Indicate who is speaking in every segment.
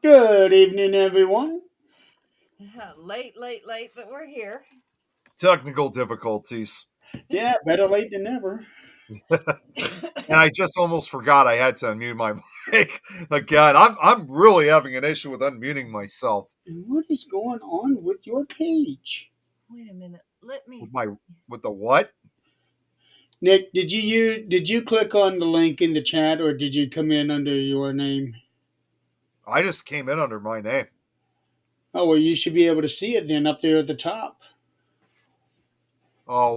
Speaker 1: Good evening, everyone.
Speaker 2: Late, but we're here.
Speaker 3: Technical difficulties.
Speaker 1: Yeah, better late than never.
Speaker 3: And I just almost forgot I had to unmute my mic again. I'm really having an issue with unmuting myself
Speaker 1: And what is going on with your page?
Speaker 2: Wait a minute. Let me
Speaker 3: with my
Speaker 2: see.
Speaker 3: with the what?
Speaker 1: Nick, did you click on the link in the chat or did you come in under your name?
Speaker 3: I just came in under my name.
Speaker 1: Oh well, you should be able to see it then up there at the top.
Speaker 3: Oh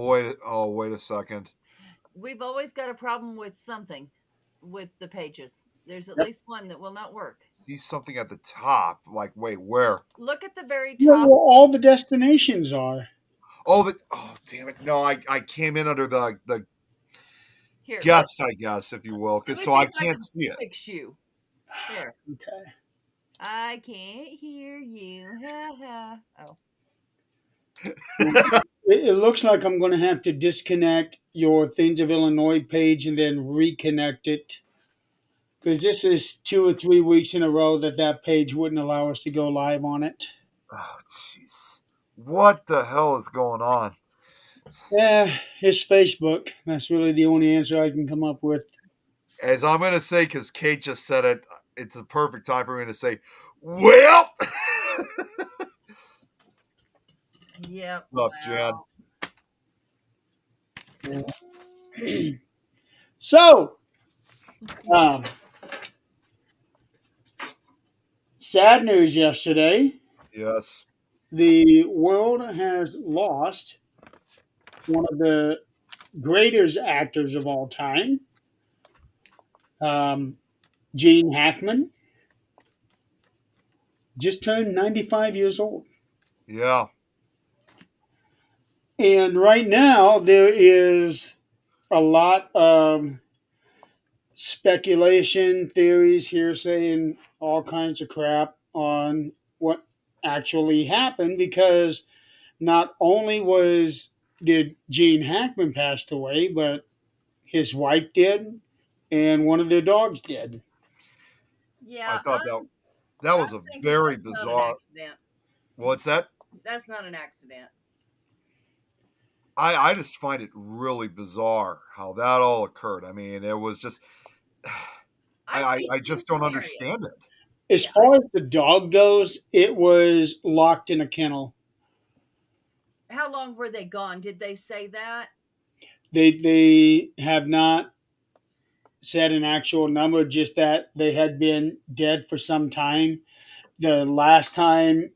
Speaker 3: wait a second.
Speaker 2: We've always got a problem with something with the pages. There's at
Speaker 1: Yep.
Speaker 2: least one that will not work.
Speaker 3: See something at the top. Like wait, where?
Speaker 2: Look at the very
Speaker 1: Where
Speaker 2: top.
Speaker 1: all the destinations are.
Speaker 3: Oh damn it. No, I came in under the
Speaker 2: Here,
Speaker 3: guest, I guess, if you will,
Speaker 2: let
Speaker 3: because
Speaker 2: me
Speaker 3: so
Speaker 2: see
Speaker 3: I
Speaker 2: if I
Speaker 3: can't
Speaker 2: can
Speaker 3: see it.
Speaker 2: fix you. There.
Speaker 1: Okay.
Speaker 2: I can't hear you. Ha ha. Oh.
Speaker 1: It looks like I'm going to have to disconnect your Things of Illinois page and then reconnect it because this is 2 or 3 weeks in a row that page wouldn't allow us to go live on it.
Speaker 3: Oh jeez. What the hell is going on?
Speaker 1: Yeah, it's Facebook. That's really the only answer I can come up with.
Speaker 3: As I'm gonna say, because Kate just said it, it's a perfect time for me to say, "Well,
Speaker 2: Yep.
Speaker 3: what's up, Jan?"
Speaker 2: Well.
Speaker 1: So, um, sad news yesterday.
Speaker 3: Yes.
Speaker 1: The world has lost one of the greatest actors of all time, um, Gene Hackman, just turned 95 years old.
Speaker 3: Yeah.
Speaker 1: And right now, there is a lot of speculation, theories, hearsay, and all kinds of crap on what actually happened because not only did Gene Hackman passed away, but his wife did, and one of their dogs did.
Speaker 3: I
Speaker 2: Yeah.
Speaker 3: thought that
Speaker 2: I'm
Speaker 3: was a
Speaker 2: thinking
Speaker 3: very
Speaker 2: that's not an
Speaker 3: bizarre.
Speaker 2: accident.
Speaker 3: What's that?
Speaker 2: That's not an accident.
Speaker 3: I just find it really bizarre how that all occurred. I mean, it was just
Speaker 2: I see
Speaker 3: I
Speaker 2: two
Speaker 3: just don't understand
Speaker 2: scenarios.
Speaker 3: it.
Speaker 1: As
Speaker 2: Yeah.
Speaker 1: far as the dog goes, it was locked in a kennel.
Speaker 2: How long were they gone? Did they say that?
Speaker 1: They have not said an actual number, just that they had been dead for some time. The last time,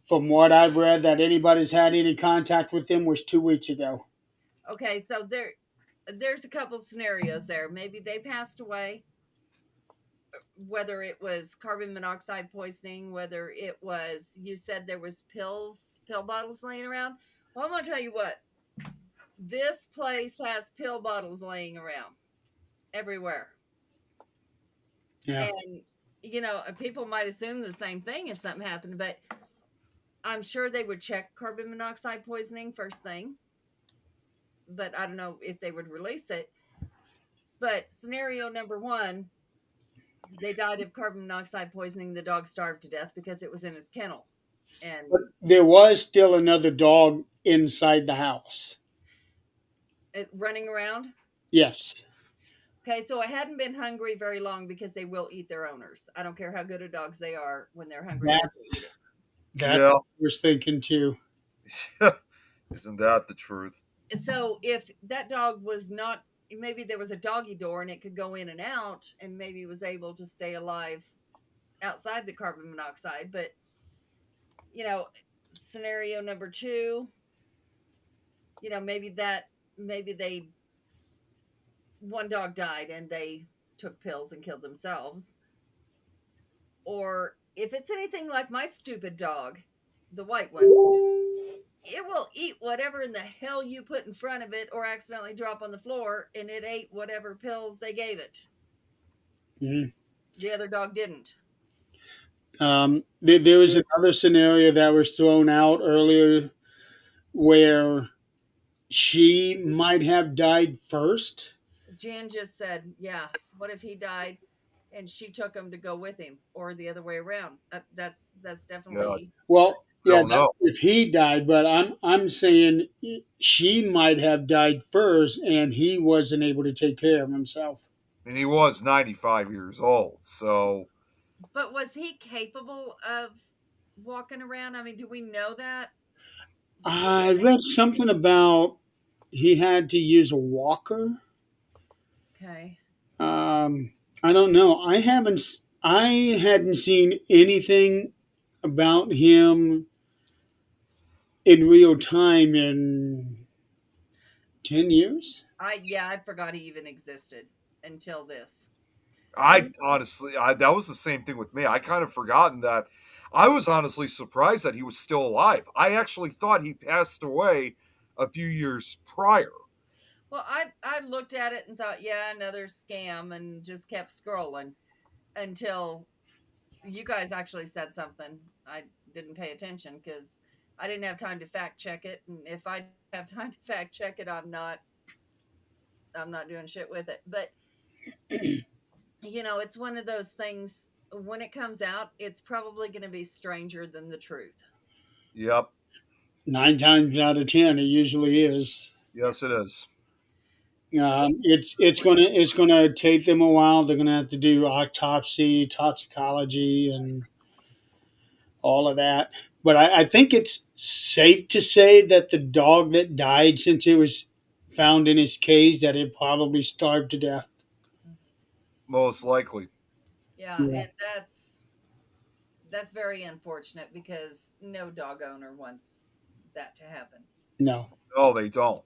Speaker 1: from what I've read, that anybody's had any contact with them was 2 weeks ago.
Speaker 2: Okay, so there's a couple scenarios there. Maybe they passed away, whether it was carbon monoxide poisoning, whether it was you said there was pill bottles laying around. Well, I'm gonna tell you what, this place has pill bottles laying around everywhere.
Speaker 1: Yeah.
Speaker 2: And people might assume the same thing if something happened, but I'm sure they would check carbon monoxide poisoning first thing, but I don't know if they would release it. But scenario number one, they died of carbon monoxide poisoning. The dog starved to death because it was in his kennel. And
Speaker 1: But there was still another dog inside the house.
Speaker 2: running around.
Speaker 1: Yes.
Speaker 2: Okay, so I hadn't been hungry very long because they will eat their owners. I don't care how good of dogs they are. When they're hungry, they will eat
Speaker 1: That's that's
Speaker 3: Yeah.
Speaker 1: what I was thinking too.
Speaker 3: Isn't that the truth?
Speaker 2: it. So if that dog was not, maybe there was a doggy door and it could go in and out, and maybe was able to stay alive outside the carbon monoxide. But you know, scenario number two, maybe they one dog died and they took pills and killed themselves. Or if it's anything like my stupid dog, the white one, it will eat whatever in the hell you put in front of it or accidentally drop on the floor, and it ate whatever pills they gave it.
Speaker 1: Mhm.
Speaker 2: The other dog didn't.
Speaker 1: There was another scenario that was thrown out earlier where she might have died first.
Speaker 2: Jan just said, yeah, what if he died and she took him to go with him, or the other way around. That's
Speaker 3: Yeah,
Speaker 2: definitely
Speaker 1: Well,
Speaker 3: I
Speaker 1: yeah,
Speaker 3: don't
Speaker 1: that's
Speaker 3: know.
Speaker 1: if he died, but I'm saying she might have died first, and he wasn't able to take care of himself.
Speaker 3: And he was 95 years old, so
Speaker 2: But was he capable of walking around? I mean, do we know that? Would
Speaker 1: I
Speaker 2: they?
Speaker 1: read something about he had to use a walker.
Speaker 2: Okay.
Speaker 1: Um, I don't know. I hadn't seen anything about him in real time in 10 years.
Speaker 2: I forgot he even existed until this.
Speaker 3: I
Speaker 2: And
Speaker 3: honestly, that was the same thing with me. I kind of forgotten that. I was honestly surprised that he was still alive. I actually thought he passed away a few years prior.
Speaker 2: well, I looked at it and thought, yeah, another scam, and just kept scrolling until you guys actually said something. I didn't pay attention because I didn't have time to fact check it, and if I have time to fact check it, I'm not doing shit with it. But it's one of those things. When it comes out, it's probably going to be stranger than the truth.
Speaker 3: Yep.
Speaker 1: 9 times out of 10, it usually is.
Speaker 3: Yes, it is.
Speaker 1: It's gonna take them a while. They're gonna have to do autopsy, toxicology, and all of that. But I think it's safe to say that the dog that died, since it was found in his cage, that it probably starved to death.
Speaker 3: Most likely.
Speaker 2: Yeah,
Speaker 1: Yeah.
Speaker 2: and that's very unfortunate because no dog owner wants that to happen.
Speaker 1: No.
Speaker 3: No, they don't.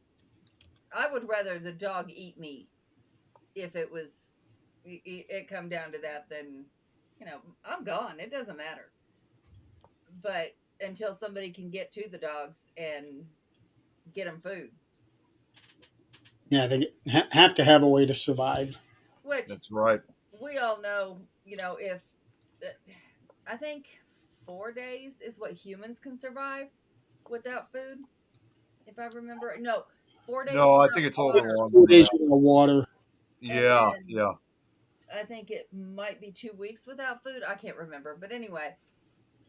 Speaker 2: I would rather the dog eat me if it come down to that. Then I'm gone. It doesn't matter. But until somebody can get to the dogs and get them food,
Speaker 1: Yeah, they have to have a way to survive.
Speaker 2: which
Speaker 3: That's right.
Speaker 2: we all know, if uh, I think 4 days is what humans can survive without food, if I remember. No, 4 days
Speaker 3: No, I think
Speaker 2: without
Speaker 3: it's a little bit
Speaker 2: water,
Speaker 3: longer
Speaker 1: Four
Speaker 3: than
Speaker 1: days
Speaker 3: that.
Speaker 1: without water.
Speaker 2: and
Speaker 3: Yeah,
Speaker 2: then
Speaker 3: yeah.
Speaker 2: I think it might be 2 weeks without food. I can't remember, but anyway,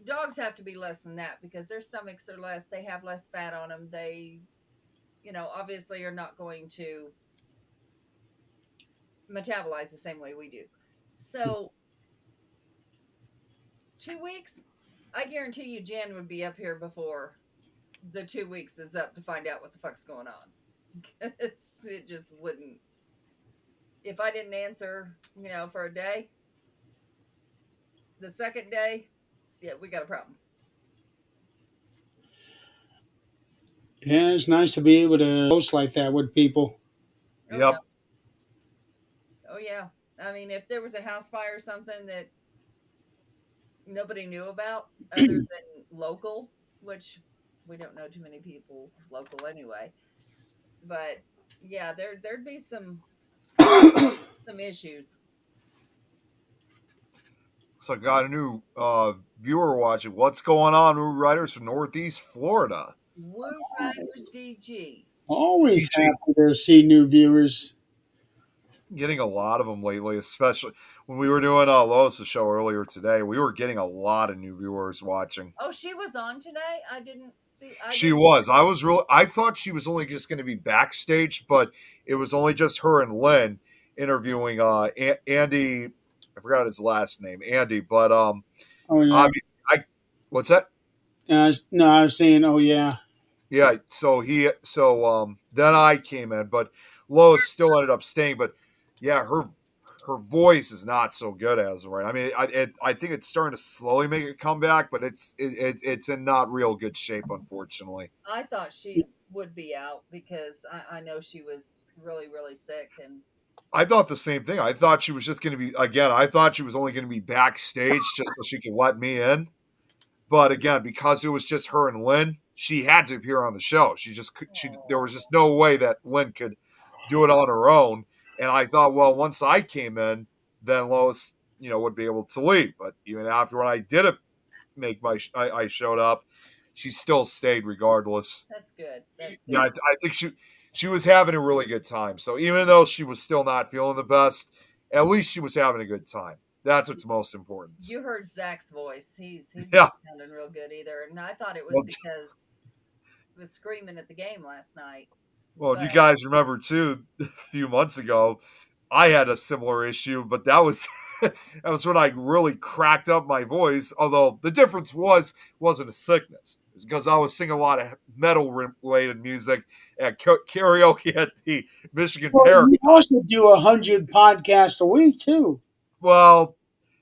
Speaker 2: dogs have to be less than that because their stomachs are less. They have less fat on them. They, obviously are not going to metabolize the same way we do. So 2 weeks, I guarantee you, Jan would be up here before the 2 weeks is up to find out what the fuck's going on. 'Cause it just wouldn't. If I didn't answer, for a day, the second day, yeah, we got a problem.
Speaker 1: Yeah, it's nice to be able to post like that with people.
Speaker 2: Oh yeah,
Speaker 3: Yep.
Speaker 2: oh yeah. I mean, if there was a house fire or something that nobody knew about other than local, which we don't know too many people local anyway. But yeah, there'd be some issues.
Speaker 3: So I got a new viewer watching. What's going on, New Riders from Northeast Florida?
Speaker 2: Woo Riders DG.
Speaker 1: Always
Speaker 3: DG.
Speaker 1: happy to see new viewers.
Speaker 3: Getting a lot of them lately, especially when we were doing Lois's show earlier today. We were getting a lot of new viewers watching.
Speaker 2: Oh, she was on today. I didn't see. I
Speaker 3: She
Speaker 2: didn't.
Speaker 3: was. I was real. I thought she was only just going to be backstage, but it was only just her and Lynn interviewing Andy. I forgot his last name, Andy. But
Speaker 1: Oh yeah.
Speaker 3: obviously, what's that?
Speaker 1: No, I was saying, oh yeah.
Speaker 3: Yeah. Then I came in, but Lois still ended up staying. But yeah, her voice is not so good as of right. I mean, I think it's starting to slowly make a comeback, but it's in not real good shape, unfortunately.
Speaker 2: I thought she would be out because I know she was really, really sick. And
Speaker 3: I thought the same thing. I thought she was just going to be again. I thought she was only going to be backstage just so she could let me in. But again, because it was just her and Lynn, she had to appear on the show. There was just no way that Lynn could do it on her own. And I thought, well, once I came in, then Lois, would be able to leave. But even after when I did it, I showed up, she still stayed regardless.
Speaker 2: that's good. That's good.
Speaker 3: Yeah, I think she was having a really good time. So even though she was still not feeling the best, at least she was having a good time. That's what's most important.
Speaker 2: You heard Zach's voice. He's
Speaker 3: Yeah.
Speaker 2: not sounding real good either. And I thought it was
Speaker 3: Well,
Speaker 2: because he was screaming at the game last night.
Speaker 3: well, you
Speaker 2: But
Speaker 3: guys remember too, a few months ago, I had a similar issue, but that was that was when I really cracked up my voice. Although the difference wasn't a sickness, it was because I was singing a lot of metal related music at karaoke at the Michigan
Speaker 1: Well,
Speaker 3: Parrot.
Speaker 1: you also do 100 podcasts a week too.
Speaker 3: Well,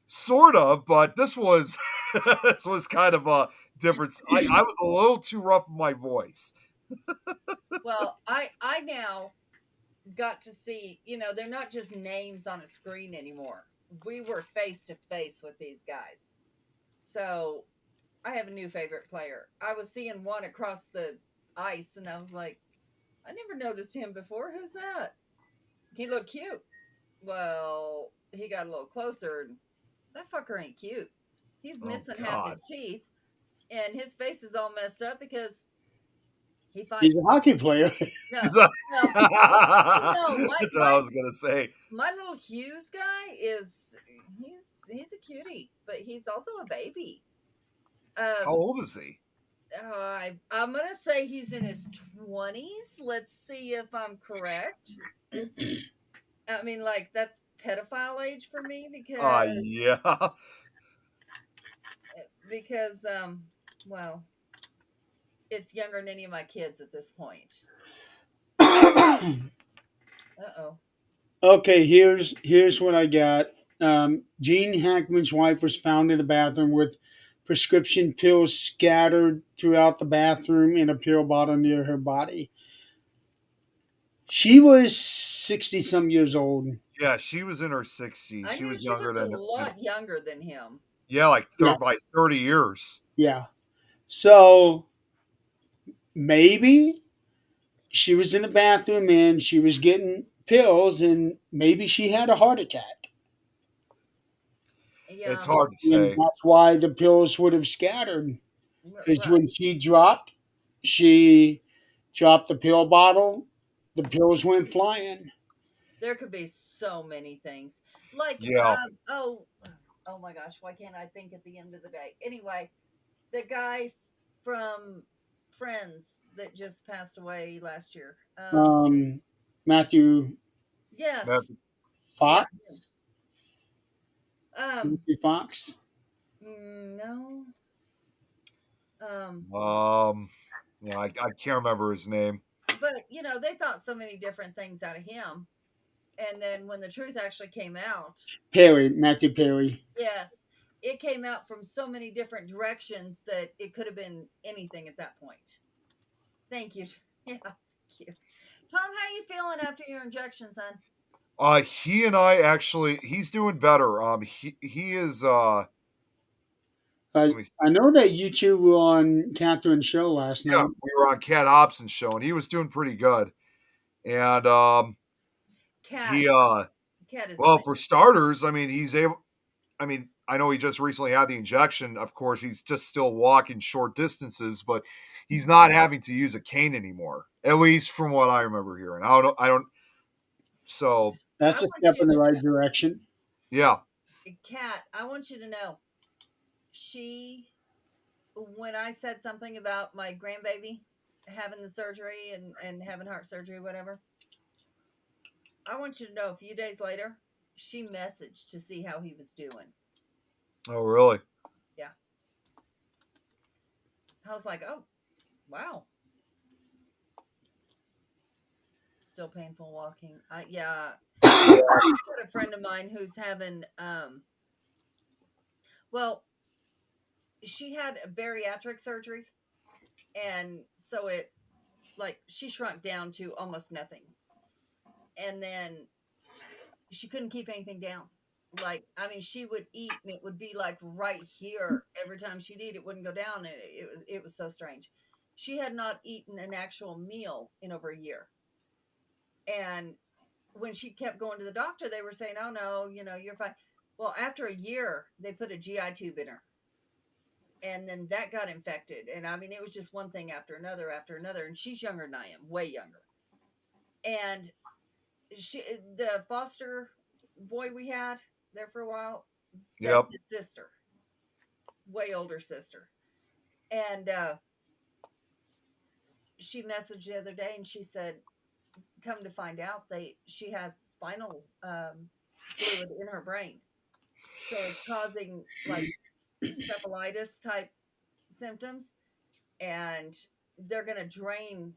Speaker 3: sort of, but this was this was kind of a difference. I was a little too rough with my voice.
Speaker 2: well, I now got to see, they're not just names on a screen anymore. We were face to face with these guys. So I have a new favorite player. I was seeing one across the ice and I was like, I never noticed him before. Who's that? He looked cute. Well, he got a little closer and that fucker ain't cute. He's
Speaker 3: Oh
Speaker 2: missing half
Speaker 3: God.
Speaker 2: his teeth and his face is all messed up because he
Speaker 1: He's
Speaker 2: fights.
Speaker 1: a hockey player.
Speaker 2: No,
Speaker 3: That's
Speaker 2: no, no.
Speaker 3: what I was gonna say.
Speaker 2: My little Hughes guy is he's a cutie, but he's also a baby.
Speaker 3: How old is he?
Speaker 2: I'm gonna say he's in his 20s. Let's see if I'm correct. I mean, like that's pedophile age for me
Speaker 3: Yeah.
Speaker 2: because well, it's younger than any of my kids at this point. Uh-oh.
Speaker 1: Okay, here's what I got. Gene Hackman's wife was found in the bathroom with prescription pills scattered throughout the bathroom in a pill bottle near her body. She was 60 some years old.
Speaker 3: Yeah, she was in her 60s.
Speaker 2: I
Speaker 3: She
Speaker 2: knew
Speaker 3: was
Speaker 2: she
Speaker 3: younger
Speaker 2: was a
Speaker 3: than
Speaker 2: lot younger than him.
Speaker 3: yeah, like
Speaker 1: Yeah,
Speaker 3: by 30 years.
Speaker 1: yeah. So maybe she was in the bathroom and she was getting pills and maybe she had a heart attack.
Speaker 3: It's
Speaker 2: Yeah,
Speaker 3: hard to
Speaker 1: And
Speaker 3: say.
Speaker 1: that's why the pills would have scattered. Because
Speaker 2: right.
Speaker 1: when she dropped the pill bottle, the pills went flying.
Speaker 2: There could be so many things. Like,
Speaker 3: Yeah.
Speaker 2: oh my gosh, why can't I think at the end of the day? Anyway, the guy from Friends that just passed away last year.
Speaker 1: Matthew
Speaker 2: Yes.
Speaker 3: That's,
Speaker 2: Yeah.
Speaker 1: Fox,
Speaker 2: Um,
Speaker 1: Matthew Fox.
Speaker 2: no. Um,
Speaker 3: yeah, I can't remember his name.
Speaker 2: but they thought so many different things out of him. And then when the truth actually came out,
Speaker 1: Matthew Perry.
Speaker 2: yes, it came out from so many different directions that it could have been anything at that point. Thank you. Yeah, thank you. Tom, how you feeling after your injection, son?
Speaker 3: He and I actually he's doing better. He is
Speaker 1: Uh,
Speaker 3: let me see.
Speaker 1: I know that you two were on Catherine's show last
Speaker 3: Yeah,
Speaker 1: night.
Speaker 3: we were on Cat Hobson's show and he was doing pretty good. And
Speaker 2: Cat,
Speaker 3: he
Speaker 2: cat is
Speaker 3: well,
Speaker 2: amazing.
Speaker 3: for starters, I mean, I know he just recently had the injection. Of course, he's just still walking short distances, but he's not having to use a cane anymore. At least from what I remember hearing. I don't. So
Speaker 1: That's
Speaker 2: I
Speaker 1: a
Speaker 2: want
Speaker 1: step
Speaker 2: you
Speaker 1: in the
Speaker 2: to
Speaker 1: right
Speaker 2: know,
Speaker 1: direction.
Speaker 3: yeah,
Speaker 2: Cat. I want you to know, she, when I said something about my grandbaby having the surgery and having heart surgery, whatever, I want you to know a few days later, she messaged to see how he was doing.
Speaker 3: oh really?
Speaker 2: Yeah. I was like, oh, wow. Still painful walking. Yeah. I got a friend of mine who's having, well, she had a bariatric surgery. And so she shrunk down to almost nothing. And then she couldn't keep anything down. I mean, she would eat and it would be like right here every time she'd eat. It wouldn't go down, and it was so strange. She had not eaten an actual meal in over a year, and when she kept going to the doctor, they were saying, "Oh no, you're fine." Well, after a year, they put a GI tube in her, and then that got infected, and I mean, it was just one thing after another, and she's younger than I am, way younger, and the foster boy we had there for a while,
Speaker 3: Yep.
Speaker 2: That's his sister, way older sister. And she messaged the other day and she said, come to find out, she has spinal fluid in her brain. So it's causing like encephalitis type symptoms. And they're going to drain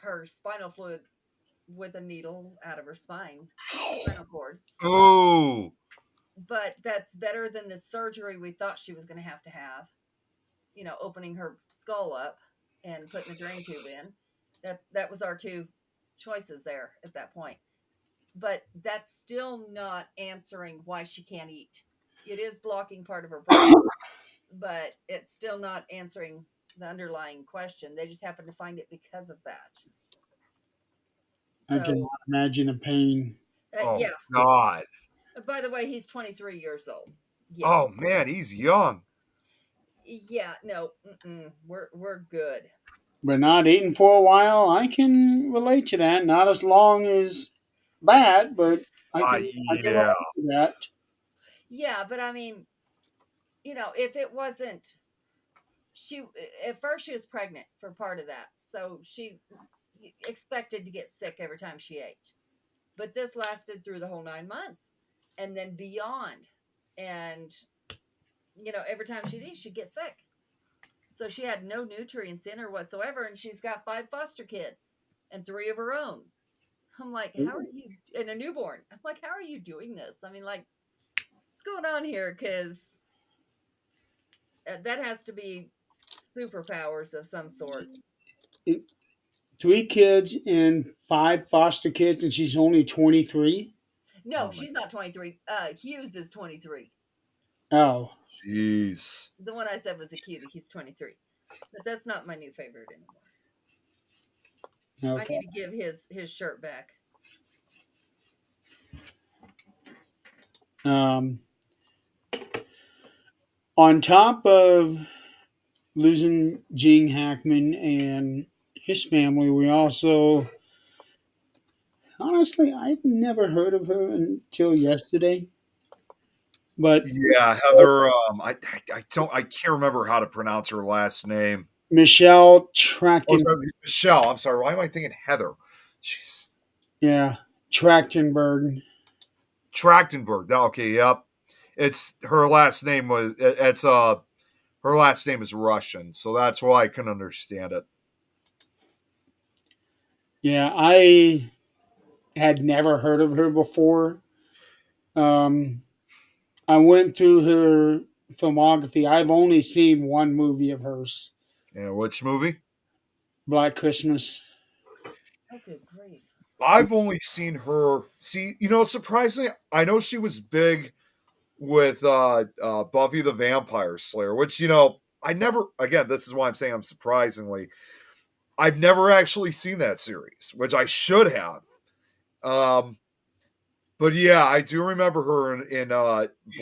Speaker 2: her spinal fluid with a needle out of her spinal cord.
Speaker 3: Oh,
Speaker 2: But that's better than the surgery we thought she was going to have, opening her skull up and putting a drain tube in. That was our two choices there at that point. But that's still not answering why she can't eat. It is blocking part of her brain, but it's still not answering the underlying question. They just happen to find it because of that.
Speaker 1: I cannot imagine the pain.
Speaker 3: oh
Speaker 2: Yeah.
Speaker 3: God.
Speaker 2: By the way, he's 23 years old. Yeah.
Speaker 3: Oh man, he's young.
Speaker 2: Yeah. No. We're good.
Speaker 1: But not eating for a while, I can relate to that. Not as long as that, but I can
Speaker 3: Yeah.
Speaker 1: relate to that.
Speaker 2: Yeah, but I mean, if it wasn't, at first she was pregnant for part of that, so she expected to get sick every time she ate. But this lasted through the whole 9 months and then beyond. And, every time she'd eat, she'd get sick. So she had no nutrients in her whatsoever. And she's got 5 foster kids and 3 of her own. I'm like, how are you, and a newborn? I'm like, how are you doing this? I mean, like, what's going on here? Because that has to be superpowers of some sort.
Speaker 1: 3 kids and 5 foster kids, and she's only 23.
Speaker 2: No, she's not 23. Hughes is 23.
Speaker 1: Oh,
Speaker 3: Jeez.
Speaker 2: The one I said was a cutie. He's 23. But that's not my new favorite anymore.
Speaker 1: okay.
Speaker 2: I need to give his shirt back.
Speaker 1: On top of losing Gene Hackman and his family, we also, honestly, I'd never heard of her until yesterday. But
Speaker 3: Yeah, Heather. I can't remember how to pronounce her last name.
Speaker 1: Michelle
Speaker 3: Oh,
Speaker 1: Trachtenberg,
Speaker 3: sorry, Michelle. I'm sorry. Why am I thinking Heather? She's
Speaker 1: yeah, Trachtenberg.
Speaker 3: Trachtenberg. Okay, yep. It's her last name was. It's her last name is Russian, so that's why I couldn't understand it.
Speaker 1: Yeah, I had never heard of her before. I went through her filmography. I've only seen one movie of hers,
Speaker 3: Yeah, which movie?
Speaker 1: Black Christmas.
Speaker 2: Oh, good grief.
Speaker 3: I've only seen her. See, surprisingly, I know she was big with Buffy the Vampire Slayer, which I never. Again, this is why I'm saying I'm surprisingly. I've never actually seen that series, which I should have. But yeah, I do remember her in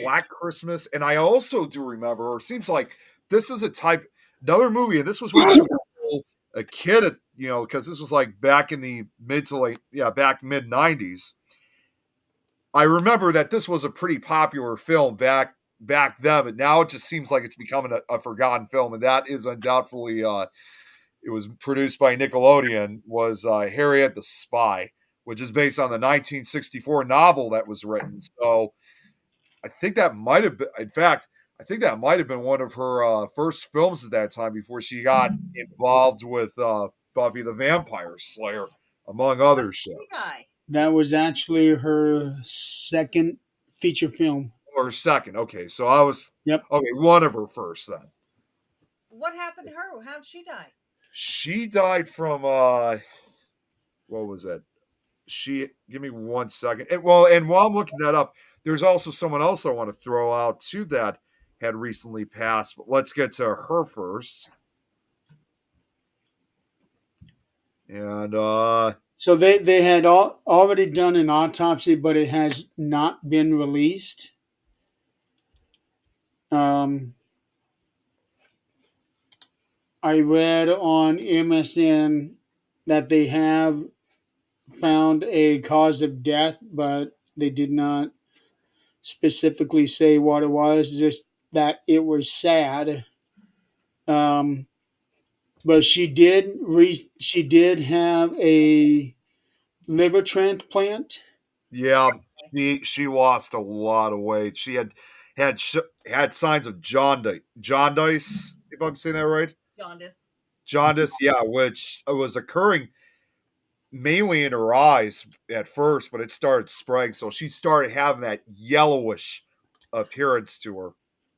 Speaker 3: Black Christmas, and I also do remember her. Seems like this is another movie, and this was when she was still a kid, because this was like back in the mid '90s. I remember that this was a pretty popular film back then, but now it just seems like it's becoming a forgotten film, and that is undoubtedly it was produced by Nickelodeon, was Harriet the Spy, which is based on the 1964 novel that was written. So I think that might have been, in fact, I think that might have been one of her first films at that time before she got involved with Buffy the Vampire Slayer, among other shows.
Speaker 1: That was actually her second feature film.
Speaker 3: Or second. Okay, so I was
Speaker 1: Yep.
Speaker 3: Okay, one of her first then.
Speaker 2: What happened to her? How'd she die?
Speaker 3: She died from what was it? Give me 1 second. And while I'm looking that up, there's also someone else I want to throw out too that had recently passed. But let's get to her first. And
Speaker 1: so they had already done an autopsy, but it has not been released. I read on MSN that they have found a cause of death, but they did not specifically say what it was, just that it was sad. Um, but she did have a liver transplant.
Speaker 3: Yeah, she lost a lot of weight. She had signs of jaundice, if I'm saying that right.
Speaker 2: Jaundice.
Speaker 3: Jaundice, yeah, which was occurring mainly in her eyes at first, but it started spreading. So she started having that yellowish appearance to her.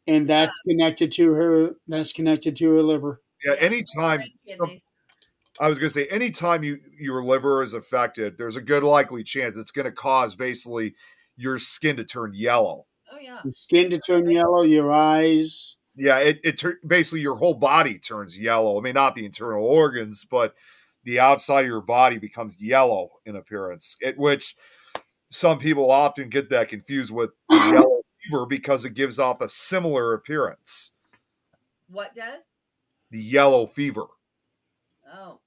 Speaker 1: And
Speaker 2: Yeah.
Speaker 1: that's connected to her liver.
Speaker 3: Yeah,
Speaker 2: Yeah.
Speaker 3: anytime
Speaker 2: Red kidneys.
Speaker 3: I was going to say, anytime your liver is affected, there's a good likely chance it's going to cause basically your skin to turn yellow.
Speaker 2: Oh yeah.
Speaker 1: Your skin to turn
Speaker 2: Right.
Speaker 1: yellow, your eyes.
Speaker 3: Yeah, basically your whole body turns yellow. I mean, not the internal organs, but the outside of your body becomes yellow in appearance. Which some people often get that confused with yellow fever because it gives off a similar appearance.
Speaker 2: What does?
Speaker 3: The yellow fever.
Speaker 2: Oh.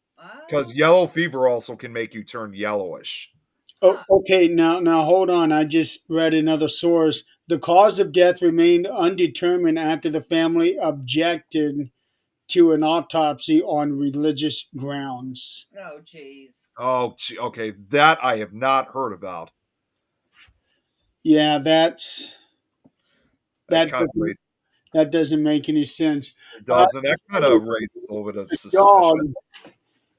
Speaker 3: Because yellow fever also can make you turn yellowish.
Speaker 1: Oh, okay. Now hold on. I just read another source. The cause of death remained undetermined after the family objected to an autopsy on religious grounds.
Speaker 2: Oh geez.
Speaker 3: Oh, okay. That I have not heard about.
Speaker 1: Yeah,
Speaker 3: That
Speaker 1: that
Speaker 3: kind of
Speaker 1: doesn't,
Speaker 3: raises,
Speaker 1: that doesn't make any sense.
Speaker 3: it does, and that kind of raises a little bit of
Speaker 1: Dog,
Speaker 3: suspicion.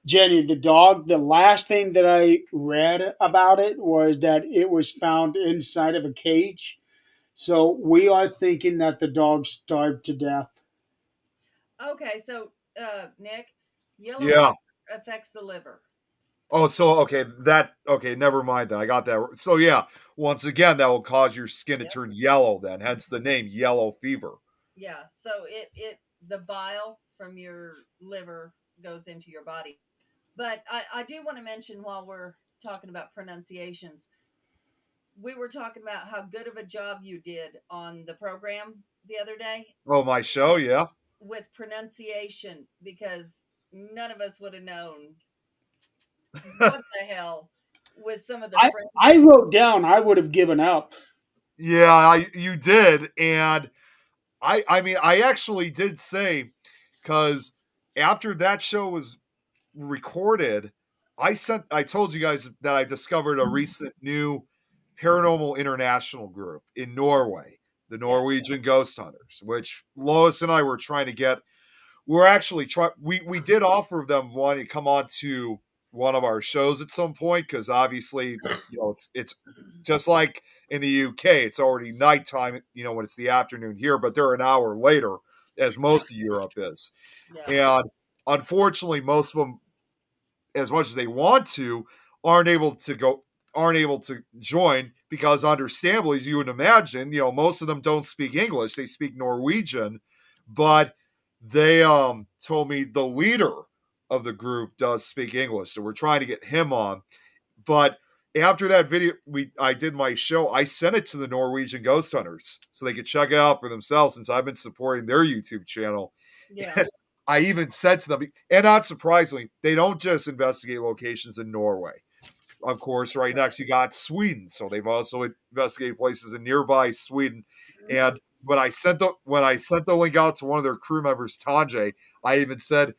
Speaker 1: Jenny, the dog. The last thing that I read about it was that it was found inside of a cage. So we are thinking that the dog starved to death.
Speaker 2: Okay, so Nick, yellow
Speaker 3: Yeah.
Speaker 2: fever affects the liver.
Speaker 3: Oh, so okay, never mind that. I got that. So yeah, once again, that will cause your skin to
Speaker 2: Yep.
Speaker 3: turn yellow. Then, hence the name yellow fever.
Speaker 2: Yeah, so the bile from your liver goes into your body. But I do want to mention while we're talking about pronunciations, we were talking about how good of a job you did on the program the other day
Speaker 3: Oh, my show, yeah.
Speaker 2: with pronunciation because none of us would have known what the hell with some of the
Speaker 1: I,
Speaker 2: French.
Speaker 1: I wrote down I would have given up.
Speaker 3: Yeah, you did, and I mean, I actually did say because after that show was recorded, I told you guys that I discovered a recent new paranormal international group in Norway, the Norwegian Ghost Hunters, which Lois and I were trying to get. We're actually trying. We did offer them one to come on to one of our shows at some point because obviously, it's just like in the UK, it's already nighttime. When it's the afternoon here, but they're an hour later, as most of Europe is.
Speaker 2: Yeah.
Speaker 3: And unfortunately, most of them, as much as they want to, aren't able to join because, understandably, as you would imagine, most of them don't speak English; they speak Norwegian. But they told me the leader of the group does speak English, so we're trying to get him on. But after that video, I did my show. I sent it to the Norwegian Ghost Hunters so they could check it out for themselves. Since I've been supporting their YouTube channel,
Speaker 2: Yeah.
Speaker 3: I even said to them, and not surprisingly, they don't just investigate locations in Norway. Of course, right next you got Sweden, so they've also investigated places in nearby Sweden. And when I sent the link out to one of their crew members, Tanjay, I even said,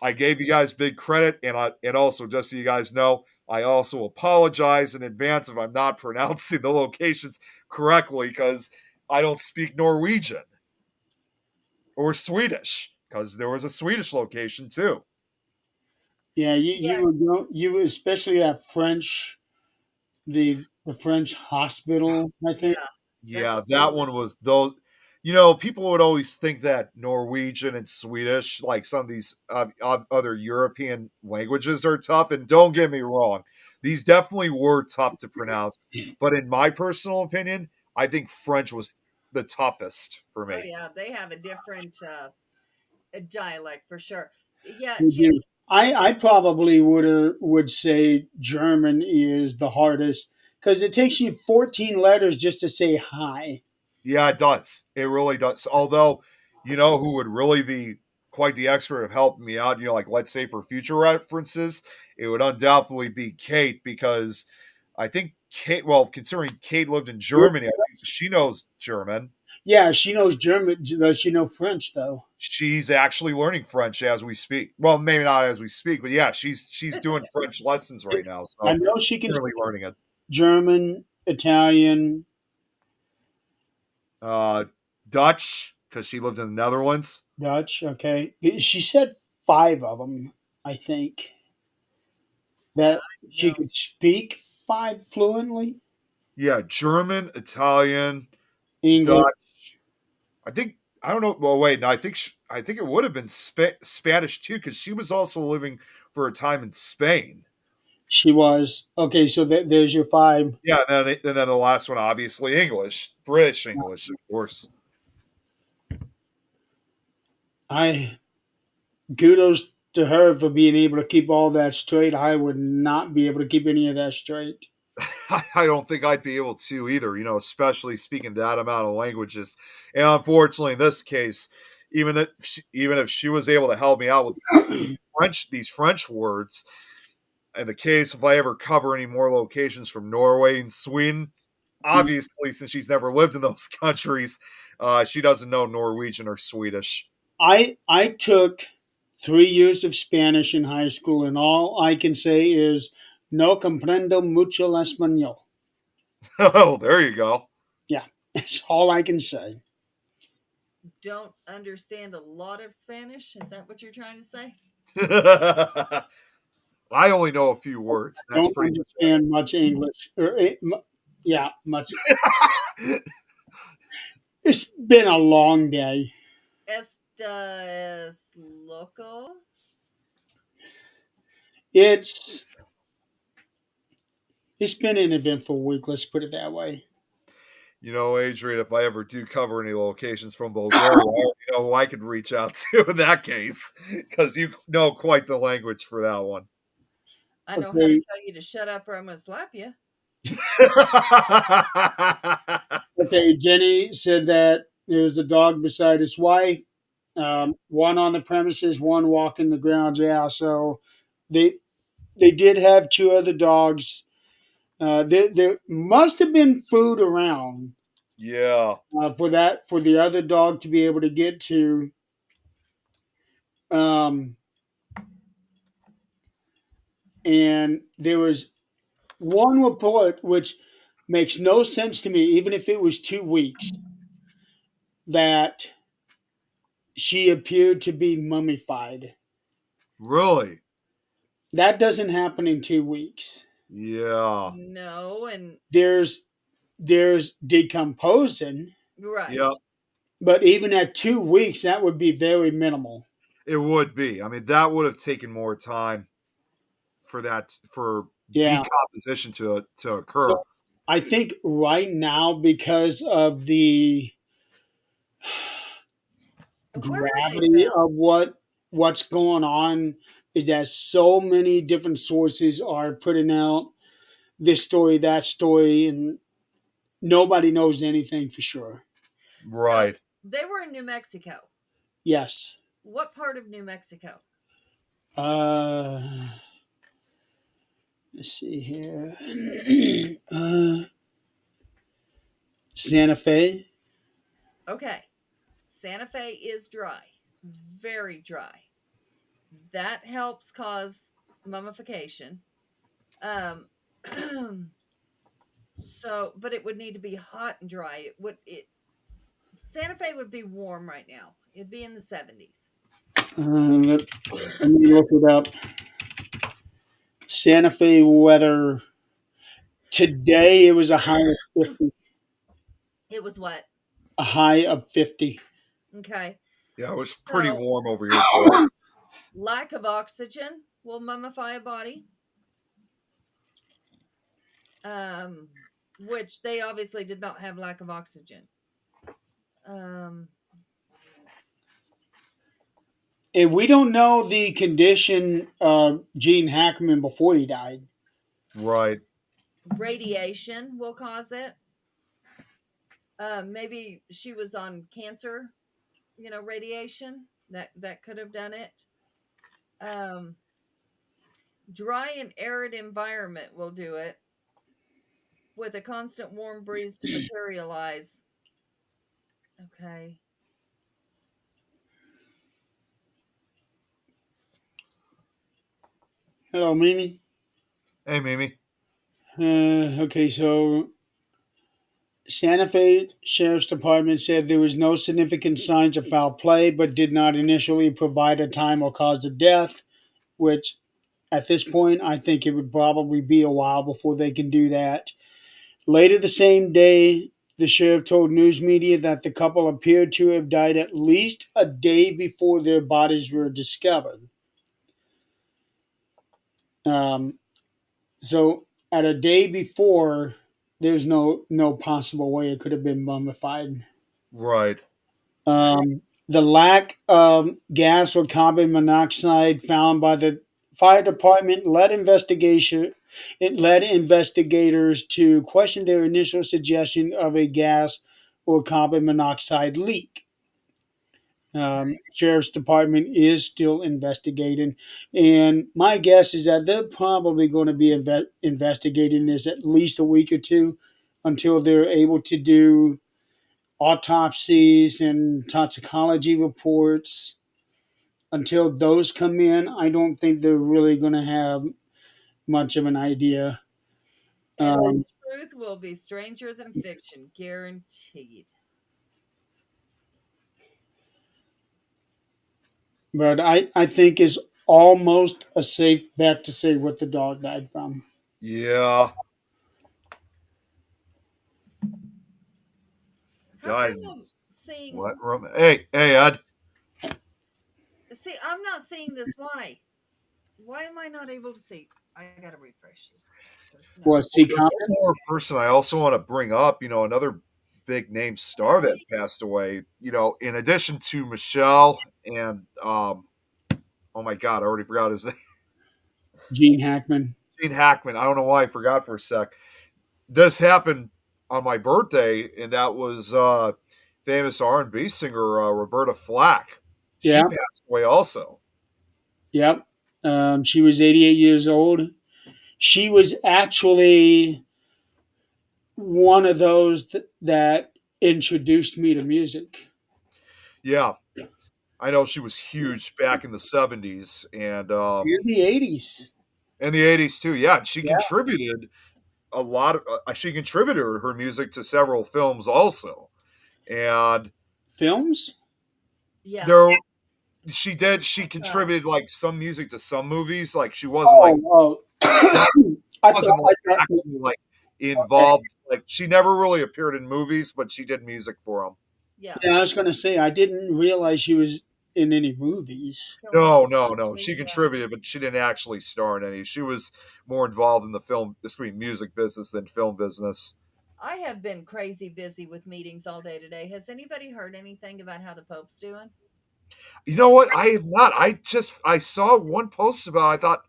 Speaker 3: I gave you guys big credit, and also just so you guys know, I also apologize in advance if I'm not pronouncing the locations correctly because I don't speak Norwegian or Swedish because there was a Swedish location too.
Speaker 1: Yeah,
Speaker 2: Yeah.
Speaker 1: you especially that the French hospital. I think.
Speaker 2: Yeah.
Speaker 3: Yeah,
Speaker 2: That's
Speaker 3: that one was those. People would always think that Norwegian and Swedish, like some of these other European languages, are tough. And don't get me wrong, these definitely were tough to pronounce. But in my personal opinion, I think French was the toughest for
Speaker 2: Oh
Speaker 3: me.
Speaker 2: yeah, they have a different dialect for sure. Yeah,
Speaker 1: They do.
Speaker 2: Jenny.
Speaker 1: I probably would say German is the hardest because it takes you 14 letters just to say hi.
Speaker 3: Yeah, it does. It really does. Although, who would really be quite the expert of helping me out, like let's say for future references, it would undoubtedly be Kate because I think Kate, well, considering Kate lived in Germany, I think she knows German.
Speaker 1: Yeah, she knows German. Does she know French though?
Speaker 3: She's actually learning French as we speak. Well, maybe not as we speak, but yeah, she's doing French lessons right now.
Speaker 1: I
Speaker 3: So
Speaker 1: know she can
Speaker 3: currently
Speaker 1: speak
Speaker 3: learning it.
Speaker 1: German, Italian.
Speaker 3: Uh, Dutch because she lived in the Netherlands.
Speaker 1: Dutch, okay. She said 5 of them, I think, that she
Speaker 2: No.
Speaker 1: could speak 5 fluently.
Speaker 3: Yeah, German, Italian,
Speaker 1: English.
Speaker 3: Dutch. I think I don't know. Well, wait, no, I think it would have been Spanish too because she was also living for a time in Spain.
Speaker 1: She was. Okay, so there's your 5.
Speaker 3: Yeah, and then the last one, obviously English, British English, of course.
Speaker 1: I kudos to her for being able to keep all that straight. I would not be able to keep any of that straight.
Speaker 3: I don't think I'd be able to either, especially speaking that amount of languages. And unfortunately, in this case, even if she was able to help me out with these French words, in the case if I ever cover any more locations from Norway and Sweden, obviously, since she's never lived in those countries, she doesn't know Norwegian or Swedish.
Speaker 1: I took 3 years of Spanish in high school, and all I can say is no comprendo mucho el español.
Speaker 3: Oh, there you go.
Speaker 1: Yeah, that's all I can say.
Speaker 2: Don't understand a lot of Spanish. Is that what you're trying to say?
Speaker 3: I only know a few words. That's
Speaker 1: Don't
Speaker 3: pretty much
Speaker 1: understand much English. Yeah, much.
Speaker 3: it.
Speaker 1: It's been a long day.
Speaker 2: Estás loco?
Speaker 1: It's it's been an eventful week. Let's put it that way.
Speaker 3: Adrian, if I ever do cover any locations from Bulgaria, I already know who I could reach out to in that case, because you know quite the language for that one.
Speaker 2: I know how to
Speaker 1: Okay,
Speaker 2: tell you to shut up or I'm going to slap you.
Speaker 1: okay. Jenny said that there was a dog beside his wife. One on the premises, one walking the grounds. Yeah, so they they did have 2 other dogs. There must have been food around
Speaker 3: Yeah,
Speaker 1: for the other dog to be able to get to. Um, and there was one report which makes no sense to me, even if it was 2 weeks, that she appeared to be mummified.
Speaker 3: really.
Speaker 1: That doesn't happen in 2 weeks.
Speaker 3: Yeah,
Speaker 2: No, and
Speaker 1: There's decomposing,
Speaker 2: right.
Speaker 3: yeah,
Speaker 1: but even at 2 weeks, that would be very minimal.
Speaker 3: it would be. I mean, that would have taken more time for
Speaker 1: Yeah.
Speaker 3: decomposition to occur.
Speaker 1: So I think right now, because of the
Speaker 2: Where were they
Speaker 1: gravity
Speaker 2: found?
Speaker 1: of what's going on, is that so many different sources are putting out this story, that story, and nobody knows anything for sure.
Speaker 2: So
Speaker 3: Right.
Speaker 2: they were in New Mexico.
Speaker 1: Yes.
Speaker 2: What part of New Mexico?
Speaker 1: Uh, let's see here. Santa Fe.
Speaker 2: Okay. Santa Fe is dry, very dry. That helps cause mummification. Um, so, but it would need to be hot and dry. Santa Fe would be warm right now. It'd be in the 70s.
Speaker 1: Let me look it up. Santa Fe weather today. It was a high of 50.
Speaker 2: It was what?
Speaker 1: A high of 50.
Speaker 2: Okay.
Speaker 3: Yeah, it was pretty
Speaker 2: So,
Speaker 3: warm over here too.
Speaker 2: lack of oxygen will mummify a body. Um, which they obviously did not have lack of oxygen. Um,
Speaker 1: And we don't know the condition of Gene Hackman before he died.
Speaker 3: Right.
Speaker 2: radiation will cause it. Maybe she was on cancer, radiation that could have done it. Dry and arid environment will do it. with a constant warm breeze to materialize. Okay.
Speaker 1: Hello, Mimi.
Speaker 3: Hey, Mimi.
Speaker 1: Okay, so Santa Fe Sheriff's Department said there was no significant signs of foul play, but did not initially provide a time or cause of death, which at this point, I think it would probably be a while before they can do that. Later the same day, the sheriff told news media that the couple appeared to have died at least a day before their bodies were discovered. Um, so, at a day before, there's no possible way it could have been mummified.
Speaker 3: Right.
Speaker 1: The lack of gas or carbon monoxide found by the fire department led investigators to question their initial suggestion of a gas or carbon monoxide leak. Sheriff's Department is still investigating, and my guess is that they're probably going to be investigating this at least a week or two until they're able to do autopsies and toxicology reports. Until those come in, I don't think they're really going to have much of an idea.
Speaker 2: And the
Speaker 1: Um,
Speaker 2: truth will be stranger than fiction, guaranteed.
Speaker 1: but I think it's almost a safe bet to say what the dog died from.
Speaker 3: Yeah.
Speaker 2: How
Speaker 3: Died.
Speaker 2: come I'm seeing?
Speaker 3: What? Hey, Ed.
Speaker 2: See, I'm not seeing this. Why? Why am I not able to see? I gotta refresh this. No.
Speaker 1: What, see
Speaker 3: One
Speaker 1: comments?
Speaker 3: more person I also want to bring up, another big name star that passed away, in addition to Michelle and oh my god, I already forgot his name.
Speaker 1: Gene Hackman.
Speaker 3: Gene Hackman. I don't know why I forgot for a sec. This happened on my birthday, and that was famous R&B singer Roberta Flack. She
Speaker 1: Yeah.
Speaker 3: passed away also.
Speaker 1: Yep. She was 88 years old. She was actually one of those that introduced me to music.
Speaker 3: Yeah. I know she was huge back in the 70s and
Speaker 1: In the 80s.
Speaker 3: in the 80s too. Yeah, and she
Speaker 1: Yeah.
Speaker 3: contributed a lot of she contributed her music to several films also. And
Speaker 1: Films?
Speaker 2: Yeah.
Speaker 3: there she contributed like some music to some movies. Like she wasn't like
Speaker 1: Oh. I
Speaker 3: wasn't
Speaker 1: thought,
Speaker 3: like
Speaker 1: I thought
Speaker 3: actually like involved. Like she never really appeared in movies, but she did music for them.
Speaker 2: Yeah.
Speaker 1: yeah, I was going to say, I didn't realize she was in any movies.
Speaker 3: No. She contributed, but she didn't actually star in any. She was more involved in the screen music business than film business.
Speaker 2: I have been crazy busy with meetings all day today. Has anybody heard anything about how the Pope's doing?
Speaker 3: You know what? I have not. I saw one post about it. I thought,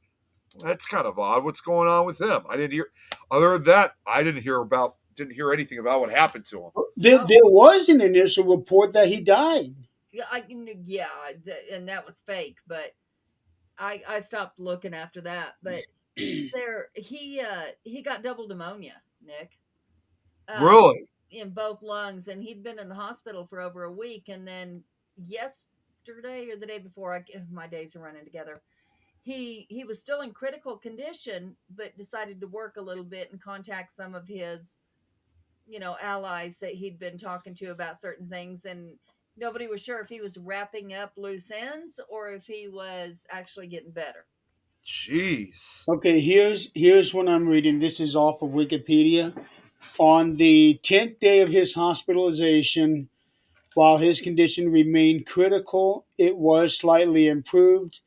Speaker 3: that's kind of odd. What's going on with him? I didn't hear. Other than that, I didn't hear anything about what happened to him.
Speaker 1: There was an initial report that he died.
Speaker 2: Yeah, and that was fake, but I stopped looking after that. But he got double pneumonia, Nick.
Speaker 3: Really?
Speaker 2: In both lungs, and he'd been in the hospital for over a week. And then yesterday or the day before, my days are running together. He was still in critical condition, but decided to work a little bit and contact some of his, allies that he'd been talking to about certain things, and nobody was sure if he was wrapping up loose ends or if he was actually getting better.
Speaker 3: Jeez.
Speaker 1: Okay, here's what I'm reading. This is off of Wikipedia. On the 10th day of his hospitalization, while his condition remained critical, it was slightly improved.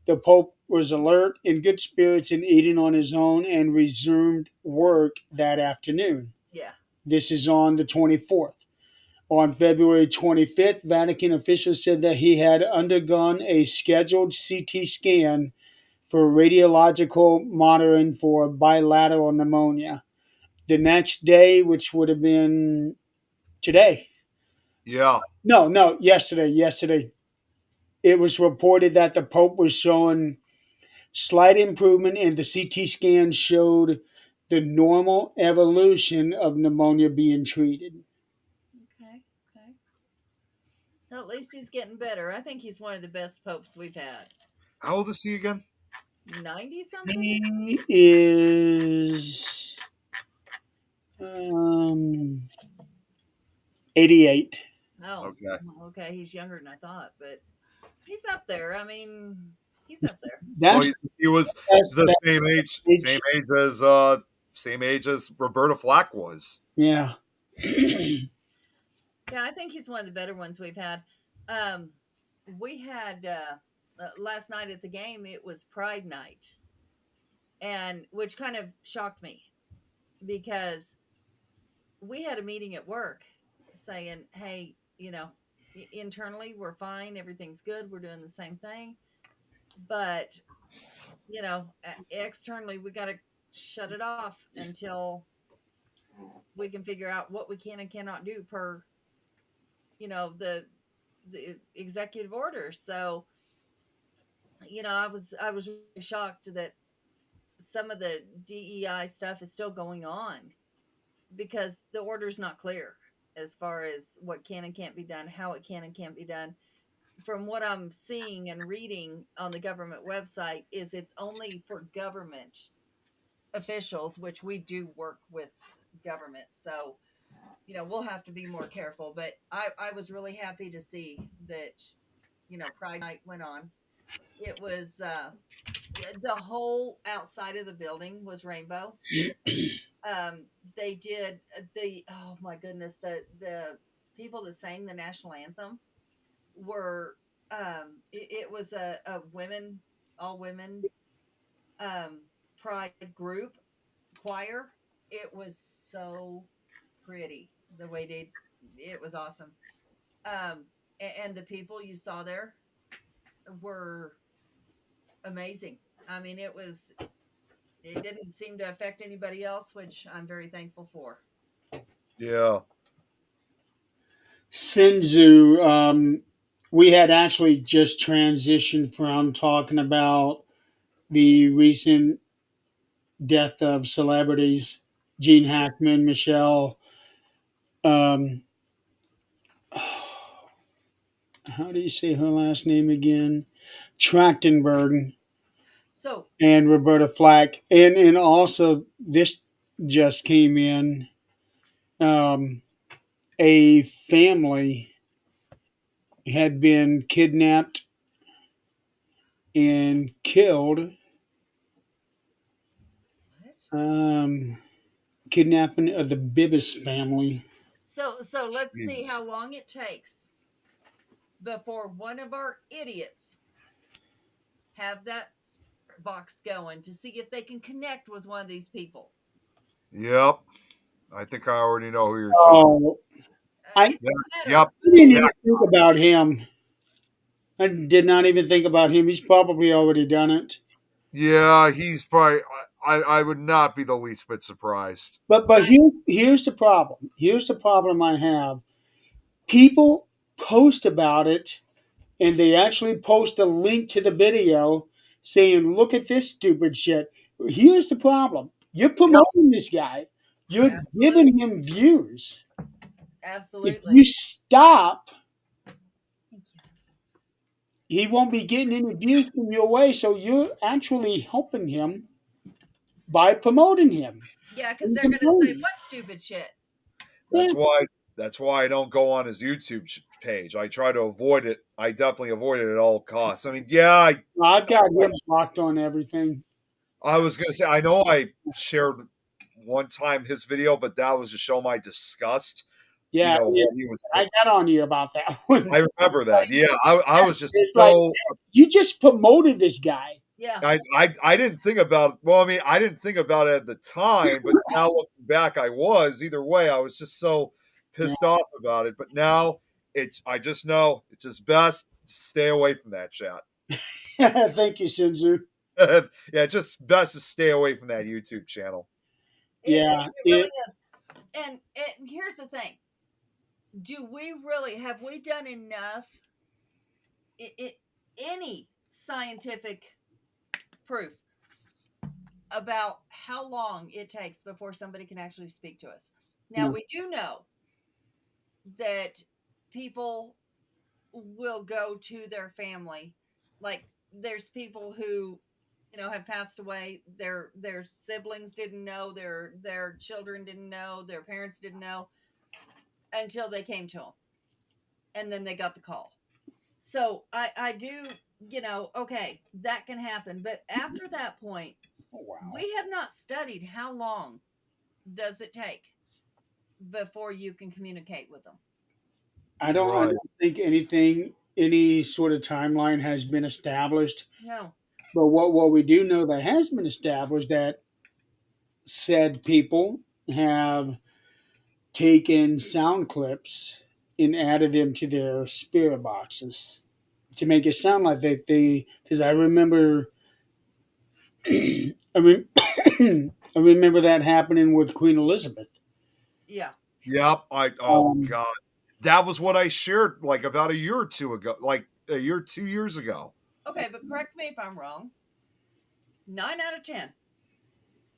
Speaker 1: The Pope was alert, in good spirits, and eating on his own, and resumed work that afternoon.
Speaker 2: Yeah.
Speaker 1: This is on the 24th. On February 25th, Vatican officials said that he had undergone a scheduled CT scan for radiological monitoring for bilateral pneumonia. The next day, which would have been today.
Speaker 3: Yeah.
Speaker 1: No, yesterday. It was reported that the Pope was showing slight improvement, and the CT scan showed the normal evolution of pneumonia being treated.
Speaker 2: Okay. Okay. Well, at least he's getting better. I think he's one of the best popes we've had.
Speaker 3: How old is he again?
Speaker 2: 90 something?
Speaker 1: He is um, 88.
Speaker 2: Oh,
Speaker 3: Okay.
Speaker 2: okay. He's younger than I thought, but he's up there. I mean, he's up there.
Speaker 3: Well,
Speaker 1: That's
Speaker 3: he was
Speaker 1: that's
Speaker 3: the
Speaker 1: that's
Speaker 3: same age as Roberta Flack was.
Speaker 1: yeah.
Speaker 2: Yeah, I think he's one of the better ones we've had. Um, we had last night at the game. It was Pride Night, and which kind of shocked me because we had a meeting at work saying, "Hey, internally we're fine, everything's good, we're doing the same thing, but externally we got to shut it off until we can figure out what we can and cannot do per the executive order." So I was really shocked that some of the DEI stuff is still going on because the order's not clear as far as what can and can't be done, how it can and can't be done. From what I'm seeing and reading on the government website, is it's only for government officials, which we do work with government. So, we'll have to be more careful. But I was really happy to see that, Pride Night went on. It was the whole outside of the building was rainbow. They did oh my goodness, the people that sang the national anthem were it was a women, all women pride group choir. It was so pretty the way it was awesome. And the people you saw there were amazing. I mean, it didn't seem to affect anybody else, which I'm very thankful for.
Speaker 3: Yeah.
Speaker 1: Sinzu, we had actually just transitioned from talking about the recent death of celebrities, Gene Hackman, Michelle, um, how do you say her last name again? Trachtenberg
Speaker 2: So,
Speaker 1: and Roberta Flack. And also, this just came in. Um, a family had been kidnapped and killed.
Speaker 2: what?
Speaker 1: Um, Kidnapping of the Bibbis family.
Speaker 2: So let's see
Speaker 3: Jesus.
Speaker 2: how long it takes before one of our idiots have that box going to see if they can connect with one of these people.
Speaker 3: Yep. I think I already know who you're talking.
Speaker 1: Oh, I
Speaker 2: It's a
Speaker 3: Yep.
Speaker 2: matter.
Speaker 1: didn't
Speaker 3: Yeah.
Speaker 1: even think about him. I did not even think about him. He's probably already done it.
Speaker 3: Yeah. He's probably. I would not be the least bit surprised.
Speaker 1: But here's the problem. Here's the problem I have. People post about it, and they actually post a link to the video saying, "Look at this stupid shit." Here's the problem. You're
Speaker 3: Yep.
Speaker 1: promoting this guy. You're
Speaker 2: Absolutely.
Speaker 1: giving him views. If
Speaker 2: Absolutely.
Speaker 1: you stop,
Speaker 2: Thank you.
Speaker 1: he won't be getting any views from your way. So you're actually helping him by promoting him.
Speaker 2: Yeah, because they're going to say, what stupid shit?
Speaker 1: Yeah,
Speaker 3: That's why I don't go on his YouTube page. I try to avoid it. I definitely avoid it at all costs. I mean, yeah,
Speaker 1: I've got him blocked on everything.
Speaker 3: I was gonna say I know I shared one time his video, but that was to show my disgust.
Speaker 1: Yeah, yeah,
Speaker 3: What he was.
Speaker 1: I got on you about that one.
Speaker 3: I remember that. Yeah, I was just
Speaker 1: It's like
Speaker 3: so.
Speaker 1: you just promoted this guy.
Speaker 2: Yeah.
Speaker 3: I didn't think about. Well, I mean, I didn't think about it at the time, but now looking back, I was. Either way, I was just so pissed off about it. But now I just know it's just best to stay away from that chat.
Speaker 1: Thank you, Sinzu.
Speaker 3: Yeah, just best to stay away from that YouTube channel.
Speaker 1: Yeah,
Speaker 2: It really is. And here's the thing. Have we done enough, any scientific proof about how long it takes before somebody can actually speak to us. Now,
Speaker 1: No.
Speaker 2: we do know that people will go to their family. Like, there's people who, have passed away. Their siblings didn't know, their children didn't know, their parents didn't know until they came to them, and then they got the call. So I do, okay, that can happen, but after that point,
Speaker 1: Oh, wow.
Speaker 2: we have not studied how long does it take before you can communicate with them.
Speaker 1: I don't, I
Speaker 3: Right.
Speaker 1: don't think any sort of timeline has been established.
Speaker 2: No.
Speaker 1: But what we do know that has been established that said people have taken sound clips and added them to their spirit boxes to make it sound like they because I remember I, re- I remember that happening with Queen Elizabeth.
Speaker 2: Yeah.
Speaker 3: Yep. Oh
Speaker 1: Um,
Speaker 3: God. That was what I shared like about a year or two ago, like a year, 2 years ago.
Speaker 2: Okay, but correct me if I'm wrong. 9 out of 10,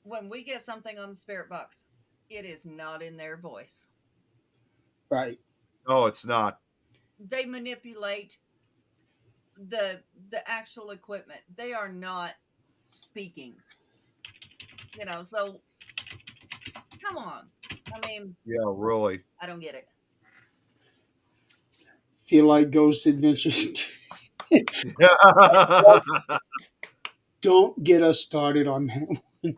Speaker 2: when we get something on the spirit box, it is not in their voice.
Speaker 1: right.
Speaker 3: No, it's not.
Speaker 2: They manipulate the actual equipment. They are not speaking. So come on. I mean,
Speaker 3: Yeah, really.
Speaker 2: I don't get it.
Speaker 1: Feel like Ghost Adventures.
Speaker 3: I,
Speaker 1: Don't get us started on that.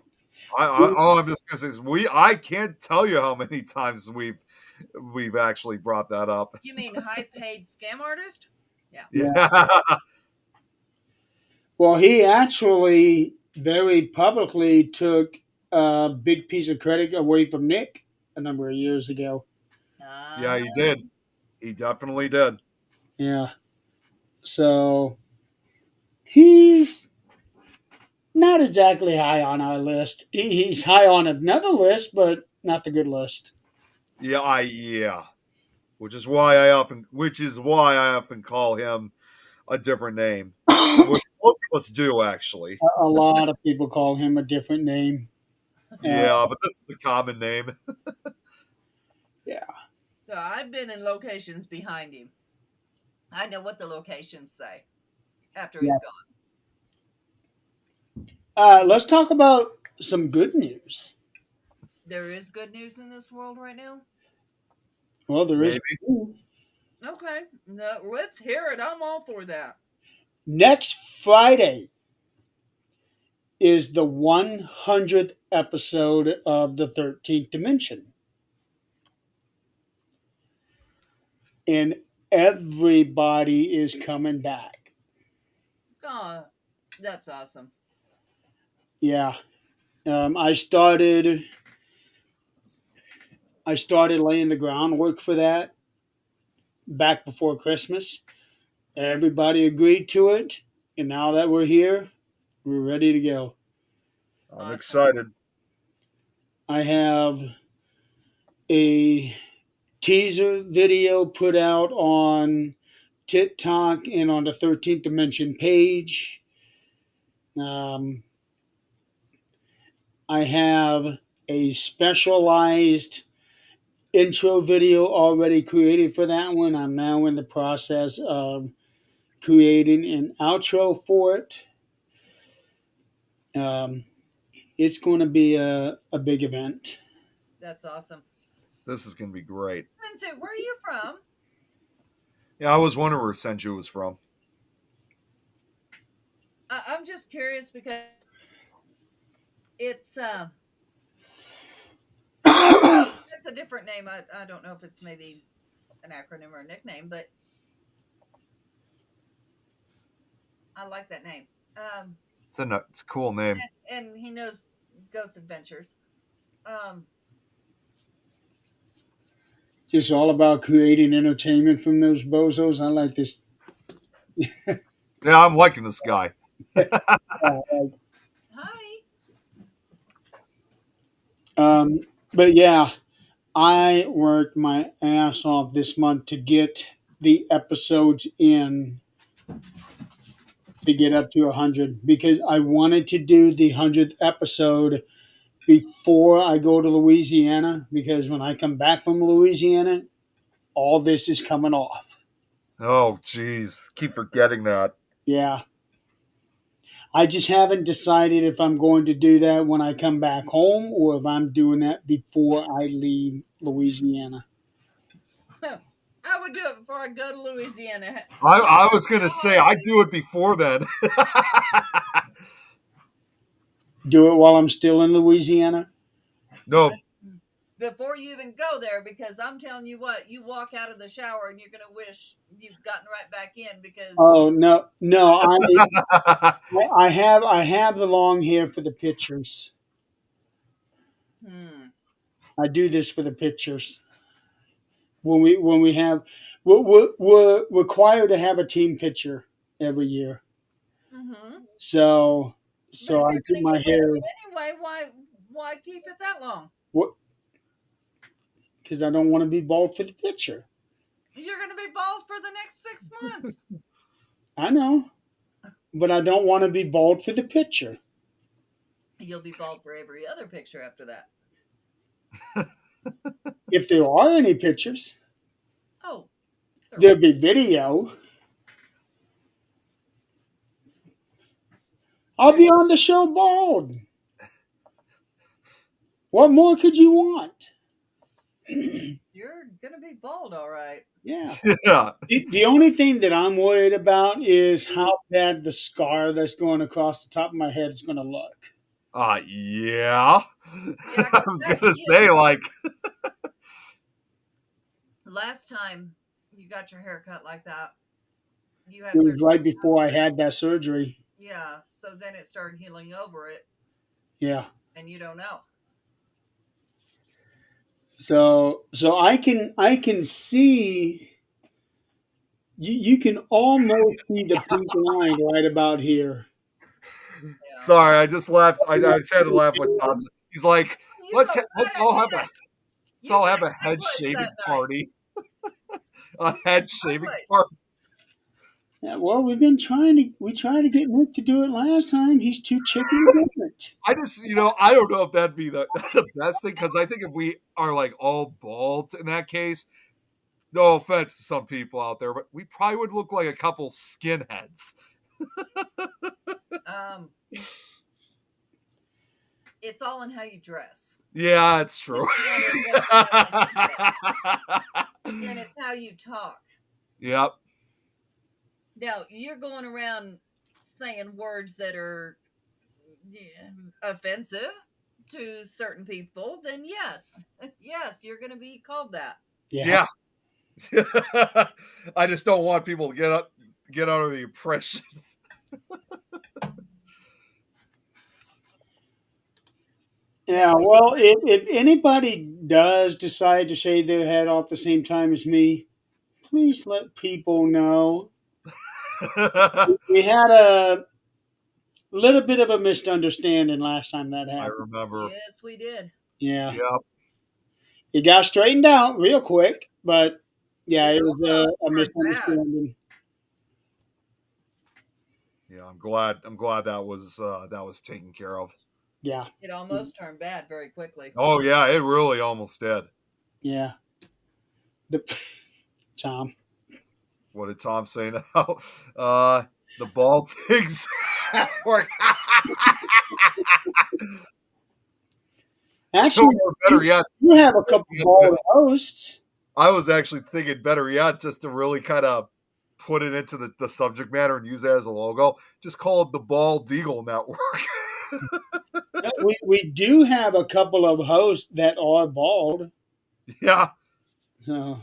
Speaker 3: all I'm just gonna say is I can't tell you how many times we've actually brought that up.
Speaker 2: You mean high paid scam artist? Yeah.
Speaker 3: Yeah.
Speaker 1: Well, he actually very publicly took a big piece of credit away from Nick a number of years ago.
Speaker 3: Yeah, he did. He definitely did.
Speaker 1: Yeah. So he's not exactly high on our list. He's high on another list, but not the good list.
Speaker 3: Yeah. Which is why I often call him a different name. Which most of us do actually.
Speaker 1: A lot of people call him a different name.
Speaker 3: Yeah, but this is a common name.
Speaker 1: Yeah.
Speaker 2: So I've been in locations behind him. I know what the locations say after he's
Speaker 1: Yes.
Speaker 2: gone.
Speaker 1: Let's talk about some good news.
Speaker 2: There is good news in this world right now.
Speaker 1: Well, there is.
Speaker 3: Maybe.
Speaker 2: Okay, no, let's hear it. I'm all for that.
Speaker 1: Next Friday is the 100th episode of the 13th Dimension. And everybody is coming back.
Speaker 2: Oh, that's awesome.
Speaker 1: Yeah. I started laying the groundwork for that back before Christmas. Everybody agreed to it, and now that we're here, we're ready to go.
Speaker 3: I'm
Speaker 2: Awesome.
Speaker 3: excited.
Speaker 1: I have a teaser video put out on TikTok and on the 13th Dimension page. I have a specialized intro video already created for that one. I'm now in the process of creating an outro for it. It's going to be a big event.
Speaker 2: That's awesome.
Speaker 3: This is gonna be great.
Speaker 2: Sensu, where are you from?
Speaker 3: Yeah, I was wondering where Senju was from.
Speaker 2: I'm just curious because it's a different name. I don't know if it's maybe an acronym or a nickname, but I like that name.
Speaker 3: It's a cool name.
Speaker 2: And he knows Ghost Adventures.
Speaker 1: Just all about creating entertainment from those bozos. I like this.
Speaker 3: Yeah, I'm liking this guy.
Speaker 2: Hi.
Speaker 1: But yeah, I worked my ass off this month to get the episodes in to get up to 100 because I wanted to do the 100th episode before I go to Louisiana because when I come back from Louisiana, all this is coming off.
Speaker 3: Oh, jeez. Keep forgetting that.
Speaker 1: Yeah. I just haven't decided if I'm going to do that when I come back home or if I'm doing that before I leave Louisiana.
Speaker 2: I would do it before I go to Louisiana.
Speaker 3: I was going to say, I'd do it before then.
Speaker 1: Do it while I'm still in Louisiana?
Speaker 3: No,
Speaker 2: Before you even go there, because I'm telling you what, you walk out of the shower and you're gonna wish you've gotten right back in because
Speaker 1: Oh no, no! I have the long hair for the pictures. I do this for the pictures. When we have we're required to have a team picture every year.
Speaker 2: Mm-hmm.
Speaker 1: So
Speaker 2: But if
Speaker 1: I
Speaker 2: you're
Speaker 1: keep
Speaker 2: gonna
Speaker 1: my
Speaker 2: get rid
Speaker 1: hair.
Speaker 2: of it anyway, why keep it that long?
Speaker 1: What? Because I don't want to be bald for the picture.
Speaker 2: You're gonna be bald for the next 6 months.
Speaker 1: I know, but I don't want to be bald for the picture.
Speaker 2: You'll be bald for every other picture after that.
Speaker 1: If there are any pictures,
Speaker 2: Oh,
Speaker 1: there'll be video. I'll be on the show bald. What more could you want?
Speaker 2: you're gonna be bald, all right.
Speaker 1: Yeah.
Speaker 3: yeah.
Speaker 1: The only thing that I'm worried about is how bad the scar that's going across the top of my head is going to look.
Speaker 3: Yeah.
Speaker 2: Yeah,
Speaker 3: I was going to say, like,
Speaker 2: last time you got your hair cut like that, you had
Speaker 1: It was
Speaker 2: surgery.
Speaker 1: right before I had that surgery.
Speaker 2: Yeah, so then it started healing over it,
Speaker 1: Yeah.
Speaker 2: and you don't know.
Speaker 1: So I can see you can almost see the pink line right about here.
Speaker 2: Yeah.
Speaker 3: sorry, I just laughed. I just had to laugh with Thompson. He's like,
Speaker 2: You
Speaker 3: let's
Speaker 2: go
Speaker 3: all
Speaker 2: right
Speaker 3: have
Speaker 2: ahead.
Speaker 3: a
Speaker 2: You
Speaker 3: all have
Speaker 2: got
Speaker 3: a head
Speaker 2: Netflix
Speaker 3: shaving
Speaker 2: that night.
Speaker 3: party. A head shaving
Speaker 2: Netflix.
Speaker 3: party.
Speaker 1: Yeah, well, we tried to get Nick to do it last time. He's too chicken different.
Speaker 3: I just, I don't know if that'd be the best thing because I think if we are like all bald in that case, no offense to some people out there, but we probably would look like a couple skinheads.
Speaker 2: It's all in how you dress.
Speaker 3: Yeah, it's true.
Speaker 2: And it's how you talk.
Speaker 3: Yep.
Speaker 2: Now, you're going around saying words that are offensive to certain people, then yes, you're going to be called that.
Speaker 3: Yeah. I just don't want people to get under the impression.
Speaker 1: Yeah, well, if anybody does decide to shave their head off the same time as me, please let people know. We had a little bit of a misunderstanding last time that
Speaker 3: I
Speaker 1: happened.
Speaker 3: remember.
Speaker 2: Yes, we did.
Speaker 1: Yeah,
Speaker 3: Yep.
Speaker 1: it got straightened out real quick, but yeah,
Speaker 2: It
Speaker 1: it was
Speaker 2: almost
Speaker 1: a
Speaker 2: turned
Speaker 1: misunderstanding.
Speaker 3: Yeah, I'm glad that was taken care of.
Speaker 1: Yeah,
Speaker 2: It almost turned bad very quickly.
Speaker 3: Oh yeah, it really almost did.
Speaker 1: yeah. Tom.
Speaker 3: What did Tom say now? The bald things work.
Speaker 1: Actually,
Speaker 3: Or better yet,
Speaker 1: you have a couple bald hosts.
Speaker 3: I was actually thinking better yet, just to really kind of put it into the subject matter and use it as a logo. Just call it the Bald Eagle Network.
Speaker 1: We do have a couple of hosts that are bald.
Speaker 3: Yeah.
Speaker 1: So.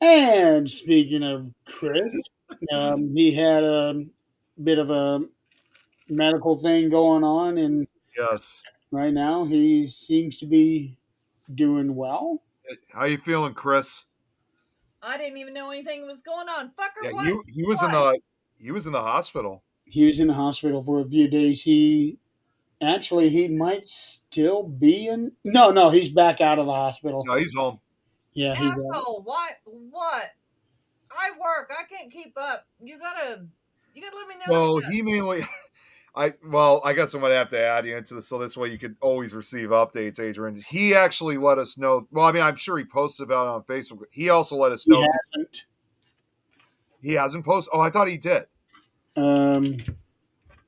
Speaker 1: And speaking of Chris, he had a bit of a medical thing going on, and
Speaker 3: Yes.
Speaker 1: right now he seems to be doing well.
Speaker 3: How you feeling, Chris?
Speaker 2: I didn't even know anything was going on. Fucker,
Speaker 3: Yeah,
Speaker 2: what?
Speaker 3: he was in the hospital.
Speaker 1: He was in the hospital for a few days. He might still be in. No, he's back out of the hospital.
Speaker 3: No, he's home.
Speaker 1: Yeah, he's out.
Speaker 2: Asshole, what? I work. I can't keep up. You gotta You gotta let me know.
Speaker 3: So
Speaker 2: that.
Speaker 3: he mainly, I guess I'm gonna have to add you into this, so this way you could always receive updates, Adrian. He actually let us know. Well, I mean, I'm sure he posted about it on Facebook. He also let us
Speaker 1: He
Speaker 3: know
Speaker 1: hasn't.
Speaker 3: he hasn't posted. Oh, I thought he did.
Speaker 1: Um,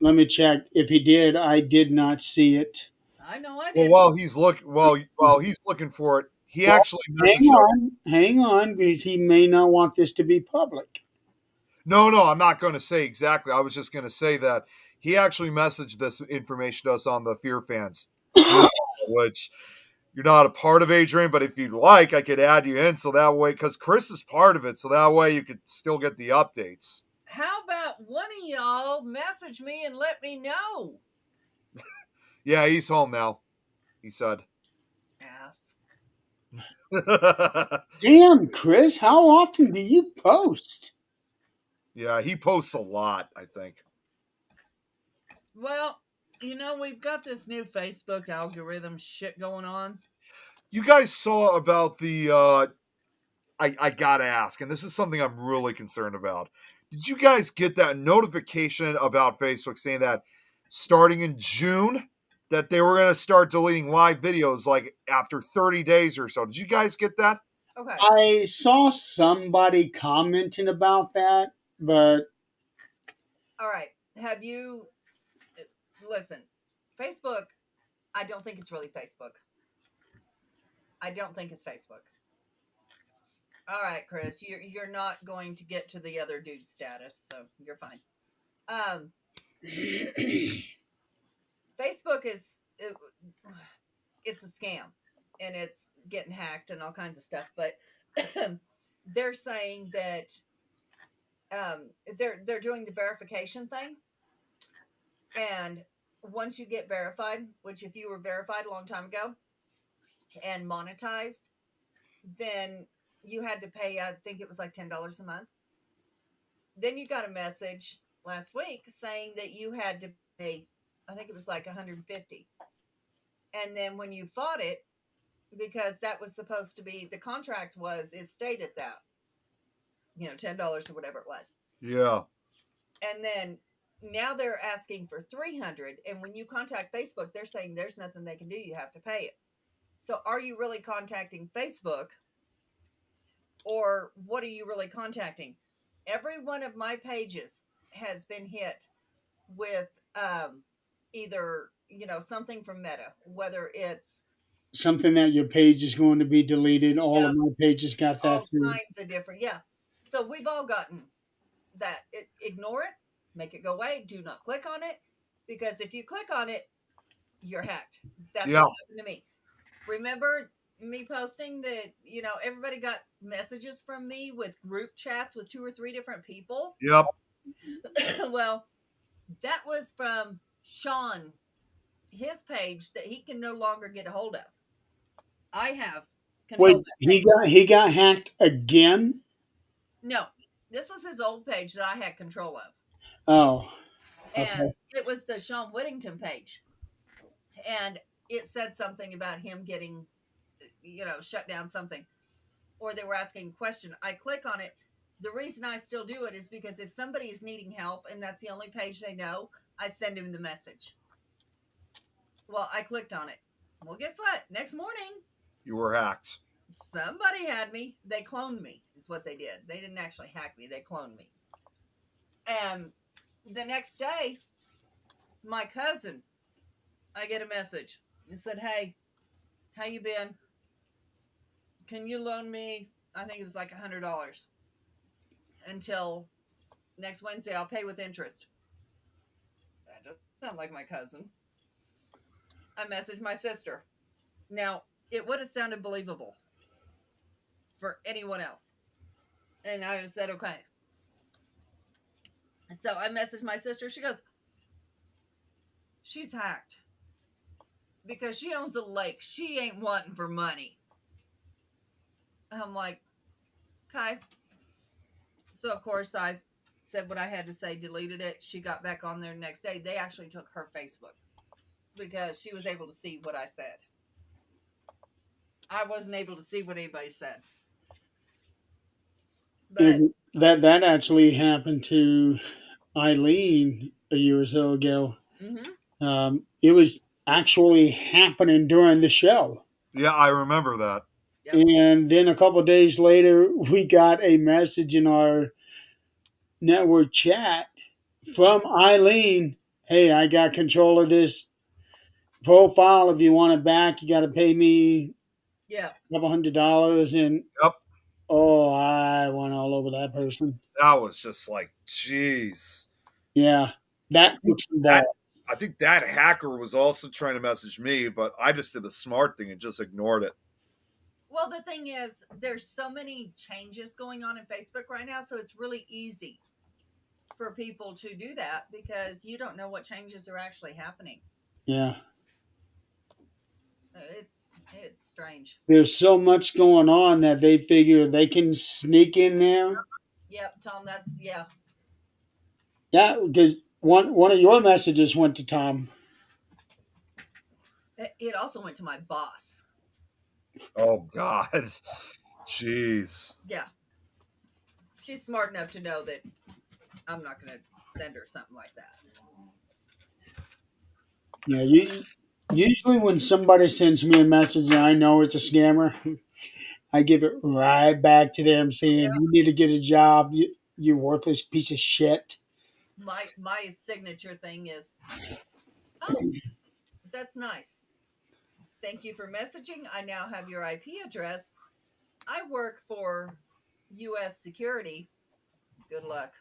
Speaker 1: let me check. If he did, I did not see it.
Speaker 2: I know I
Speaker 3: Well,
Speaker 2: did.
Speaker 3: while he's looking for it, he
Speaker 1: Well,
Speaker 3: actually messaged us.
Speaker 1: hang on, because he may not want this to be public.
Speaker 3: No, I'm not going to say exactly. I was just going to say that he actually messaged this information to us on the Fear Fans group, which you're not a part of, Adrian, but if you'd like, I could add you in so that way, because Chris is part of it, so that way you could still get the updates.
Speaker 2: How about one of y'all message me and let me know?
Speaker 3: Yeah, he's home now, he said.
Speaker 2: Ass.
Speaker 1: Damn, Chris, how often do you post?
Speaker 3: Yeah, he posts a lot, I think.
Speaker 2: Well, we've got this new Facebook algorithm shit going on.
Speaker 3: You guys saw about the I gotta ask, and this is something I'm really concerned about. Did you guys get that notification about Facebook saying that starting in June that they were going to start deleting live videos like after 30 days or so? Did you guys get that?
Speaker 2: Okay.
Speaker 1: I saw somebody commenting about that, but
Speaker 2: All right. Have you listen? Facebook. I don't think it's really Facebook. I don't think it's Facebook. All right, Chris, you're not going to get to the other dude status, so you're fine. Facebook it's a scam, and it's getting hacked and all kinds of stuff. But they're saying that they're doing the verification thing, and once you get verified, which if you were verified a long time ago and monetized, then you had to pay, I think it was like $10 a month. Then you got a message last week saying that you had to pay, I think it was like 150. And then when you fought it, because that was supposed to be, the contract it stated that, $10 or whatever it was.
Speaker 3: Yeah.
Speaker 2: And then now they're asking for 300. And when you contact Facebook, they're saying there's nothing they can do. You have to pay it. So are you really contacting Facebook? Or what are you really contacting? Every one of my pages has been hit with either, something from Meta, whether it's
Speaker 1: something that your page is going to be deleted. All
Speaker 2: yeah,
Speaker 1: of my pages got that
Speaker 2: all
Speaker 1: too.
Speaker 2: kinds of different, yeah. So we've all gotten that. Ignore it, make it go away, do not click on it, because if you click on it, you're hacked. That's
Speaker 3: Yeah.
Speaker 2: what happened to me. Remember me posting that, everybody got messages from me with group chats with 2 or 3 different people?
Speaker 3: Yep.
Speaker 2: Well, that was from Sean, his page that he can no longer get a hold of. I have control
Speaker 1: Wait,
Speaker 2: of that page.
Speaker 1: he got hacked again?
Speaker 2: No, this was his old page that I had control of.
Speaker 1: Oh,
Speaker 2: And
Speaker 1: okay.
Speaker 2: it was the Sean Whittington page. And it said something about him getting, shut down something. Or they were asking a question. I click on it. The reason I still do it is because if somebody is needing help and that's the only page they know, I send him the message. Well, I clicked on it. Well, guess what? Next morning,
Speaker 3: You were hacked.
Speaker 2: somebody had me. They cloned me, is what they did. They didn't actually hack me, they cloned me. And the next day, my cousin, I get a message. It said, "Hey, how you been? Can you loan me?" I think it was like $100 until next Wednesday. I'll pay with interest. That doesn't sound like my cousin. I messaged my sister. Now, it would have sounded believable for anyone else. And I said, okay. So I messaged my sister. She goes, she's hacked because she owns a lake. She ain't wanting for money. I'm like, okay. So, of course, I said what I had to say, deleted it. She got back on there the next day. They actually took her Facebook because she was able to see what I said. I wasn't able to see what anybody said. But
Speaker 1: And that actually happened to Eileen a year or so ago.
Speaker 2: Mm-hmm.
Speaker 1: It was actually happening during the show.
Speaker 3: Yeah, I remember that.
Speaker 2: Yep.
Speaker 1: And then a couple of days later, we got a message in our network chat from Eileen. Hey, I got control of this profile. If you want it back, you got to pay me
Speaker 2: Yeah.
Speaker 1: a couple $100. And
Speaker 3: Yep.
Speaker 1: oh, I went all over that person.
Speaker 3: That was just like, jeez.
Speaker 1: Yeah, that took some balls.
Speaker 3: I think that hacker was also trying to message me, but I just did the smart thing and just ignored it.
Speaker 2: Well, the thing is, there's so many changes going on in Facebook right now, so it's really easy for people to do that because you don't know what changes are actually happening.
Speaker 1: Yeah,
Speaker 2: It's strange.
Speaker 1: there's so much going on that they figure they can sneak in there.
Speaker 2: Yep, Tom, that's yeah.
Speaker 1: Yeah, because one of your messages went to Tom.
Speaker 2: It also went to my boss.
Speaker 3: Oh God. Jeez.
Speaker 2: Yeah. She's smart enough to know that I'm not going to send her something like that.
Speaker 1: Yeah, usually when somebody sends me a message and I know it's a scammer, I give it right back to them saying,
Speaker 2: Yeah.
Speaker 1: "You need to get a job. You worthless piece of shit."
Speaker 2: My signature thing is, oh, that's nice. Thank you for messaging. I now have your IP address. I work for U.S. security. Good luck.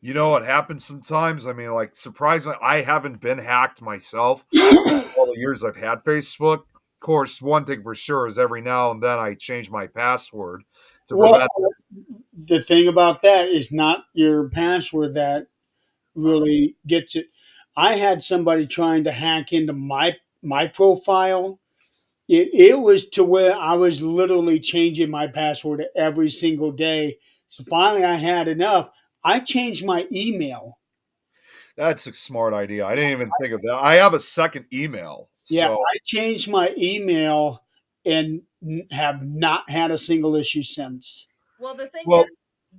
Speaker 3: You know what happens sometimes? I mean, like, surprisingly, I haven't been hacked myself all the years I've had Facebook. Of course, one thing for sure is every now and then I change my password to
Speaker 1: Well,
Speaker 3: prevent.
Speaker 1: the thing about that is not your password that really gets it. I had somebody trying to hack into my profile. It was to where I was literally changing my password every single day. So finally, I had enough. I changed my email.
Speaker 3: That's a smart idea. I didn't even think of that. I have a second email.
Speaker 1: Yeah,
Speaker 3: So,
Speaker 1: I changed my email and have not had a single issue since.
Speaker 2: Well, the thing
Speaker 3: well,
Speaker 2: is,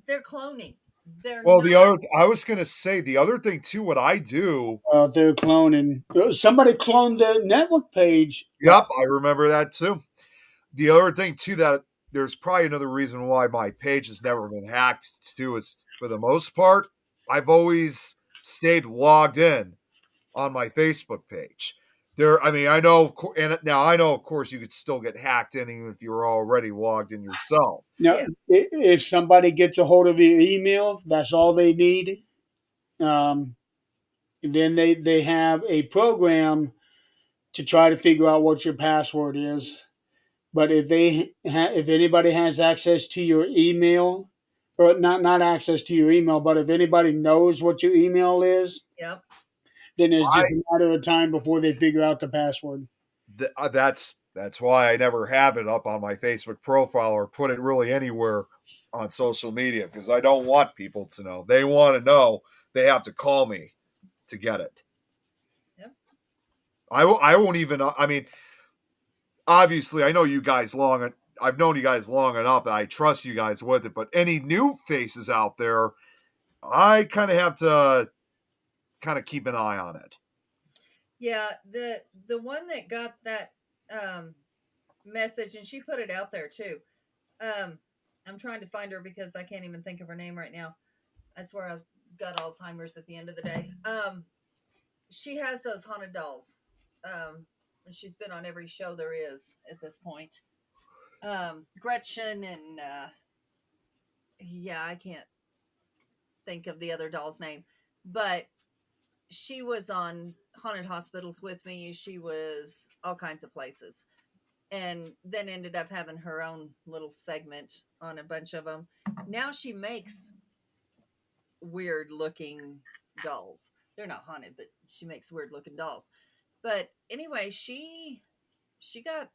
Speaker 2: they're cloning. They're
Speaker 3: well,
Speaker 2: not.
Speaker 3: I was going to say the other thing too, what I do.
Speaker 1: They're cloning. Somebody cloned the network page.
Speaker 3: Yep, I remember that too. The other thing too that there's probably another reason why my page has never been hacked too is for the most part, I've always stayed logged in on my Facebook page. There, I mean, I know, and now I know, of course, you could still get hacked in even if you were already logged in yourself.
Speaker 1: Now,
Speaker 2: Yeah.
Speaker 1: if somebody gets a hold of your email, that's all they need. Um, then they have a program to try to figure out what your password is. But if anybody has access to your email, or not access to your email, but if anybody knows what your email is,
Speaker 2: Yep.
Speaker 1: then it's
Speaker 3: I
Speaker 1: just a matter of time before they figure out the password.
Speaker 3: that's why I never have it up on my Facebook profile or put it really anywhere on social media because I don't want people to know. They want to know. They have to call me to get it.
Speaker 2: Yep.
Speaker 3: I won't even. I mean, obviously, I know you guys long. I've known you guys long enough that I trust you guys with it. But any new faces out there, I kind of have to kind of keep an eye on it.
Speaker 2: Yeah. The one that got that message, and she put it out there too. I'm trying to find her because I can't even think of her name right now. I swear I got Alzheimer's at the end of the day. She has those haunted dolls. She's been on every show there is at this point. Gretchen and yeah, I can't think of the other doll's name, but she was on Haunted Hospitals with me. She was all kinds of places, and then ended up having her own little segment on a bunch of them. Now she makes weird looking dolls. They're not haunted, but she makes weird looking dolls. But anyway, she got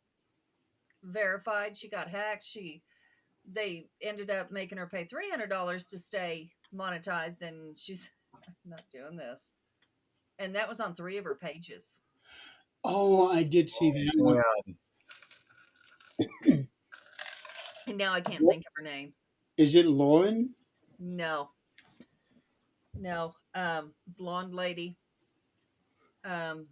Speaker 2: verified. She got hacked. They ended up making her pay $300 to stay monetized, and she's not doing this. And that was on 3 of her pages.
Speaker 1: Oh, I did see that one.
Speaker 3: Yeah.
Speaker 2: And now I can't think of her name.
Speaker 1: Is it Lauren?
Speaker 2: No. No, blonde lady. Um,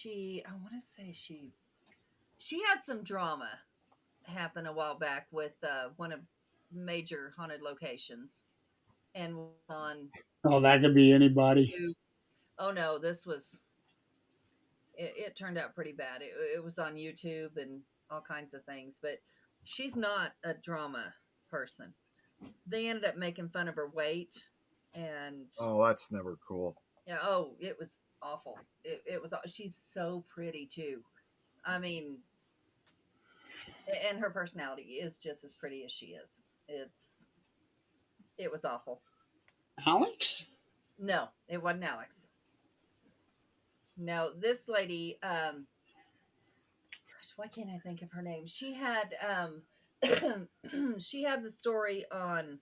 Speaker 2: I want to say she had some drama happen a while back with one of major haunted locations, and on
Speaker 1: Oh, that could be anybody.
Speaker 2: YouTube. Oh no, it turned out pretty bad. It was on YouTube and all kinds of things, but she's not a drama person. They ended up making fun of her weight, and
Speaker 3: Oh, that's never cool.
Speaker 2: yeah, oh, it was awful. It was. She's so pretty too. I mean, and her personality is just as pretty as she is. It was awful.
Speaker 1: Alex?
Speaker 2: No, it wasn't Alex. No, this lady. Gosh, why can't I think of her name? She had she had the story on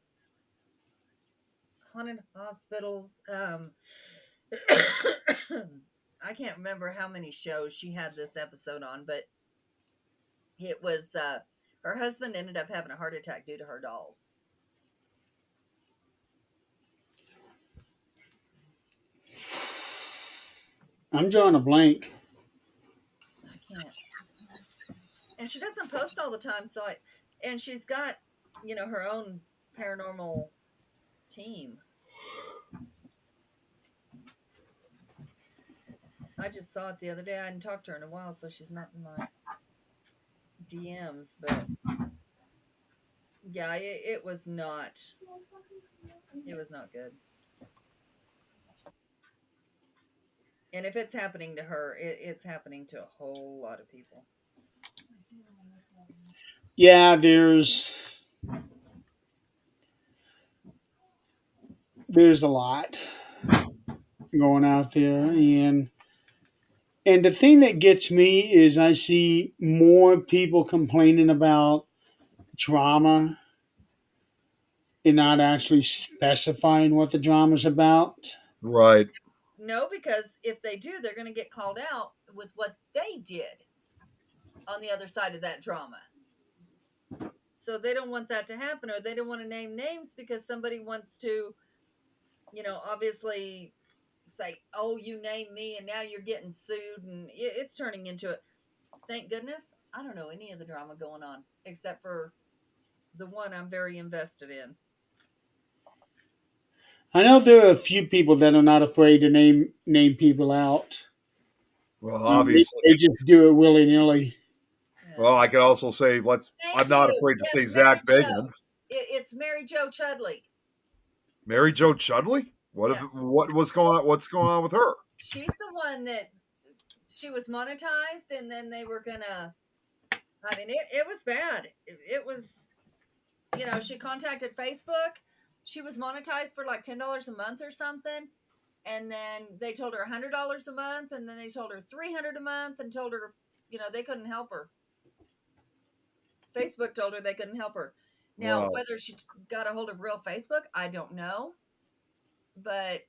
Speaker 2: haunted hospitals. I can't remember how many shows she had this episode on, but it was her husband ended up having a heart attack due to her dolls.
Speaker 1: I'm drawing a blank.
Speaker 2: I can't. And she doesn't post all the time, and she's got, her own paranormal team. I just saw it the other day. I hadn't talked to her in a while, so she's not in my DMs, but yeah, it was not good. And if it's happening to her, it's happening to a whole lot of people.
Speaker 1: Yeah, there's a lot going out there, and the thing that gets me is I see more people complaining about drama and not actually specifying what the drama's about.
Speaker 3: Right.
Speaker 2: No, because if they do, they're going to get called out with what they did on the other side of that drama. So they don't want that to happen, or they don't want to name names because somebody wants to, obviously say, "Oh, you named me, and now you're getting sued," and it's turning into it. Thank goodness, I don't know any of the drama going on except for the one I'm very invested in.
Speaker 1: I know there are a few people that are not afraid to name people out.
Speaker 3: Well,
Speaker 1: They,
Speaker 3: obviously.
Speaker 1: they just do it willy nilly.
Speaker 3: Well,
Speaker 2: Yeah.
Speaker 3: I could also say I'm
Speaker 2: Thank
Speaker 3: not
Speaker 2: you.
Speaker 3: afraid to say
Speaker 2: Yes, Mary
Speaker 3: Zach
Speaker 2: Jo.
Speaker 3: Bagans.
Speaker 2: It's Mary Jo Chudley.
Speaker 3: Mary Jo Chudley?
Speaker 2: Yes,
Speaker 3: What was going on? What's going on with her?
Speaker 2: she's the one that she was monetized, and then they were gonna. I mean, it was bad. It was, she contacted Facebook. She was monetized for like $10 a month or something, and then they told her $100 a month, and then they told her $300 a month, and told her, they couldn't help her. Facebook told her they couldn't help her. Now,
Speaker 3: Well,
Speaker 2: whether she got a hold of real Facebook, I don't know. But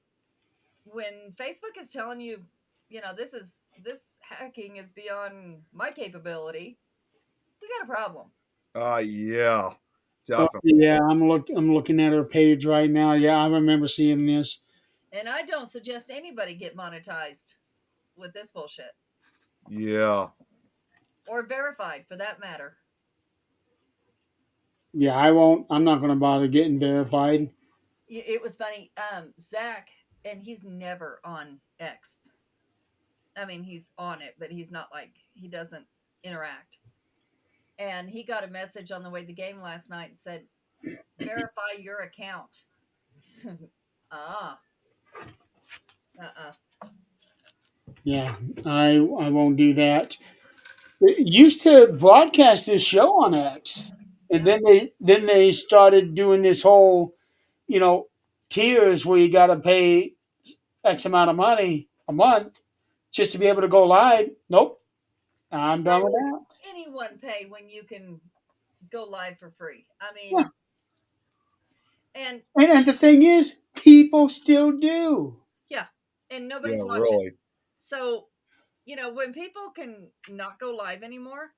Speaker 2: when Facebook is telling you, this hacking is beyond my capability, we got a problem.
Speaker 3: yeah,
Speaker 1: Oh,
Speaker 3: definitely.
Speaker 1: yeah, I'm looking at her page right now. Yeah, I remember seeing this.
Speaker 2: And I don't suggest anybody get monetized with this bullshit,
Speaker 3: Yeah.
Speaker 2: or verified for that matter.
Speaker 1: Yeah, I won't. I'm not going to bother getting verified.
Speaker 2: It was funny. Zach, and he's never on X. I mean, he's on it, but he's not like, he doesn't interact. And he got a message on the way to the game last night and said, verify your account. ah, uh-uh.
Speaker 1: Yeah, I won't do that. It used to broadcast this show on X, and
Speaker 2: Yeah.
Speaker 1: then they started doing this whole, you know, tiers where you got to pay X amount of money a month just to be able to go live. Nope, I'm
Speaker 2: Why
Speaker 1: done with
Speaker 2: would
Speaker 1: that.
Speaker 2: anyone pay when you can go live for free? I
Speaker 1: Yeah,
Speaker 2: mean, and
Speaker 1: and the thing is, people still do.
Speaker 2: yeah, and
Speaker 3: Yeah,
Speaker 2: nobody's watching.
Speaker 3: really.
Speaker 2: So, when people can not go live anymore,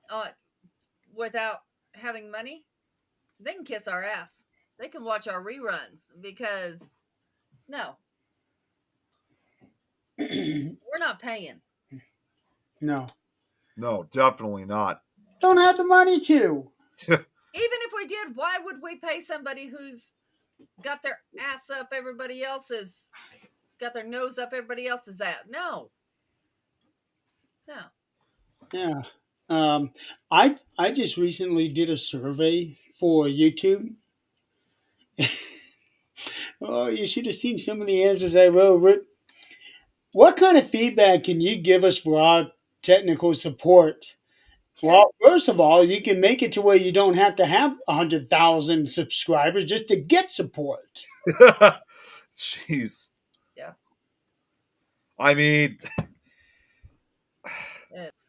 Speaker 2: uh, without having money, They can kiss our ass. They can watch our reruns because no, we're not paying.
Speaker 1: No,
Speaker 3: No, definitely not.
Speaker 1: don't have the money to.
Speaker 2: Even if we did, why would we pay somebody who's got their ass up everybody else's, got their nose up everybody else's ass? No.
Speaker 1: Yeah. I just recently did a survey for YouTube. Oh, you should have seen some of the answers I wrote. What kind of feedback can you give us for our technical support? Well, first of all, you can make it to where you don't have to have 100,000 subscribers just to get support.
Speaker 3: Jeez.
Speaker 2: Yeah.
Speaker 3: I mean,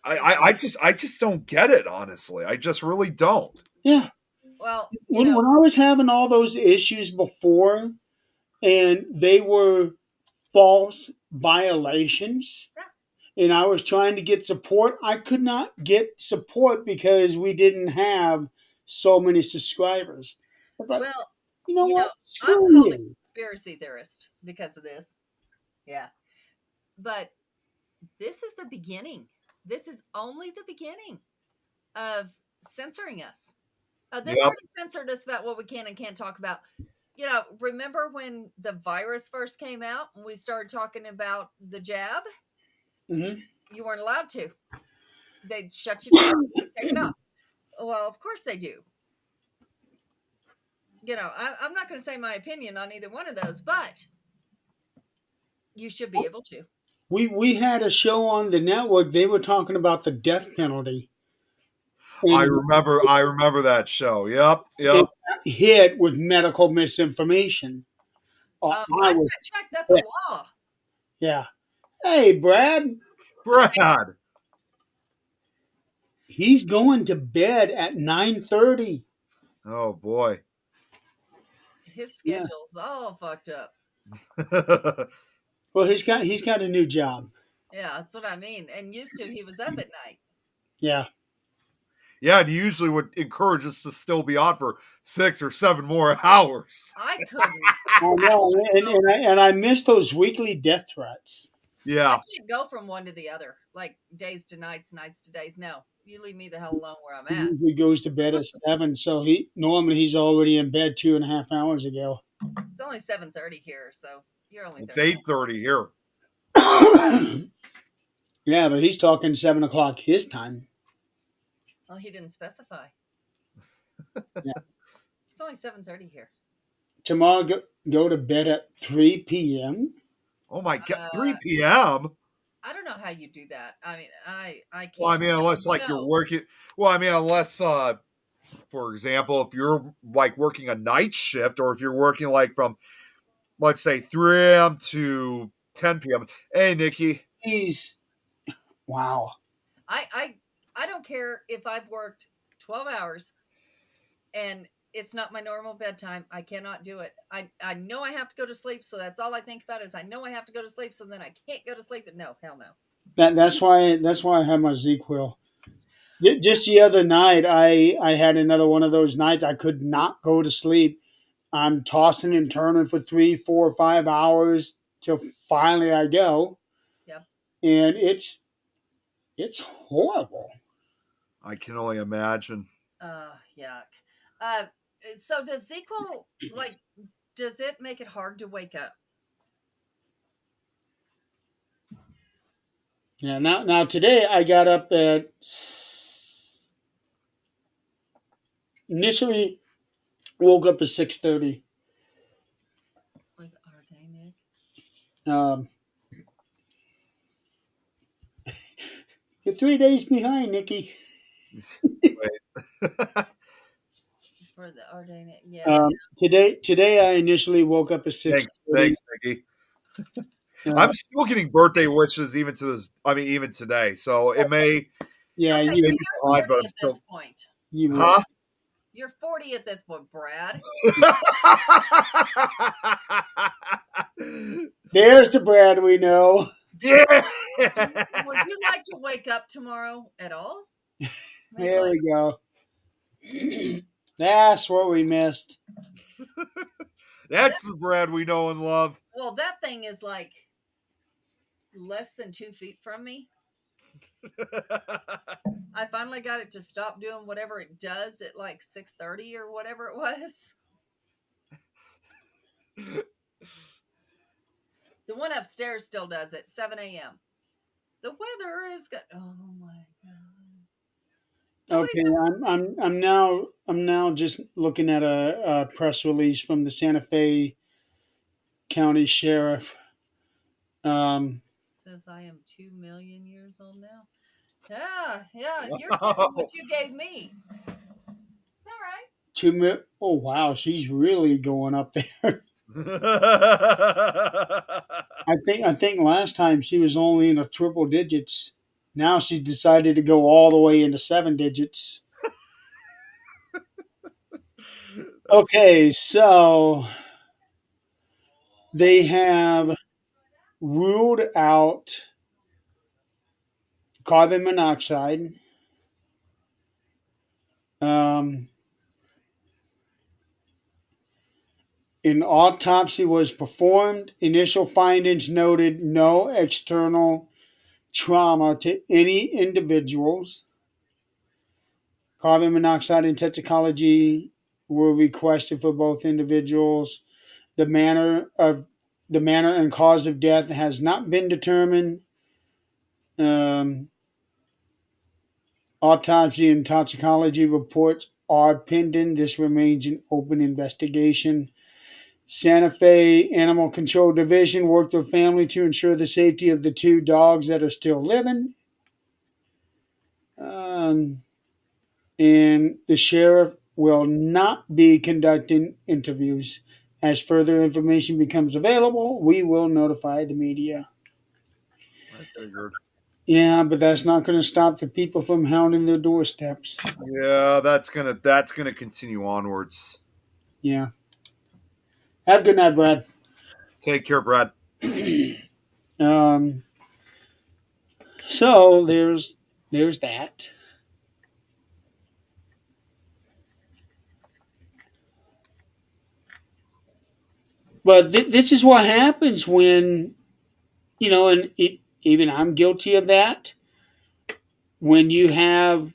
Speaker 3: I just don't get it, honestly. I just really don't.
Speaker 1: Yeah.
Speaker 2: Well,
Speaker 1: When I was having all those issues before, and they were false violations, and I was trying to get support, I could not get support because we didn't have so many subscribers. But
Speaker 2: well,
Speaker 1: you know what?
Speaker 2: I'm
Speaker 1: Screw
Speaker 2: called a
Speaker 1: you.
Speaker 2: conspiracy theorist because of this. Yeah. But this is the beginning. This is only the beginning of censoring us. They've
Speaker 3: Yep.
Speaker 2: already censored us about what we can and can't talk about. Remember when the virus first came out and we started talking about the jab?
Speaker 1: Mhm.
Speaker 2: You weren't allowed to. They'd shut you down, take it off. Well, of course they do. I'm not going to say my opinion on either one of those, but you should be able to.
Speaker 1: We had a show on the network. They were talking about the death penalty.
Speaker 3: I
Speaker 1: And
Speaker 3: remember that show. Yep.
Speaker 1: it hit with medical misinformation. I
Speaker 2: Last
Speaker 1: was,
Speaker 2: I checked, that's a law.
Speaker 1: yeah. Hey, Brad,
Speaker 3: Brad.
Speaker 1: he's going to bed at 9:30.
Speaker 3: Oh boy.
Speaker 2: His
Speaker 1: Yeah.
Speaker 2: schedule's all fucked up.
Speaker 1: Well, he's got a new job.
Speaker 2: Yeah, that's what I mean. And used to, he was up at night.
Speaker 1: Yeah.
Speaker 3: Yeah, and he usually would encourage us to still be on for 6 or 7 more hours.
Speaker 2: I couldn't.
Speaker 1: I know, and I miss those weekly death threats.
Speaker 3: Yeah.
Speaker 2: I can't go from one to the other, like days to nights, nights to days. No, you leave me the hell alone where I'm at.
Speaker 1: He goes to bed at 7, so normally he's already in bed 2.5 hours ago.
Speaker 2: It's only 7:30 here, so you're only.
Speaker 3: It's
Speaker 2: 30
Speaker 3: 8:30 here.
Speaker 1: Yeah, but he's talking 7 o'clock his time.
Speaker 2: Well, he didn't specify.
Speaker 1: Yeah.
Speaker 2: It's only 7:30 here.
Speaker 1: Tomorrow, go to bed at 3 p.m.
Speaker 3: Oh my god, 3 p.m.
Speaker 2: I don't know how you do that. I mean, I can't.
Speaker 3: Well, I mean, unless like you're working. Well, I mean, unless, for example, if you're like working a night shift, or if you're working like from, let's say, 3 a.m. to 10 p.m. Hey, Nikki.
Speaker 1: Wow.
Speaker 2: I don't care if I've worked 12 hours and it's not my normal bedtime. I cannot do it. I know I have to go to sleep, so that's all I think about is I know I have to go to sleep, so then I can't go to sleep. And no, hell no.
Speaker 1: That's why I have my ZQL. Just the other night, I had another one of those nights I could not go to sleep. I'm tossing and turning for 3, 4, 5 hours till finally I go.
Speaker 2: Yep.
Speaker 1: And it's horrible.
Speaker 3: I can only imagine.
Speaker 2: Yuck. So does ZQL, like, does it make it hard to wake up?
Speaker 1: Yeah. Now today I got up at initially woke up at 6:30.
Speaker 2: With our day, Nick?
Speaker 1: You're 3 days behind, Nikki.
Speaker 2: For the our day, Nick. Yeah.
Speaker 1: Today I initially woke up at 6:30.
Speaker 3: Thanks, Nikki. I'm still getting birthday wishes even today. So it may.
Speaker 1: Yeah,
Speaker 2: Okay,
Speaker 1: you,
Speaker 2: so
Speaker 3: be
Speaker 2: you're
Speaker 3: behind,
Speaker 2: 40
Speaker 3: but I'm
Speaker 2: at
Speaker 3: still-
Speaker 2: this point.
Speaker 1: you
Speaker 3: Huh?
Speaker 2: You're 40 at this point, Brad.
Speaker 1: There's the Brad we know.
Speaker 3: Yeah.
Speaker 2: Would you like to wake up tomorrow at all? Maybe
Speaker 1: There
Speaker 2: like,
Speaker 1: we go. That's what we missed.
Speaker 3: That's the Brad we know and love.
Speaker 2: Well, that thing is like less than 2 feet from me. I finally got it to stop doing whatever it does at like 6:30 or whatever it was. The one upstairs still does it, 7 a.m. The weather is good. Oh my god! Nobody's
Speaker 1: Okay, I'm now just looking at a press release from the Santa Fe County Sheriff. Um,
Speaker 2: says I am 2 million years old now. Yeah, you're getting what you gave me. It's all right.
Speaker 1: Oh wow, she's really going up there. I think last time she was only in the triple digits. Now she's decided to go all the way into seven digits. Okay, so they have ruled out carbon monoxide. Um, an autopsy was performed. Initial findings noted no external trauma to any individuals. Carbon monoxide and toxicology were requested for both individuals. The manner and cause of death has not been determined. Um, Autopsy and toxicology reports are pending. This remains an open investigation. Santa Fe Animal Control Division worked with family to ensure the safety of the two dogs that are still living. And the sheriff will not be conducting interviews. As further information becomes available, we will notify the media.
Speaker 3: I figured.
Speaker 1: Yeah, but that's not going to stop the people from hounding their doorsteps.
Speaker 3: Yeah, that's gonna continue onwards.
Speaker 1: Yeah. Have a good night, Brad.
Speaker 3: Take care, Brad.
Speaker 1: um, so there's that. But this is what happens when and even I'm guilty of that. When you have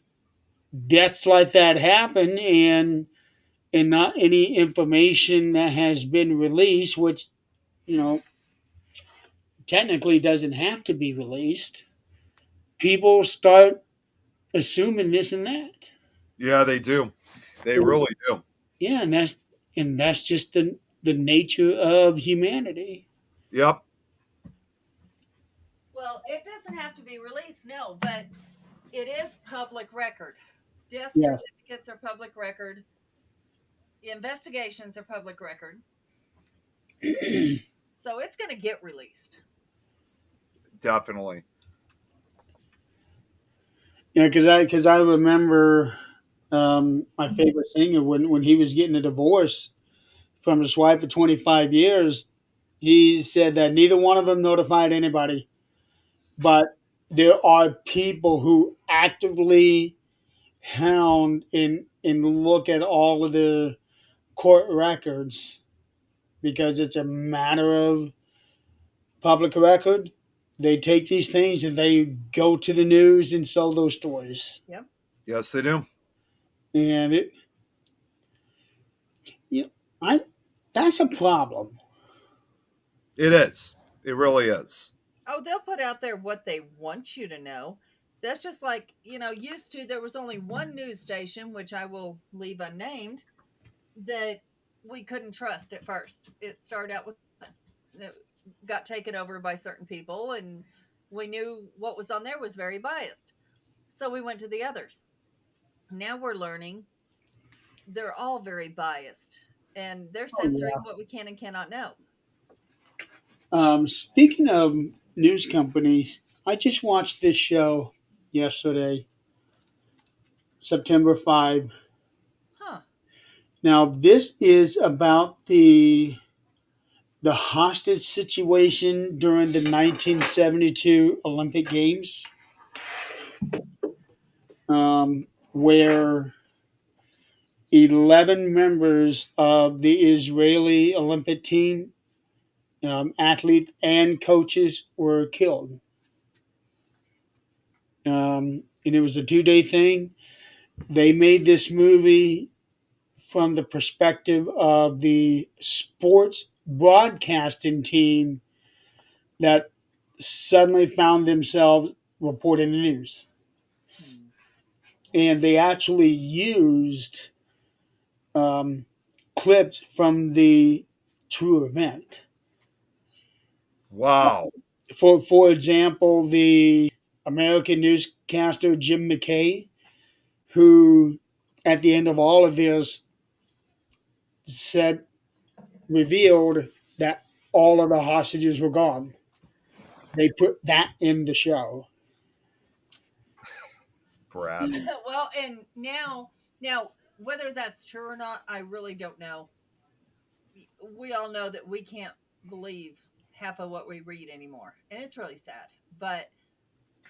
Speaker 1: deaths like that happen, and not any information that has been released, which you know technically doesn't have to be released, people start assuming this and that.
Speaker 3: Yeah, they do. They really do.
Speaker 1: Yeah, and that's just the nature of humanity.
Speaker 3: Yep.
Speaker 2: Well, it doesn't have to be released, no, but it is public record. Death
Speaker 1: Yes.
Speaker 2: certificates are public record. The investigations are public record. So it's going to get released.
Speaker 3: Definitely.
Speaker 1: Yeah, because I remember my favorite singer when he was getting a divorce from his wife for 25 years. He said that neither one of them notified anybody, but there are people who actively hound and look at all of the court records because it's a matter of public record. They take these things and they go to the news and sell those stories.
Speaker 2: Yep.
Speaker 3: Yes, they do.
Speaker 1: And I that's a problem.
Speaker 3: It is. It really is.
Speaker 2: Oh, they'll put out there what they want you to know. That's just like, used to, there was only one news station, which I will leave unnamed, that we couldn't trust at first. It started out with, it got taken over by certain people, and we knew what was on there was very biased. So we went to the others. Now we're learning they're all very biased, and they're censoring what we can and cannot know.
Speaker 1: Speaking of news companies, I just watched this show yesterday, September 5.
Speaker 2: Huh.
Speaker 1: Now this is about the hostage situation during the 1972 Olympic Games, where 11 members of the Israeli Olympic team, athletes and coaches, were killed. And it was a 2 day thing. They made this movie from the perspective of the sports broadcasting team that suddenly found themselves reporting the news. And they actually used um, clips from the true event.
Speaker 3: Wow.
Speaker 1: For example, the American newscaster Jim McKay, who at the end of all of this said revealed that all of the hostages were gone. They put that in the show.
Speaker 3: Brad.
Speaker 2: Well, and now whether that's true or not, I really don't know. We all know that we can't believe half of what we read anymore, and it's really sad. But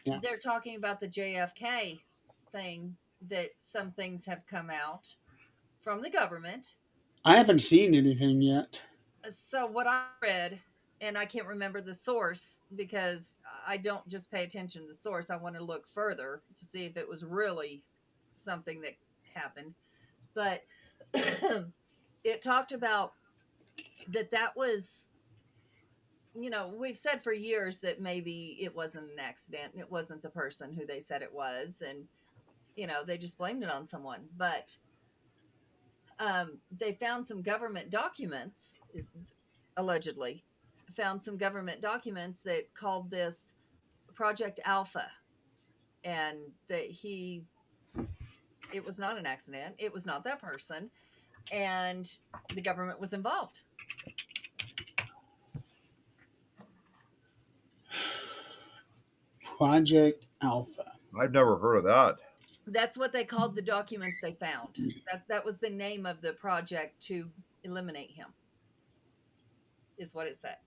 Speaker 1: Yeah.
Speaker 2: they're talking about the JFK thing, that some things have come out from the government.
Speaker 1: I haven't seen anything yet.
Speaker 2: So what I read, and I can't remember the source because I don't just pay attention to the source. I want to look further to see if it was really something that happened. But it talked about that was, we've said for years that maybe it wasn't an accident. It wasn't the person who they said it was. And, they just blamed it on someone. But they found some government documents, allegedly, found some government documents that called this Project Alpha. And that it was not an accident. It was not that person. And the government was involved.
Speaker 1: Project Alpha.
Speaker 3: I've never heard of that.
Speaker 2: That's what they called the documents they found. That was the name of the project to eliminate him, is what it said.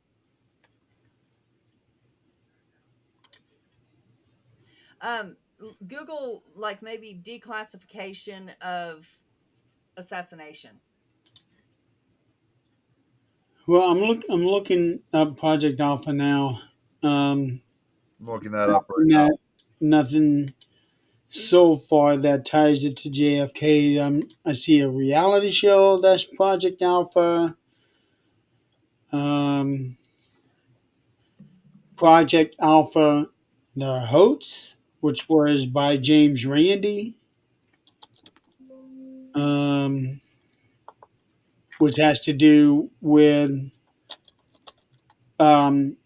Speaker 2: Google, like, maybe declassification of assassination.
Speaker 1: Well, I'm looking up Project Alpha now.
Speaker 3: I'm looking that up right now.
Speaker 1: Nothing so far that ties it to JFK. I see a reality show that's Project Alpha. Project Alpha, the Hoax, which was by James Randi, which has to do with um,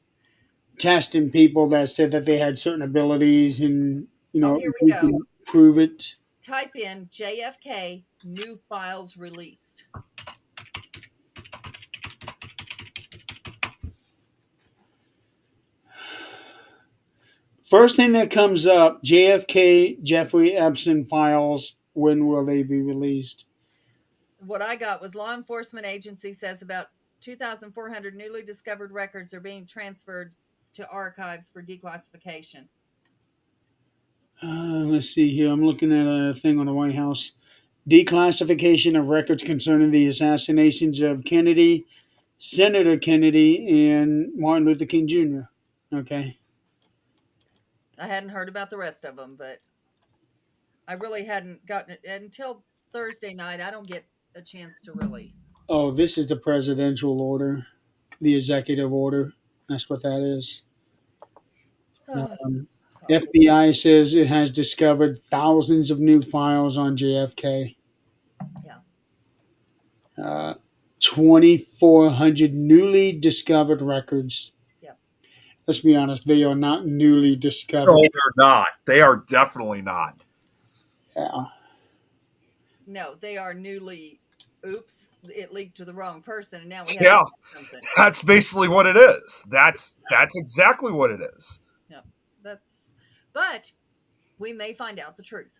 Speaker 1: testing people that said that they had certain abilities, and
Speaker 2: Here we
Speaker 1: we
Speaker 2: go.
Speaker 1: can prove it.
Speaker 2: Type in JFK new files released.
Speaker 1: First thing that comes up: JFK Jeffrey Epstein files. When will they be released?
Speaker 2: What I got was law enforcement agency says about 2,400 newly discovered records are being transferred to archives for declassification.
Speaker 1: Let's see here. I'm looking at a thing on the White House. Declassification of records concerning the assassinations of Kennedy, Senator Kennedy, and Martin Luther King Jr. Okay.
Speaker 2: I hadn't heard about the rest of them, but I really hadn't gotten it until Thursday night. I don't get a chance to really.
Speaker 1: Oh, this is the presidential order, the executive order. That's what that is. FBI says it has discovered thousands of new files on JFK.
Speaker 2: Yeah.
Speaker 1: 2,400 newly discovered records.
Speaker 2: Yeah.
Speaker 1: Let's be honest, they are not newly discovered.
Speaker 3: No, they're not. They are definitely not.
Speaker 1: Yeah.
Speaker 2: No, they are newly. Oops, it leaked to the wrong person, and now we have
Speaker 3: Yeah,
Speaker 2: something.
Speaker 3: that's basically what it is. That's exactly what it is.
Speaker 2: Yeah, but we may find out the truth.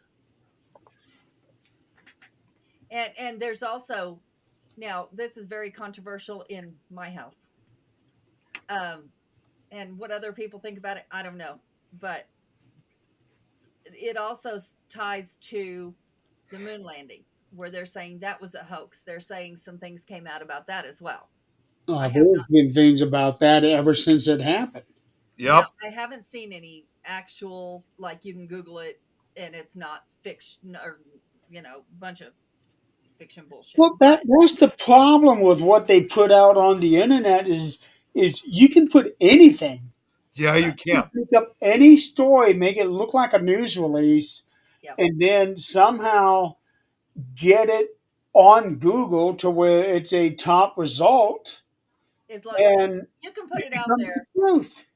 Speaker 2: And there's also, now this is very controversial in my house. And what other people think about it, I don't know, but it also ties to the moon landing. where they're saying that was a hoax. They're saying some things came out about that as well. I have
Speaker 1: There's
Speaker 2: not.
Speaker 1: been things about that ever since it happened.
Speaker 2: Now,
Speaker 3: Yep.
Speaker 2: I haven't seen any actual, like you can Google it and it's not fiction or, bunch of fiction bullshit.
Speaker 1: Well,
Speaker 2: But
Speaker 1: that's the problem with what they put out on the internet is you can put anything.
Speaker 3: Yeah, you
Speaker 1: You
Speaker 3: can.
Speaker 1: pick up any story, make it look like a news release,
Speaker 2: yep,
Speaker 1: and then somehow get it on Google to where it's a top result,
Speaker 2: it's like
Speaker 1: and
Speaker 2: you can put
Speaker 1: it
Speaker 2: it out
Speaker 1: becomes the
Speaker 2: there.
Speaker 1: truth.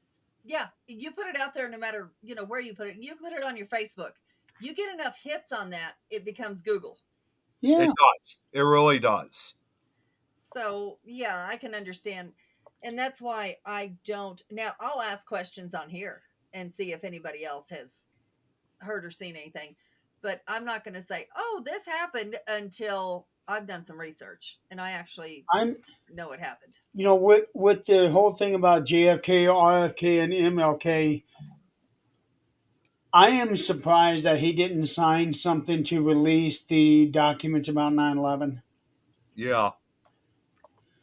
Speaker 2: Yeah, you put it out there no matter, where you put it. You put it on your Facebook. You get enough hits on that, it becomes Google.
Speaker 1: Yeah,
Speaker 3: It does. It really does.
Speaker 2: So, yeah, I can understand. And that's why I don't. Now, I'll ask questions on here and see if anybody else has heard or seen anything. But I'm not going to say, oh, this happened until I've done some research and I actually
Speaker 1: I'm.
Speaker 2: know it happened.
Speaker 1: With the whole thing about JFK, RFK, and MLK, I am surprised that he didn't sign something to release the documents about 9/11.
Speaker 3: Yeah.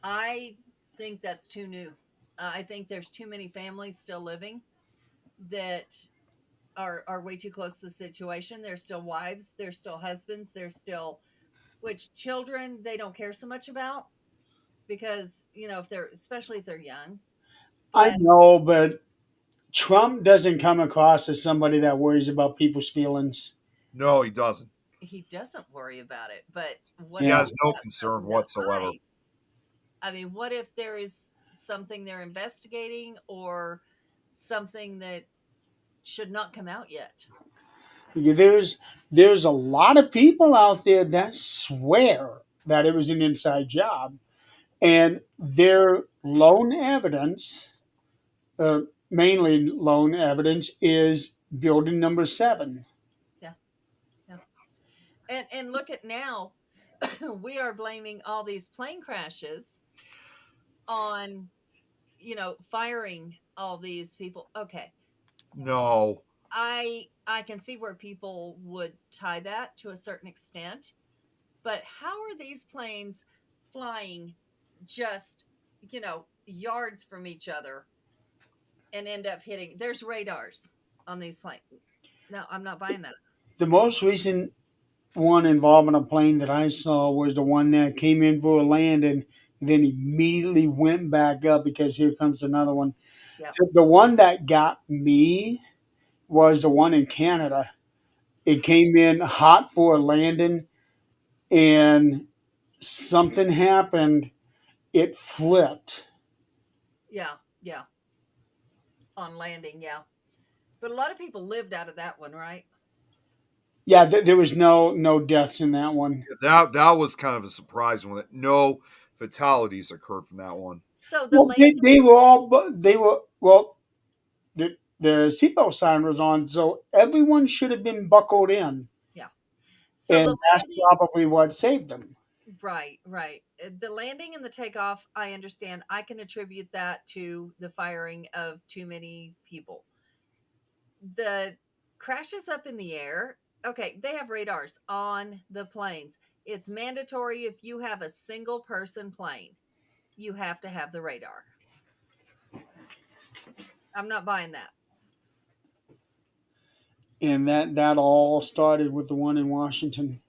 Speaker 2: I think that's too new. I think there's too many families still living that are way too close to the situation. There's still wives, there's still husbands, there's still which children they don't care so much about because if they're especially if they're young.
Speaker 1: I
Speaker 2: But
Speaker 1: know, but Trump doesn't come across as somebody that worries about people's feelings.
Speaker 3: No, he doesn't.
Speaker 2: he doesn't worry about it. But what
Speaker 3: He
Speaker 2: if
Speaker 1: Yeah,
Speaker 3: has
Speaker 2: he's
Speaker 3: no
Speaker 2: got
Speaker 3: concern
Speaker 2: something to
Speaker 3: whatsoever.
Speaker 2: hide? I mean, what if there is something they're investigating or something that should not come out yet?
Speaker 1: there's a lot of people out there that swear that it was an inside job, and their lone evidence, uh, mainly lone evidence, is building number 7.
Speaker 2: Yeah, yeah. And look at now, we are blaming all these plane crashes on firing all these people. Okay,
Speaker 3: No.
Speaker 2: I can see where people would tie that to a certain extent, but how are these planes flying just yards from each other and end up hitting? There's radars on these planes. No, I'm not buying that.
Speaker 1: The most recent one involving a plane that I saw was the one that came in for a landing, then immediately went back up because here comes another one.
Speaker 2: Yep.
Speaker 1: The one that got me was the one in Canada. It came in hot for a landing, and something happened. It flipped.
Speaker 2: Yeah, yeah, on landing, yeah. But a lot of people lived out of that one, right?
Speaker 1: Yeah, there was no deaths in that one.
Speaker 3: That was kind of a surprise one. That no fatalities occurred from that one.
Speaker 2: So the
Speaker 1: Well,
Speaker 2: landing,
Speaker 1: they were all, they were, well, the seatbelt sign was on, so everyone should have been buckled in,
Speaker 2: yeah. So the
Speaker 1: and that's
Speaker 2: landing,
Speaker 1: probably what saved them.
Speaker 2: right, right. The landing and the takeoff, I understand. I can attribute that to the firing of too many people. The crashes up in the air, okay, they have radars on the planes. It's mandatory if you have a single person plane, you have to have the radar. I'm not buying that.
Speaker 1: And that all started with the one in Washington.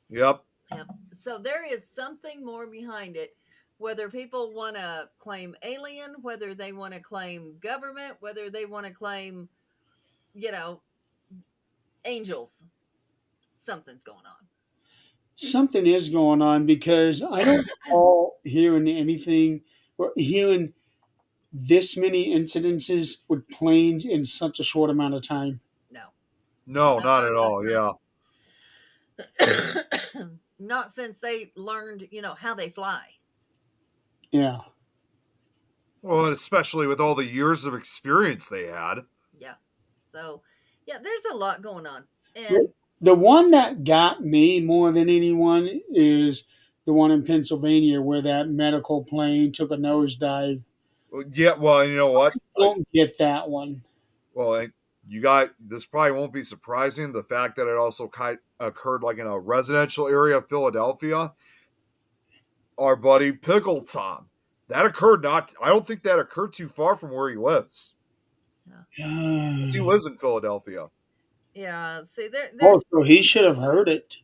Speaker 3: Yep.
Speaker 2: Yep. So there is something more behind it. Whether people want to claim alien, whether they want to claim government, whether they want to claim, you know, angels, something's going on.
Speaker 1: Something is going on because I don't recall hearing anything or hearing this many incidences with planes in such a short amount of time.
Speaker 2: No,
Speaker 3: No,
Speaker 2: not
Speaker 3: not at all. Yeah.
Speaker 2: not since they learned, how they fly.
Speaker 1: Yeah.
Speaker 3: Well, especially with all the years of experience they had.
Speaker 2: Yeah. So, yeah, there's a lot going on.
Speaker 1: The
Speaker 2: And
Speaker 1: the one that got me more than anyone is the one in Pennsylvania where that medical plane took a nosedive.
Speaker 3: Yeah. Well, you know what?
Speaker 1: Don't get that one.
Speaker 3: Well, you got this. Probably won't be surprising. The fact that it also occurred like in a residential area of Philadelphia. Our buddy Pickle Tom. That occurred not. I don't think that occurred too far from where he lives. He lives in Philadelphia.
Speaker 2: Yeah. See, there's
Speaker 1: Oh, so he should have heard it.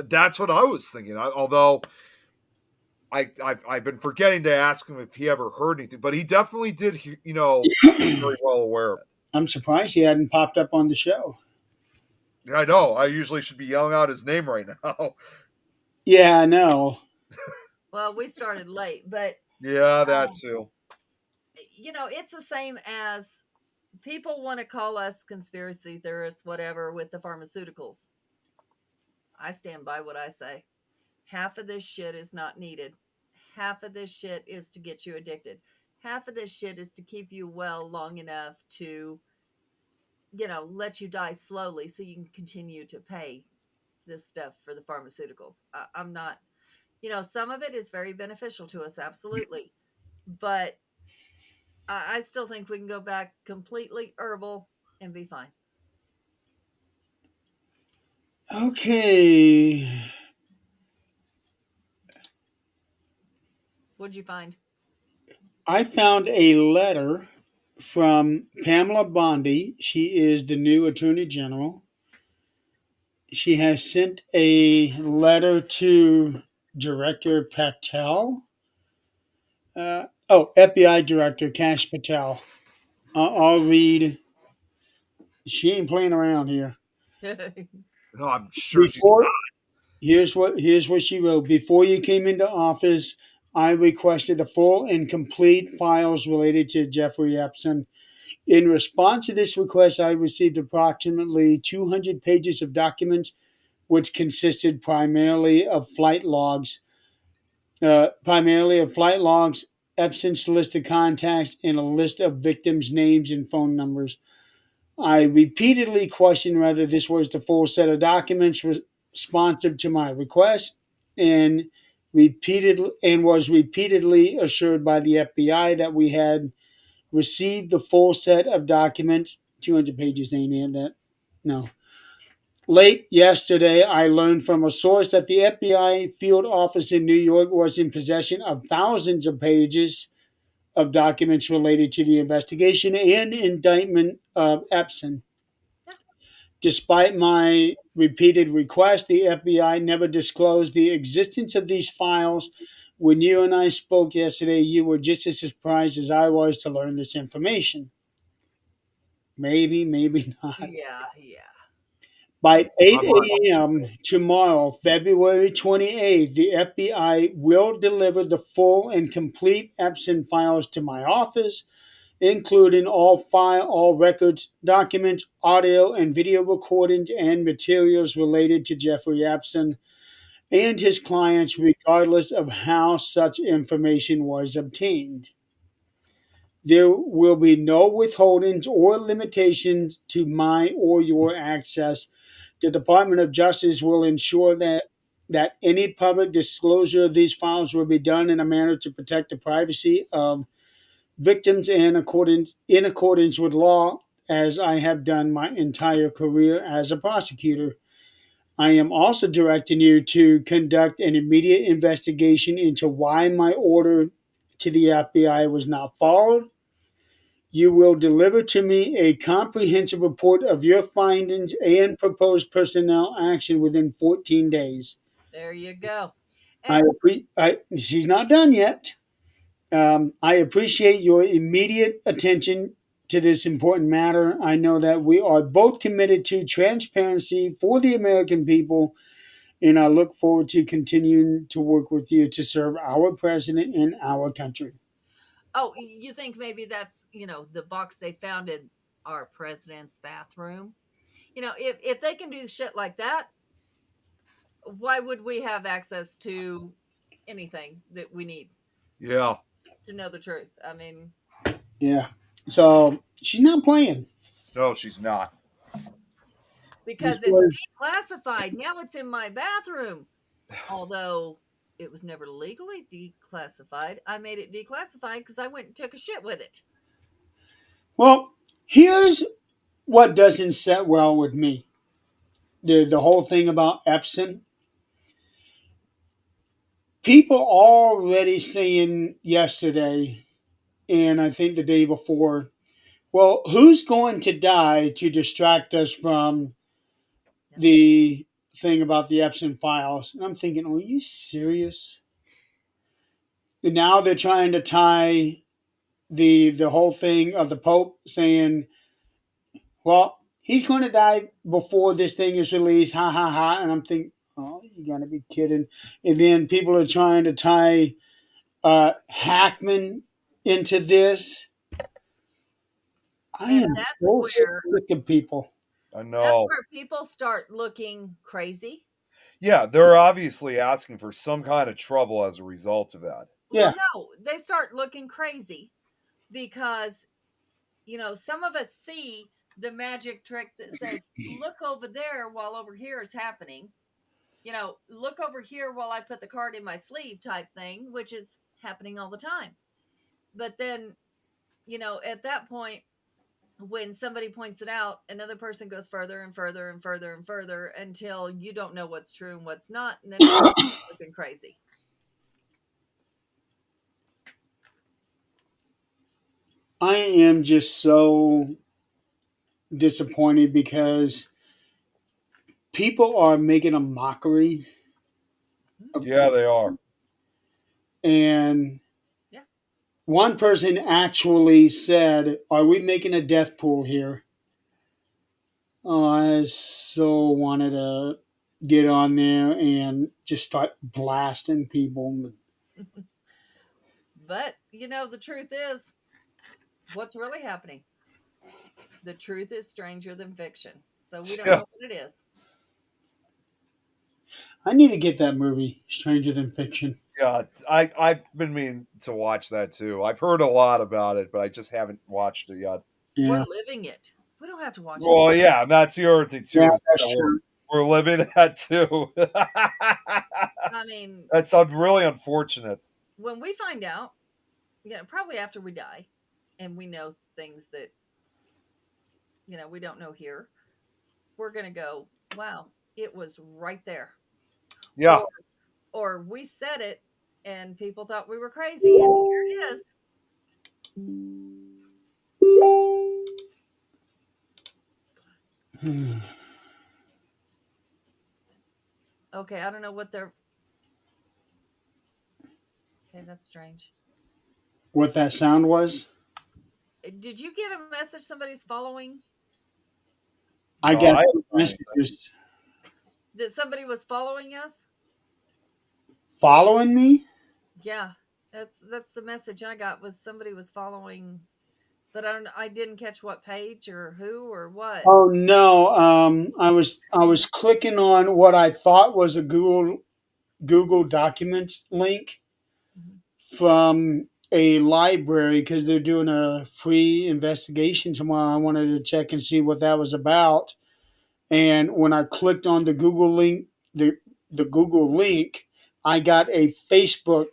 Speaker 3: That's what I was thinking. Although I've been forgetting to ask him if he ever heard anything, but he definitely did. Very well aware of it.
Speaker 1: I'm surprised he hadn't popped up on the show.
Speaker 3: I know. I usually should be yelling out his name right now.
Speaker 1: Yeah, I know.
Speaker 2: well, we started late, but
Speaker 3: Yeah, that too.
Speaker 2: it's the same as people want to call us conspiracy theorists, whatever, with the pharmaceuticals. I stand by what I say. Half of this shit is not needed. Half of this shit is to get you addicted. Half of this shit is to keep you well long enough to, let you die slowly so you can continue to pay this stuff for the pharmaceuticals. I'm not, some of it is very beneficial to us, absolutely. But I still think we can go back completely herbal and be fine.
Speaker 1: Okay.
Speaker 2: What'd you find?
Speaker 1: I found a letter from Pamela Bondi. She is the new Attorney General. She has sent a letter to Director Patel. FBI Director Kash Patel. I'll read. She ain't playing around here.
Speaker 3: No, I'm sure she's
Speaker 1: Before,
Speaker 3: not.
Speaker 1: here's what she wrote. Before you came into office, I requested the full and complete files related to Jeffrey Epstein. In response to this request, I received approximately 200 pages of documents, which consisted primarily of flight logs, Epstein's list of contacts, and a list of victims' names and phone numbers. I repeatedly questioned whether this was the full set of documents responsive to my request, and was repeatedly assured by the FBI that we had received the full set of documents. 200 pages ain't in that. No. Late yesterday, I learned from a source that the FBI field office in New York was in possession of thousands of pages of documents related to the investigation and indictment of Epstein. Despite my repeated request, the FBI never disclosed the existence of these files. When you and I spoke yesterday, you were just as surprised as I was to learn this information. Maybe, maybe not.
Speaker 2: Yeah.
Speaker 1: By 8 a.m. tomorrow, February 28th, the FBI will deliver the full and complete Epstein files to my office, including all records, documents, audio and video recordings, and materials related to Jeffrey Epstein and his clients, regardless of how such information was obtained. There will be no withholdings or limitations to my or your access. The Department of Justice will ensure that any public disclosure of these files will be done in a manner to protect the privacy of victims and in accordance with law, as I have done my entire career as a prosecutor. I am also directing you to conduct an immediate investigation into why my order to the FBI was not followed. You will deliver to me a comprehensive report of your findings and proposed personnel action within 14 days.
Speaker 2: There you go.
Speaker 1: She's not done yet. I appreciate your immediate attention to this important matter. I know that we are both committed to transparency for the American people, and I look forward to continuing to work with you to serve our president and our country.
Speaker 2: Oh, you think maybe that's, the box they found in our president's bathroom? If they can do shit like that, why would we have access to anything that we need
Speaker 3: Yeah.
Speaker 2: to know the truth? I mean,
Speaker 1: Yeah. So she's not playing.
Speaker 3: No, she's not.
Speaker 2: because it's declassified. Now it's in my bathroom. Although it was never legally declassified, I made it declassified because I went and took a shit with it.
Speaker 1: Well, here's what doesn't set well with me. the whole thing about Epson. People already saying yesterday, and I think the day before, well, who's going to die to distract us from the thing about the Epson files? And I'm thinking, are you serious? And now they're trying to tie the whole thing of the Pope saying, well, he's going to die before this thing is released. Ha ha ha! And I'm thinking, oh, you got to be kidding! And then people are trying to tie Hackman into this. I
Speaker 2: And
Speaker 1: am
Speaker 2: that's
Speaker 1: so
Speaker 2: where
Speaker 1: sick of people.
Speaker 3: I
Speaker 2: that's
Speaker 3: know.
Speaker 2: where people start looking crazy.
Speaker 3: Yeah, they're obviously asking for some kind of trouble as a result of that.
Speaker 1: Yeah,
Speaker 2: Well, no, they start looking crazy because some of us see the magic trick that says, look over there while over here is happening. Look over here while I put the card in my sleeve type thing, which is happening all the time. But then, at that point, when somebody points it out, another person goes further and further and further and further until you don't know what's true and what's not. And then it's looking crazy.
Speaker 1: I am just so disappointed because people are making a mockery of,
Speaker 3: Yeah, they are.
Speaker 1: and
Speaker 2: Yeah.
Speaker 1: one person actually said, "Are we making a death pool here?" Oh, I so wanted to get on there and just start blasting people.
Speaker 2: But, the truth is, what's really happening? The truth is stranger than fiction. So we don't
Speaker 3: Yeah.
Speaker 2: know what it is.
Speaker 1: I need to get that movie, Stranger Than Fiction.
Speaker 3: Yeah, I've been meaning to watch that too. I've heard a lot about it, but I just haven't watched it yet.
Speaker 1: Yeah,
Speaker 2: We're living it. We don't have to watch it.
Speaker 3: Well, yeah, and that's the other thing
Speaker 1: yeah,
Speaker 3: too. Is
Speaker 1: that's
Speaker 3: that
Speaker 1: true.
Speaker 3: we're living that too.
Speaker 2: I mean,
Speaker 3: That's really unfortunate.
Speaker 2: when we find out, probably after we die, and we know things that, we don't know here, we're going to go, wow, it was right there.
Speaker 3: Yeah.
Speaker 2: Or we said it and people thought we were crazy, and here it is. Okay, I don't know what they're. Okay, that's strange.
Speaker 1: What that sound was?
Speaker 2: Did you get a message somebody's following?
Speaker 1: I
Speaker 3: No,
Speaker 1: got
Speaker 3: I haven't done anything.
Speaker 1: messages
Speaker 2: That somebody was following us?
Speaker 1: following me.
Speaker 2: Yeah, that's the message I got, was somebody was following, but I didn't catch what page or who or what.
Speaker 1: Oh no, I was clicking on what I thought was a Google Documents link
Speaker 2: Mhm.
Speaker 1: from a library because they're doing a free investigation tomorrow. I wanted to check and see what that was about. And when I clicked on the Google link, I got a Facebook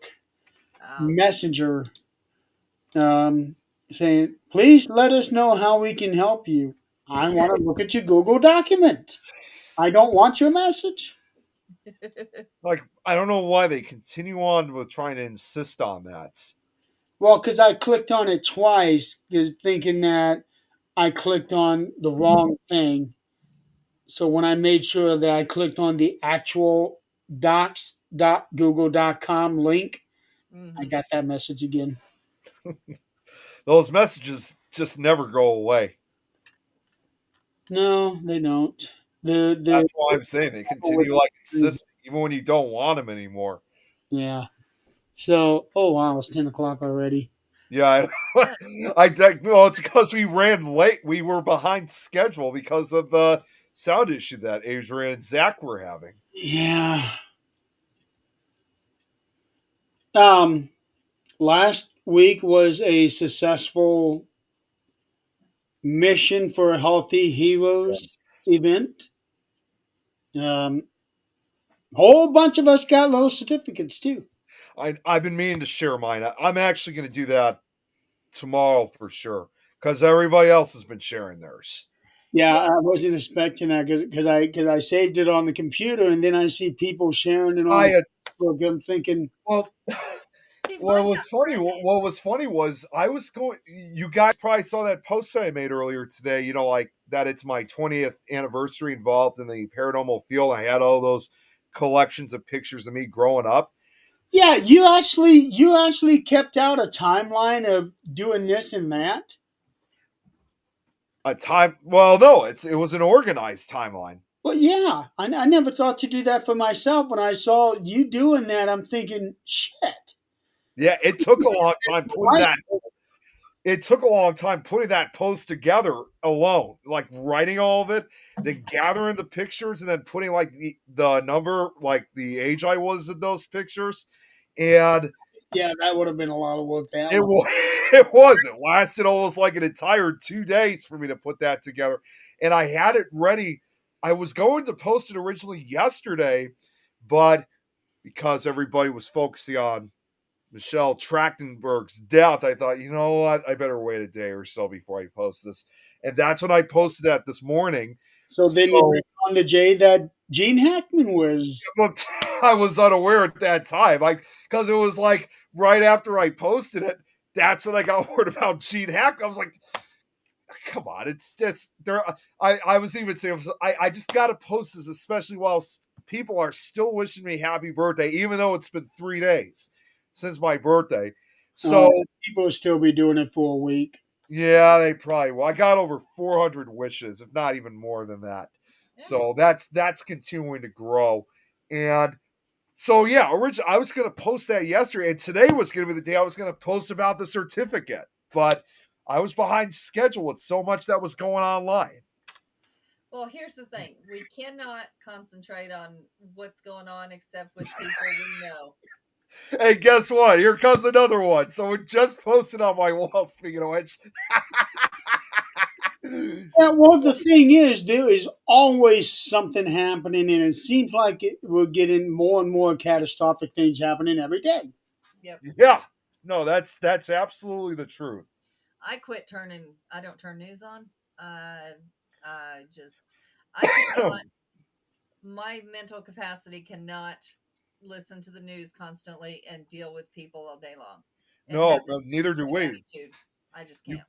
Speaker 2: Oh,
Speaker 1: Messenger saying, "Please let us know how we can help you. I want to look at your Google document. I don't want your message."
Speaker 3: Like, I don't know why they continue on with trying to insist on that.
Speaker 1: Well, because I clicked on it twice, thinking that I clicked on the wrong thing. So when I made sure that I clicked on the actual docs.google.com link, I
Speaker 2: Mhm.
Speaker 1: got that message again.
Speaker 3: Those messages just never go away.
Speaker 1: No, they don't. The
Speaker 3: That's why I'm saying they continue like insisting, even when you don't want them anymore.
Speaker 1: yeah. So, oh wow, it's 10 o'clock already.
Speaker 3: Yeah,
Speaker 2: Yeah.
Speaker 3: well, it's because we ran late. We were behind schedule because of the sound issue that Adrian and Zach were having.
Speaker 1: Yeah. Um, Last week was a successful Mission for Healthy Heroes
Speaker 3: Yes.
Speaker 1: event. Whole bunch of us got little certificates too.
Speaker 3: I've been meaning to share mine. I'm actually going to do that tomorrow for sure because everybody else has been sharing theirs.
Speaker 1: Yeah,
Speaker 2: Yeah.
Speaker 1: I wasn't expecting that because I saved it on the computer, and then I see people sharing it
Speaker 3: I
Speaker 1: on Facebook. I'm thinking,
Speaker 3: well,
Speaker 2: See,
Speaker 3: what
Speaker 2: mine
Speaker 3: was
Speaker 2: got
Speaker 3: funny?
Speaker 2: printed.
Speaker 3: What was funny was I was going. You guys probably saw that post that I made earlier today. You know, like that it's my 20th anniversary involved in the paranormal field. I had all those collections of pictures of me growing up.
Speaker 1: yeah, you actually kept out a timeline of doing this and that.
Speaker 3: A time. Well, no, it was an organized timeline.
Speaker 1: Well, yeah, I never thought to do that for myself. When I saw you doing that, I'm thinking, shit.
Speaker 3: Yeah, it took a long time putting
Speaker 1: Right.
Speaker 3: that. It took a long time putting that post together alone, like writing all of it, then gathering the pictures, and then putting like the number, like the age I was in those pictures, and
Speaker 1: Yeah, that would have been a lot of work. That
Speaker 3: it
Speaker 1: one.
Speaker 3: was it was it lasted almost like an entire 2 days for me to put that together, and I had it ready. I was going to post it originally yesterday, but because everybody was focusing on Michelle Trachtenberg's death, I thought, you know what? I better wait a day or so before I post this. And that's when I posted that this morning.
Speaker 1: So then it
Speaker 3: So
Speaker 1: went on the J that Gene Hackman was.
Speaker 3: look, I was unaware at that time. Because it was like right after I posted it, that's when I got word about Gene Hackman. I was like, come on, it's there. I was even saying, I just got to post this, especially while people are still wishing me happy birthday, even though it's been 3 days since my birthday. So
Speaker 1: People will still be doing it for a week.
Speaker 3: yeah, they probably will. I got over 400 wishes, if not even more than that.
Speaker 2: Yeah.
Speaker 3: So that's continuing to grow. And so yeah, originally I was gonna post that yesterday, and today was gonna be the day I was gonna post about the certificate. But I was behind schedule with so much that was going online.
Speaker 2: Well, here's the thing: we cannot concentrate on what's going on except with people we know.
Speaker 3: Hey, guess what? Here comes another one. So it just posted on my wall, speaking of which.
Speaker 1: Yeah, well, the thing is, there is always something happening, and it seems like we're getting more and more catastrophic things happening every day.
Speaker 2: Yep.
Speaker 3: Yeah. No, that's absolutely the truth.
Speaker 2: I quit turning. I don't turn news on. Just I cannot. My mental capacity cannot listen to the news constantly and deal with people all day long and
Speaker 3: No,
Speaker 2: have
Speaker 3: neither do
Speaker 2: an
Speaker 3: we.
Speaker 2: attitude. I just
Speaker 3: You
Speaker 2: can't.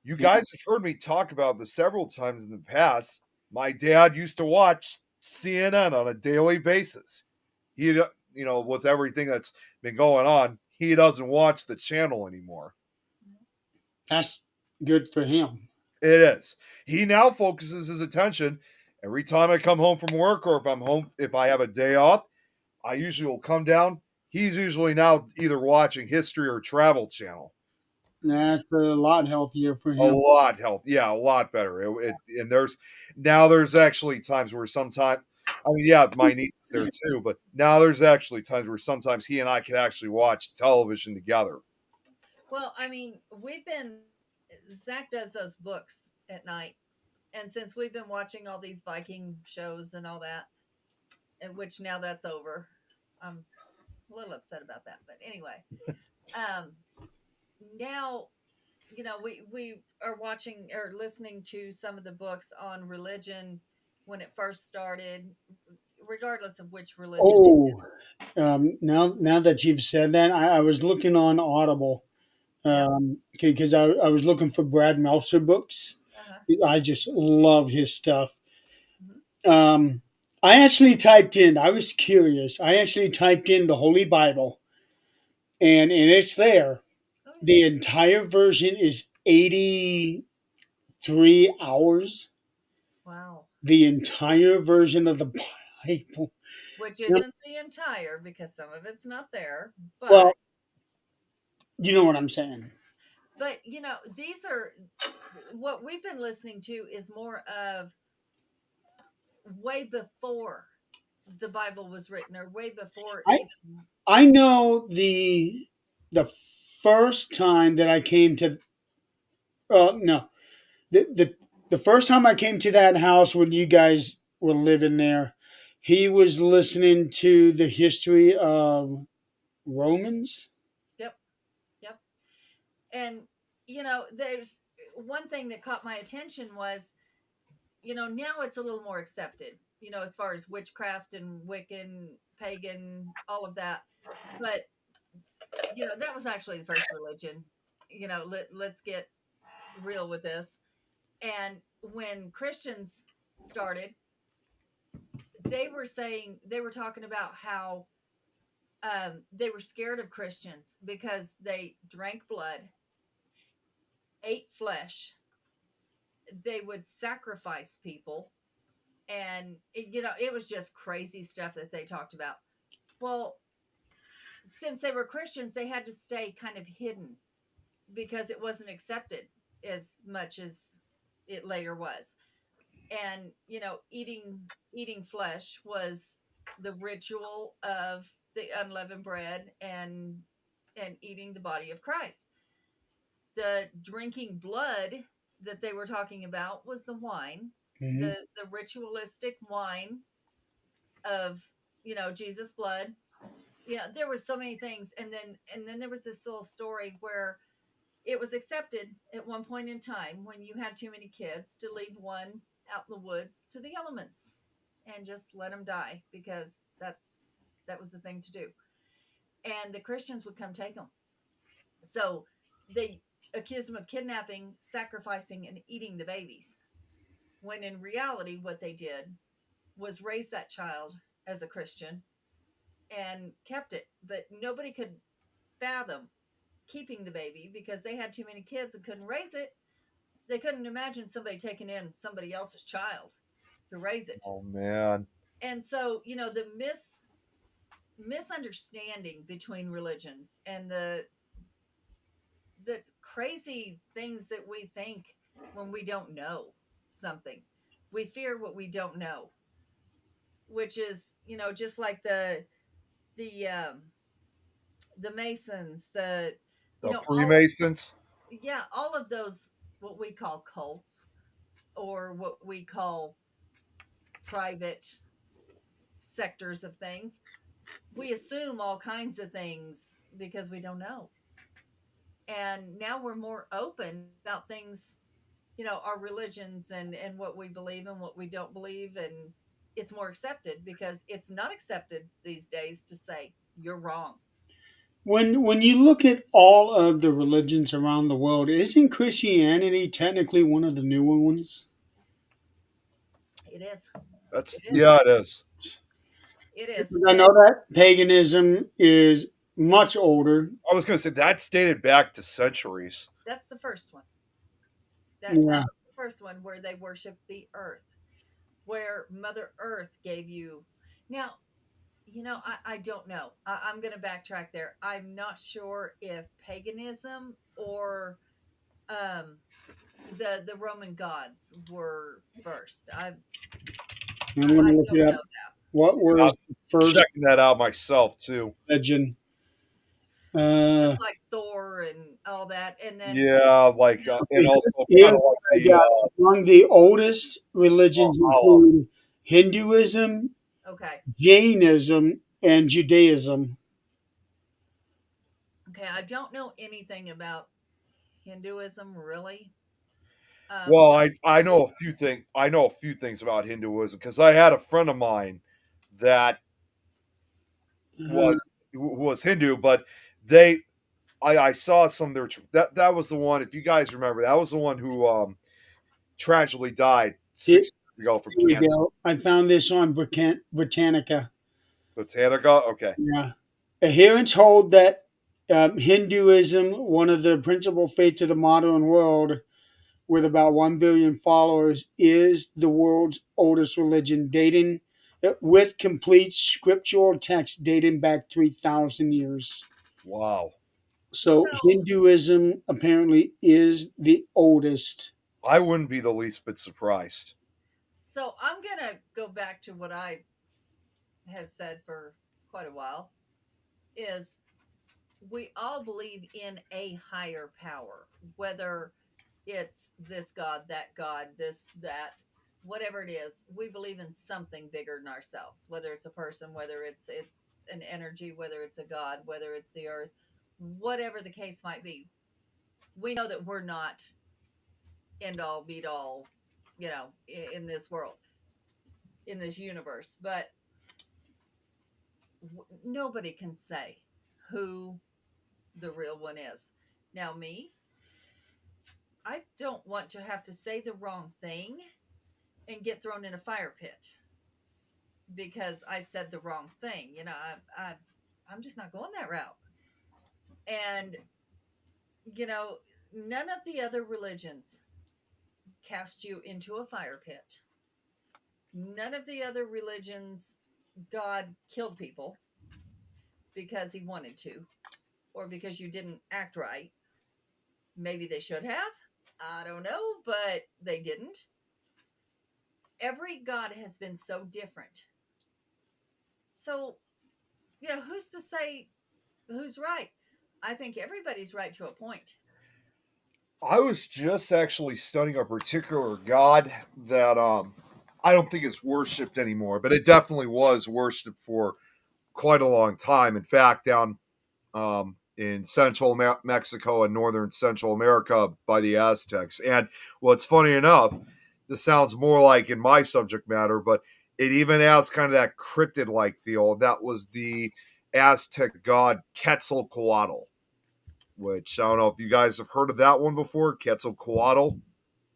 Speaker 3: you guys have heard me talk about this several times in the past. My dad used to watch CNN on a daily basis. He, with everything that's been going on, he doesn't watch the channel anymore.
Speaker 1: That's good for him.
Speaker 3: It is. He now focuses his attention every time I come home from work, or if I have a day off, I usually will come down. He's usually now either watching History or Travel Channel.
Speaker 1: That's a lot healthier for
Speaker 3: A
Speaker 1: him.
Speaker 3: lot health, yeah, a lot better. And there's actually times where sometimes, I mean, yeah, my niece is there too, but now there's actually times where sometimes he and I can actually watch television together.
Speaker 2: Well, I mean, Zach does those books at night. And since we've been watching all these Viking shows and all that, which now that's over, I'm a little upset about that. But anyway, um, now we are watching or listening to some of the books on religion when it first started, regardless of which religion it
Speaker 1: Oh,
Speaker 2: is.
Speaker 1: now that you've said that, I was looking on Audible
Speaker 2: Yep.
Speaker 1: because I was looking for Brad Meltzer books.
Speaker 2: Uh-huh.
Speaker 1: I just love his stuff.
Speaker 2: Hmm.
Speaker 1: Um, I actually typed in. I was curious. I actually typed in the Holy Bible, and it's there.
Speaker 2: Oh, yeah.
Speaker 1: The entire version is 83 hours.
Speaker 2: Wow.
Speaker 1: The entire version of the Bible.
Speaker 2: Which isn't the entire because some of it's not there,
Speaker 1: Well,
Speaker 2: but
Speaker 1: you know what I'm saying.
Speaker 2: these are what we've been listening to is more of way before the Bible was written or way before
Speaker 1: I
Speaker 2: even.
Speaker 1: I know the first time that I came to. No, the first time I came to that house when you guys were living there, he was listening to the history of Romans.
Speaker 2: Yep, yep. And there's one thing that caught my attention was now it's a little more accepted, as far as witchcraft and Wiccan, pagan, all of that. But, that was actually the first religion. Let's get real with this. And when Christians started, they were talking about how they were scared of Christians because they drank blood, ate flesh, they would sacrifice people, and it was just crazy stuff that they talked about. Well, since they were Christians, they had to stay kind of hidden because it wasn't accepted as much as it later was. And eating flesh was the ritual of the unleavened bread and eating the body of Christ. The drinking blood that they were talking about was the wine,
Speaker 1: Mhm.
Speaker 2: the ritualistic wine of Jesus blood. There were so many things. And then there was this little story where it was accepted at one point in time, when you had too many kids, to leave one out in the woods to the elements and just let them die, because that was the thing to do. And the Christians would come take them. So they accused them of kidnapping, sacrificing, and eating the babies, when in reality what they did was raise that child as a Christian and kept it. But nobody could fathom keeping the baby because they had too many kids and couldn't raise it. They couldn't imagine somebody taking in somebody else's child to raise it.
Speaker 3: Oh man.
Speaker 2: And so, the misunderstanding between religions, and the crazy things that we think when we don't know something. We fear what we don't know, which is, just like the the Masons,
Speaker 3: The
Speaker 2: all,
Speaker 3: Freemasons.
Speaker 2: yeah, all of those, what we call cults, or what we call private sectors of things. We assume all kinds of things because we don't know. And now we're more open about things, our religions, and what we believe and what we don't believe. And it's more accepted, because it's not accepted these days to say you're wrong.
Speaker 1: When you look at all of the religions around the world, isn't Christianity technically one of the newer ones?
Speaker 2: It is.
Speaker 3: That's
Speaker 2: It is.
Speaker 3: yeah, it is.
Speaker 2: It is.
Speaker 1: Because I know
Speaker 2: And
Speaker 1: that paganism is much older.
Speaker 3: I was going to say that's dated back to centuries.
Speaker 2: that's the first one. That
Speaker 1: Yeah.
Speaker 2: was the first one, where they worship the earth, where Mother Earth gave you. Now, I don't know. I'm going to backtrack there. I'm not sure if paganism or um, the Roman gods were first.
Speaker 1: I'm going
Speaker 2: I
Speaker 1: to look
Speaker 2: don't
Speaker 1: it up.
Speaker 2: know.
Speaker 1: What
Speaker 3: I'm
Speaker 1: was the first
Speaker 3: checking that out myself too.
Speaker 1: legend?
Speaker 2: Just like Thor and all that, and then
Speaker 3: Yeah, like and also
Speaker 1: Here
Speaker 3: kind of like
Speaker 1: I
Speaker 3: the
Speaker 1: got among the oldest religions
Speaker 3: Allah.
Speaker 1: include Hinduism,
Speaker 2: okay,
Speaker 1: Jainism, and Judaism.
Speaker 2: okay. I don't know anything about Hinduism, really.
Speaker 3: Well,
Speaker 2: But
Speaker 3: I know a few things. I know a few things about Hinduism because I had a friend of mine that
Speaker 1: Uh,
Speaker 3: was Hindu, but they I saw some of their that was the one. If you guys remember, that was the one who tragically died
Speaker 1: here,
Speaker 3: 6 years ago from
Speaker 1: here we
Speaker 3: cancer.
Speaker 1: go. I found this on Britannica.
Speaker 3: Botanica. Okay.
Speaker 1: Yeah. Adherents hold that Hinduism, one of the principal faiths of the modern world, with about 1 billion followers, is the world's oldest religion, dating with complete scriptural text dating back 3,000 years.
Speaker 3: Wow.
Speaker 1: So
Speaker 2: so,
Speaker 1: Hinduism apparently is the oldest.
Speaker 3: I wouldn't be the least bit surprised.
Speaker 2: I'm gonna go back to what I have said for quite a while. Is we all believe in a higher power, whether it's this God, that God, this, that, whatever it is. We believe in something bigger than ourselves, whether it's a person, whether it's an energy, whether it's a God, whether it's the earth, whatever the case might be. We know that we're not end all, beat all, in this world, in this universe. But nobody can say who the real one is. Now, me, I don't want to have to say the wrong thing and get thrown in a fire pit because I said the wrong thing. I'm just not going that route. And none of the other religions cast you into a fire pit. None of the other religions, God killed people because he wanted to, or because you didn't act right. Maybe they should have. I don't know, but they didn't. Every God has been so different. So, who's to say who's right? I think everybody's right to a point.
Speaker 3: I was just actually studying a particular god that I don't think is worshipped anymore, but it definitely was worshipped for quite a long time. In fact, down in central Mexico and northern Central America by the Aztecs. And what's funny enough, this sounds more like in my subject matter, but it even has kind of that cryptid like feel. That was the Aztec god Quetzalcoatl, which I don't know if you guys have heard of that one before. Quetzalcoatl.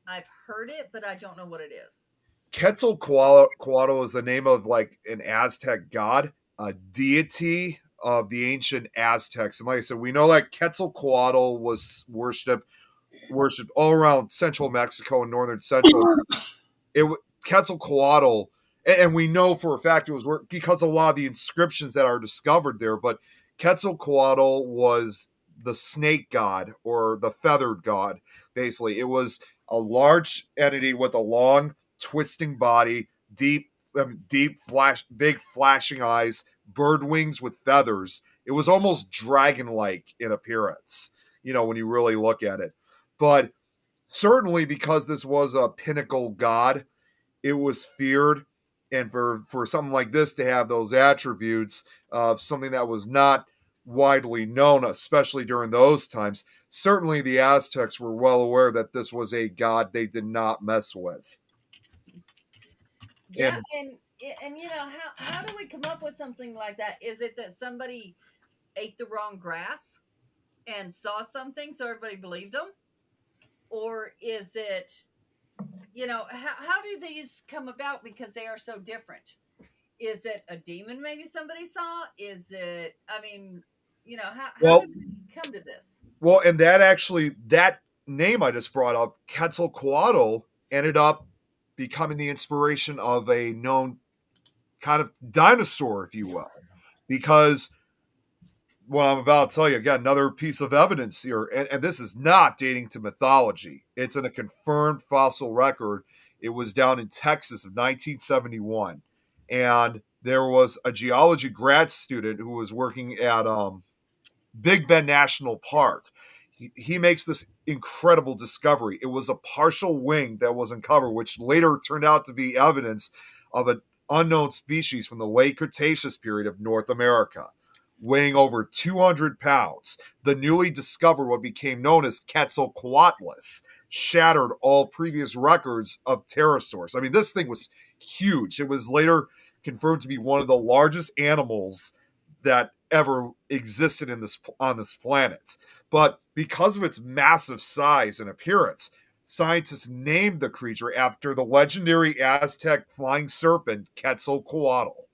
Speaker 2: I've heard it, but I don't know what it is.
Speaker 3: Quetzalcoatl is the name of like an Aztec god, a deity of the ancient Aztecs. And like I said, we know that Quetzalcoatl was worshipped all around central Mexico and northern central. Quetzalcoatl, and we know for a fact it was because of a lot of the inscriptions that are discovered there. But Quetzalcoatl was the snake god or the feathered god. Basically, it was a large entity with a long, twisting body, big flashing eyes, bird wings with feathers. It was almost dragon-like in appearance, when you really look at it. But certainly because this was a pinnacle god, it was feared. And for something like this to have those attributes of something that was not widely known, especially during those times, certainly the Aztecs were well aware that this was a god they did not mess with.
Speaker 2: Yeah, and how do we come up with something like that? Is it that somebody ate the wrong grass and saw something so everybody believed them? Or is it, how do these come about because they are so different? Is it a demon maybe somebody saw? Is it, how did we come to this?
Speaker 3: Well, and that name I just brought up, Quetzalcoatl, ended up becoming the inspiration of a known kind of dinosaur, if you will. Because what I'm about to tell you, again, another piece of evidence here, and this is not dating to mythology. It's in a confirmed fossil record. It was down in Texas of 1971. And there was a geology grad student who was working at Big Bend National Park. He makes this incredible discovery. It was a partial wing that was uncovered, which later turned out to be evidence of an unknown species from the late Cretaceous period of North America, weighing over 200 pounds. The newly discovered what became known as Quetzalcoatlus shattered all previous records of pterosaurs. I mean, this thing was huge. It was later confirmed to be one of the largest animals that ever existed on this planet. But because of its massive size and appearance, scientists named the creature after the legendary Aztec flying serpent Quetzalcoatl.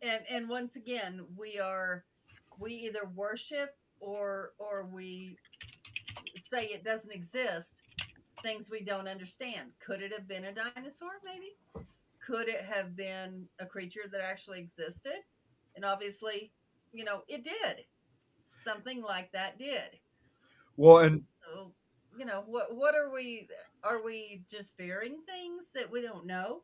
Speaker 2: And once again, we either worship or we say it doesn't exist, things we don't understand. Could it have been a dinosaur, maybe? Could it have been a creature that actually existed? And obviously, it did. Something like that did.
Speaker 3: Well, and
Speaker 2: so, what are we? Are we just fearing things that we don't know?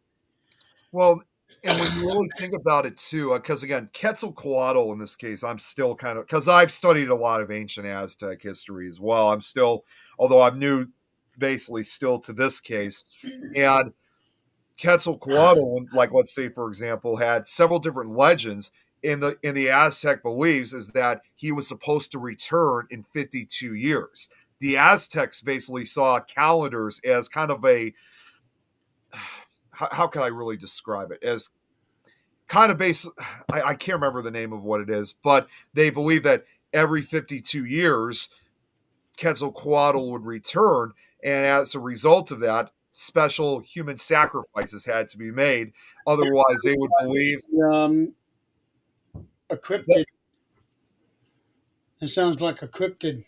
Speaker 3: Well, and when you really think about it too, because again, Quetzalcoatl in this case, I'm still kind of, because I've studied a lot of ancient Aztec history as well. I'm still, although I'm new, basically still to this case, and Quetzalcoatl, like let's say for example, had several different legends. In the Aztec beliefs is that he was supposed to return in 52 years. The Aztecs basically saw calendars as kind of a how can I really describe it? As kind of base, I can't remember the name of what it is, but they believe that every 52 years, Quetzalcoatl would return, and as a result of that, special human sacrifices had to be made. Otherwise, they would believe.
Speaker 1: Um, a cryptid. It sounds like a cryptid.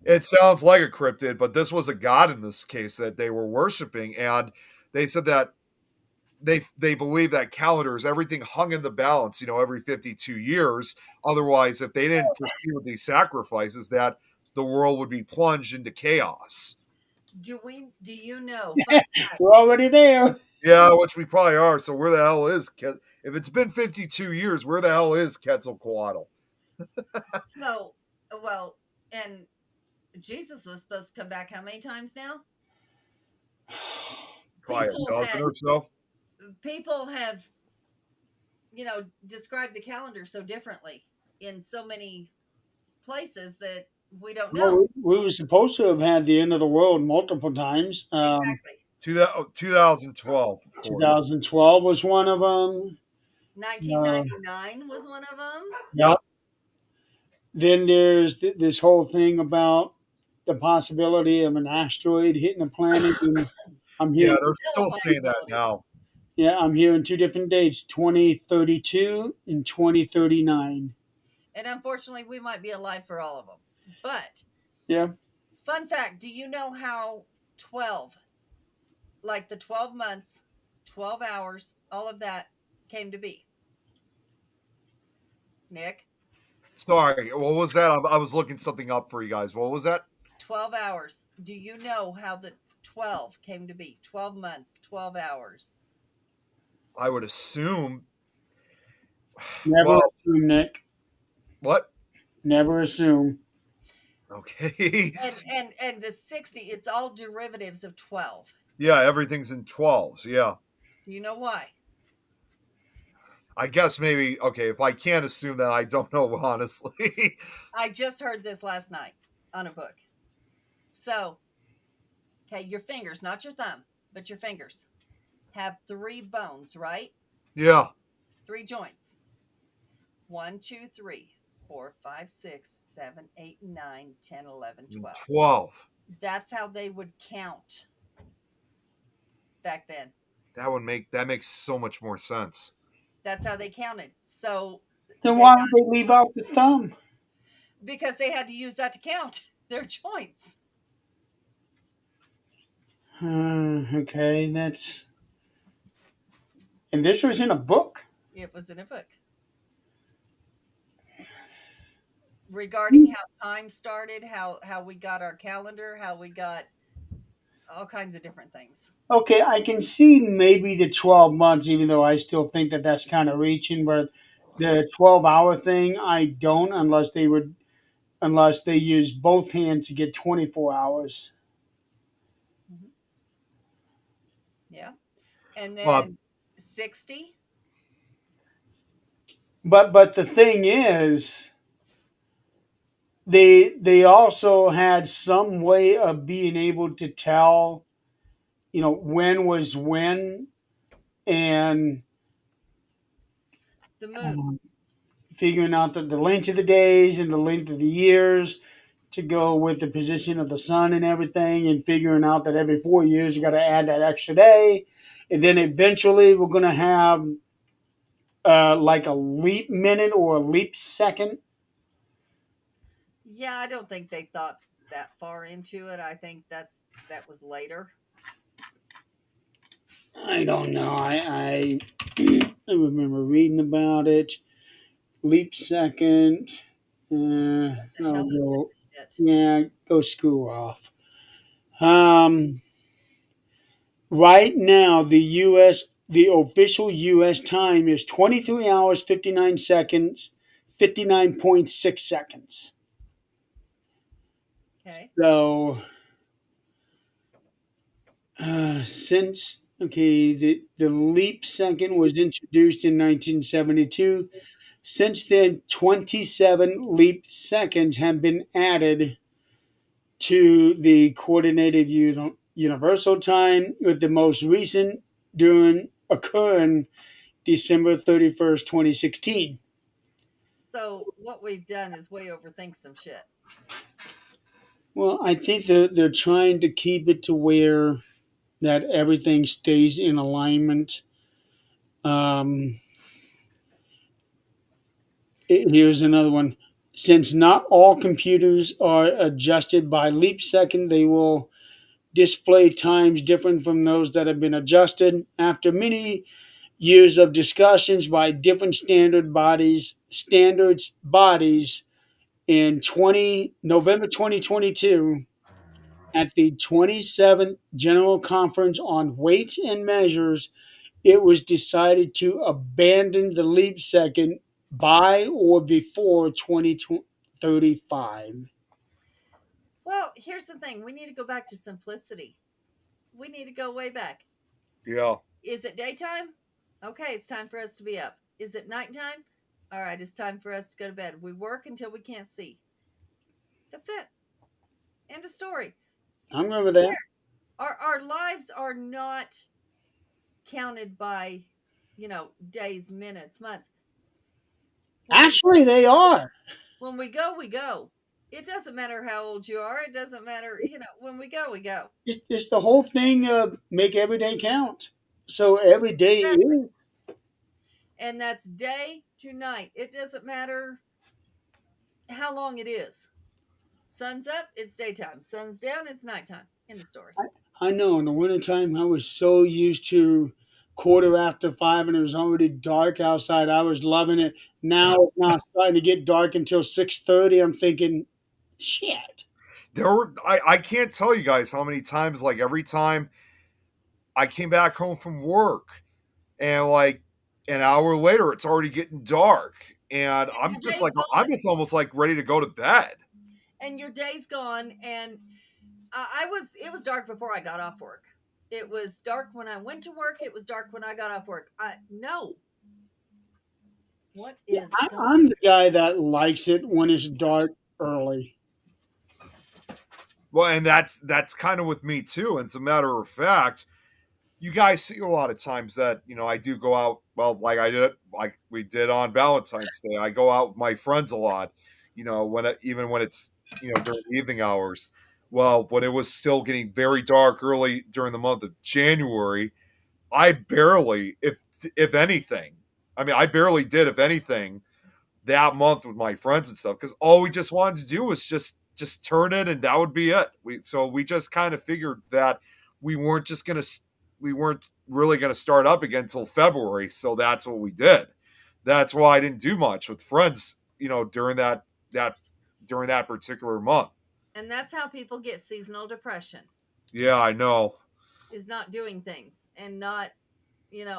Speaker 3: It sounds like a cryptid, but this was a god in this case that they were worshiping, and they said that they believe that calendars, everything hung in the balance, every 52 years. Otherwise, if they didn't proceed with these sacrifices, that the world would be plunged into chaos.
Speaker 2: Do you know? Fun fact,
Speaker 1: We're already there.
Speaker 3: Yeah, which we probably are. So where the hell is if it's been 52 years, where the hell is Quetzalcoatl?
Speaker 2: so, well, and Jesus was supposed to come back how many times now?
Speaker 3: Probably a dozen or so.
Speaker 2: People have, described the calendar so differently in so many places that we don't know.
Speaker 1: Well, we were supposed to have had the end of the world multiple times.
Speaker 2: Exactly.
Speaker 3: 2012, of course.
Speaker 1: 2012 was one of them.
Speaker 2: 1999 was one of them.
Speaker 1: Yep. Then there's this whole thing about the possibility of an asteroid hitting a planet. And I'm
Speaker 3: Yeah,
Speaker 1: hearing,
Speaker 3: they're still saying that now.
Speaker 1: yeah, I'm hearing two different dates: 2032 and 2039.
Speaker 2: And unfortunately, we might be alive for all of them. But
Speaker 1: Yeah.
Speaker 2: fun fact: do you know how 12, like the 12 months, 12 hours, all of that came to be? Nick?
Speaker 3: Sorry, what was that? I was looking something up for you guys. What was that?
Speaker 2: 12 hours. Do you know how the 12 came to be? 12 months, 12 hours.
Speaker 3: I would assume.
Speaker 1: Never
Speaker 3: Well,
Speaker 1: assume, Nick.
Speaker 3: what?
Speaker 1: Never assume.
Speaker 3: Okay.
Speaker 2: And the 60, it's all derivatives of 12.
Speaker 3: Yeah, everything's in 12s. Yeah.
Speaker 2: Do you know why?
Speaker 3: I guess maybe, okay, if I can't assume that, I don't know, honestly.
Speaker 2: I just heard this last night on a book. So, okay, your fingers, not your thumb, but your fingers, have 3 bones, right?
Speaker 3: Yeah.
Speaker 2: 3 joints. 1, 2, 3, 4, 5, 6, 7, 8, 9, 10, 11, 12.
Speaker 3: 12.
Speaker 2: That's how they would count back then.
Speaker 3: That makes so much more sense.
Speaker 2: That's how they counted. So
Speaker 1: Then why would they leave out the thumb?
Speaker 2: because they had to use that to count their joints.
Speaker 1: Okay, that's. And this was in a book?
Speaker 2: It was in a book. Regarding how time started, how we got our calendar, how we got all kinds of different things.
Speaker 1: Okay, I can see maybe the 12 months, even though I still think that that's kind of reaching, but the 12-hour thing, I don't, unless they use both hands to get 24 hours.
Speaker 2: Yeah. And then 60.
Speaker 1: But the thing is, they also had some way of being able to tell, when was when, and
Speaker 2: The moon.
Speaker 1: figuring out the length of the days and the length of the years to go with the position of the sun and everything, and figuring out that every 4 years you got to add that extra day, and then eventually we're going to have like a leap minute or a leap second.
Speaker 2: Yeah, I don't think they thought that far into it. I think that was later.
Speaker 1: I don't know. I remember reading about it. Leap second. I'll go. Yeah, go screw off. Right now, the official U.S. time is 23 hours 59 seconds, 59.6 seconds.
Speaker 2: Okay.
Speaker 1: So, since the leap second was introduced in 1972. Since then, 27 leap seconds have been added to the coordinated universal time, with the most recent occurring December 31st, 2016.
Speaker 2: So what we've done is we overthink some shit.
Speaker 1: Well, I think they're trying to keep it to where that everything stays in alignment. Um, Here's another one. Since not all computers are adjusted by leap second, they will display times different from those that have been adjusted. After many years of discussions by different standards bodies in November 2022 at the 27th General Conference on Weights and Measures, it was decided to abandon the leap second by or before 2035.
Speaker 2: Well, here's the thing. We need to go back to simplicity. We need to go way back.
Speaker 3: Yeah.
Speaker 2: Is it daytime? Okay, it's time for us to be up. Is it nighttime? All right, it's time for us to go to bed. We work until we can't see. That's it. End of story.
Speaker 1: I remember that.
Speaker 2: Here, our lives are not counted by, days, minutes, months.
Speaker 1: Actually, they are.
Speaker 2: When we go, we go. It doesn't matter how old you are. It doesn't matter, when we go, we go.
Speaker 1: It's the whole thing of make every day count. So every day
Speaker 2: Exactly.
Speaker 1: is.
Speaker 2: And that's day to night. It doesn't matter how long it is. Sun's up, it's daytime. Sun's down, it's nighttime. End of story.
Speaker 1: I know in the wintertime, I was so used to 5:15 and it was already dark outside. I was loving it. Now it's not starting to get dark until 6:30. I'm thinking, shit.
Speaker 3: I can't tell you guys how many times, like every time I came back home from work and like an hour later it's already getting dark. And I'm
Speaker 2: your
Speaker 3: just
Speaker 2: day's
Speaker 3: like
Speaker 2: gone.
Speaker 3: I'm just almost like ready to go to bed.
Speaker 2: And your day's gone. And it was dark before I got off work. It was dark when I went to work. It was dark when I got off work. No. What is going
Speaker 1: I'm the guy that likes it when it's dark early.
Speaker 3: Well, and that's kind of with me too. And as a matter of fact, you guys see a lot of times that, I do go out, well, like we did on Valentine's Day. I go out with my friends a lot, even when it's, during the evening hours. Well, when it was still getting very dark early during the month of January, I barely, if anything, I barely did, if anything, that month with my friends and stuff, because all we just wanted to do was just turn it, and that would be it. We just kind of figured that we weren't just gonna we weren't really gonna start up again until February, so that's what we did. That's why I didn't do much with friends, during that particular month.
Speaker 2: And that's how people get seasonal depression,
Speaker 3: Yeah, I know.
Speaker 2: is not doing things and not,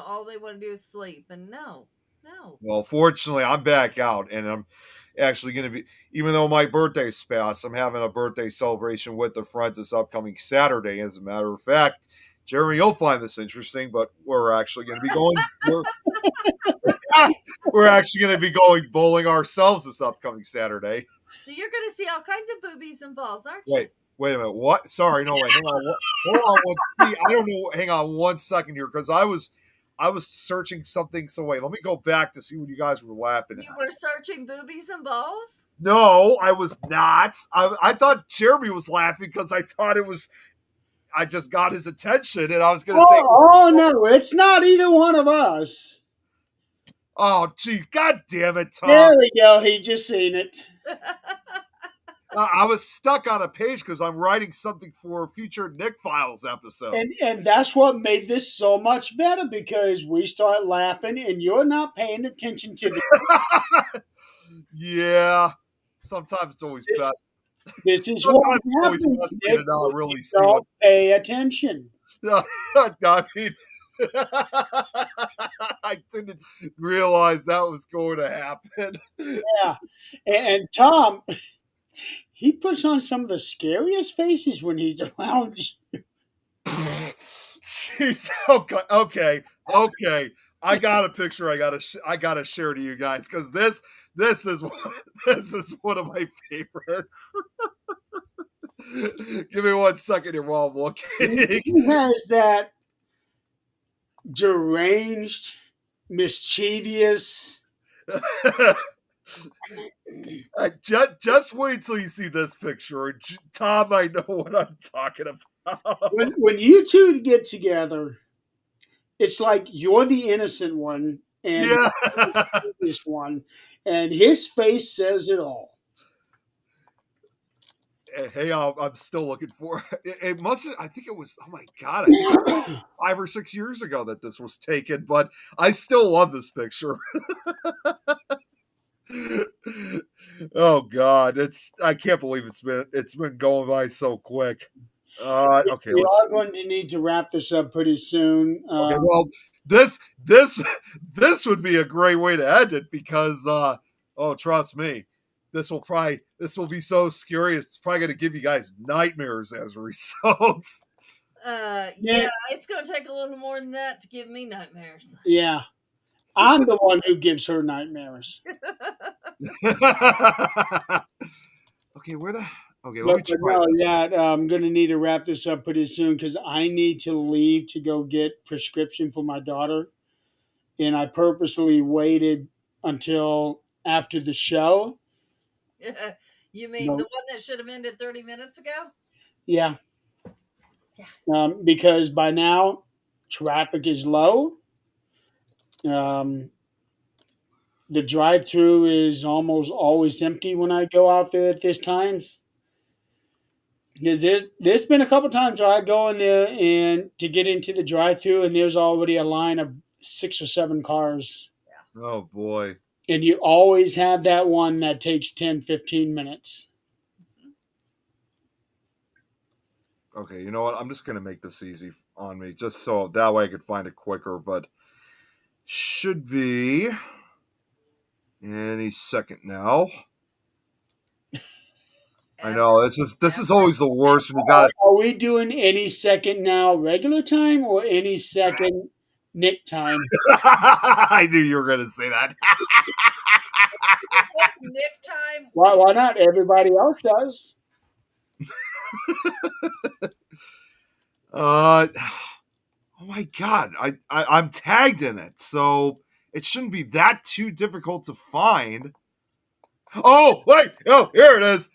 Speaker 2: all they want to do is sleep. And no.
Speaker 3: Well, fortunately, I'm back out, and I'm actually going to be, even though my birthday's passed, I'm having a birthday celebration with the friends this upcoming Saturday. As a matter of fact, Jeremy, you'll find this interesting, but we're actually going to be going. We're actually going to be going bowling ourselves this upcoming Saturday.
Speaker 2: So you're going to see all kinds of boobies and balls, aren't you?
Speaker 3: Wait a minute. What? Sorry, no, wait. Hang on. Hold on. See, I don't know. Hang on 1 second here, because I was searching something. So wait, let me go back to see what you guys were laughing at.
Speaker 2: You were searching boobies and balls?
Speaker 3: No, I was not. I thought Jeremy was laughing because I thought I just got his attention, and I was going to say,
Speaker 1: Oh no, it's not either one of us.
Speaker 3: oh, gee, God damn it, Tom.
Speaker 1: There we go. He just seen it.
Speaker 3: I was stuck on a page because I'm writing something for a future Nick Files episode.
Speaker 1: And that's what made this so much better, because we start laughing and you're not paying attention to the.
Speaker 3: Yeah, sometimes it's always best.
Speaker 1: This is
Speaker 3: Sometimes
Speaker 1: what
Speaker 3: it's always
Speaker 1: happens,
Speaker 3: best
Speaker 1: Nick,
Speaker 3: to not
Speaker 1: when
Speaker 3: really
Speaker 1: you
Speaker 3: see what.
Speaker 1: don't pay attention.
Speaker 3: I mean, I didn't realize that was going to happen.
Speaker 1: Yeah. And Tom, he puts on some of the scariest faces when he's around.
Speaker 3: Jeez, okay. I got a picture. I gotta share to you guys, because this is one of my favorites. Give me 1 second here while I'm looking.
Speaker 1: He has that deranged, mischievous.
Speaker 3: just wait till you see this picture. Tom, I know what I'm talking about.
Speaker 1: When you two get together, it's like you're the innocent one and
Speaker 3: Yeah.
Speaker 1: this one, and his face says it all.
Speaker 3: Hey, I'm still looking for it. Must I think it was, oh my god, I think it was 5 or 6 years ago that this was taken, but I still love this picture. Oh god, I can't believe it's been going by so quick. Okay,
Speaker 1: We
Speaker 3: let's
Speaker 1: are going to need to wrap this up pretty soon.
Speaker 3: okay, well, this this would be a great way to end it because oh, trust me, this will be so scary. It's probably going to give you guys nightmares as a result.
Speaker 2: Yeah, it's going to take a little more than that to give me nightmares.
Speaker 1: Yeah, I'm the one who gives her nightmares.
Speaker 3: Okay, where the okay? Let
Speaker 1: But,
Speaker 3: me
Speaker 1: but
Speaker 3: try
Speaker 1: no,
Speaker 3: this.
Speaker 1: yeah, I'm going to need to wrap this up pretty soon because I need to leave to go get prescription for my daughter, and I purposely waited until after the show.
Speaker 2: You mean
Speaker 1: No,
Speaker 2: the one that should have ended 30 minutes ago?
Speaker 1: yeah,
Speaker 2: Yeah.
Speaker 1: because by now traffic is low. Um, the drive-through is almost always empty when I go out there at this time. Because there's been a couple times where I go in there and to get into the drive-through and there's already a line of 6 or 7 cars.
Speaker 3: Oh boy.
Speaker 1: And you always have that one that takes 10, 15 minutes.
Speaker 3: Okay, you know what? I'm just gonna make this easy on me, just so that way I could find it quicker. But should be any second now. I know this is always the worst when you got it.
Speaker 1: Are we doing any second now regular time or any second Nick time?
Speaker 3: I knew you were gonna say that.
Speaker 2: It's Nick time.
Speaker 1: Why not? Everybody else does.
Speaker 3: Oh my god, I'm tagged in it, so it shouldn't be that too difficult to find. Oh wait, oh here it is,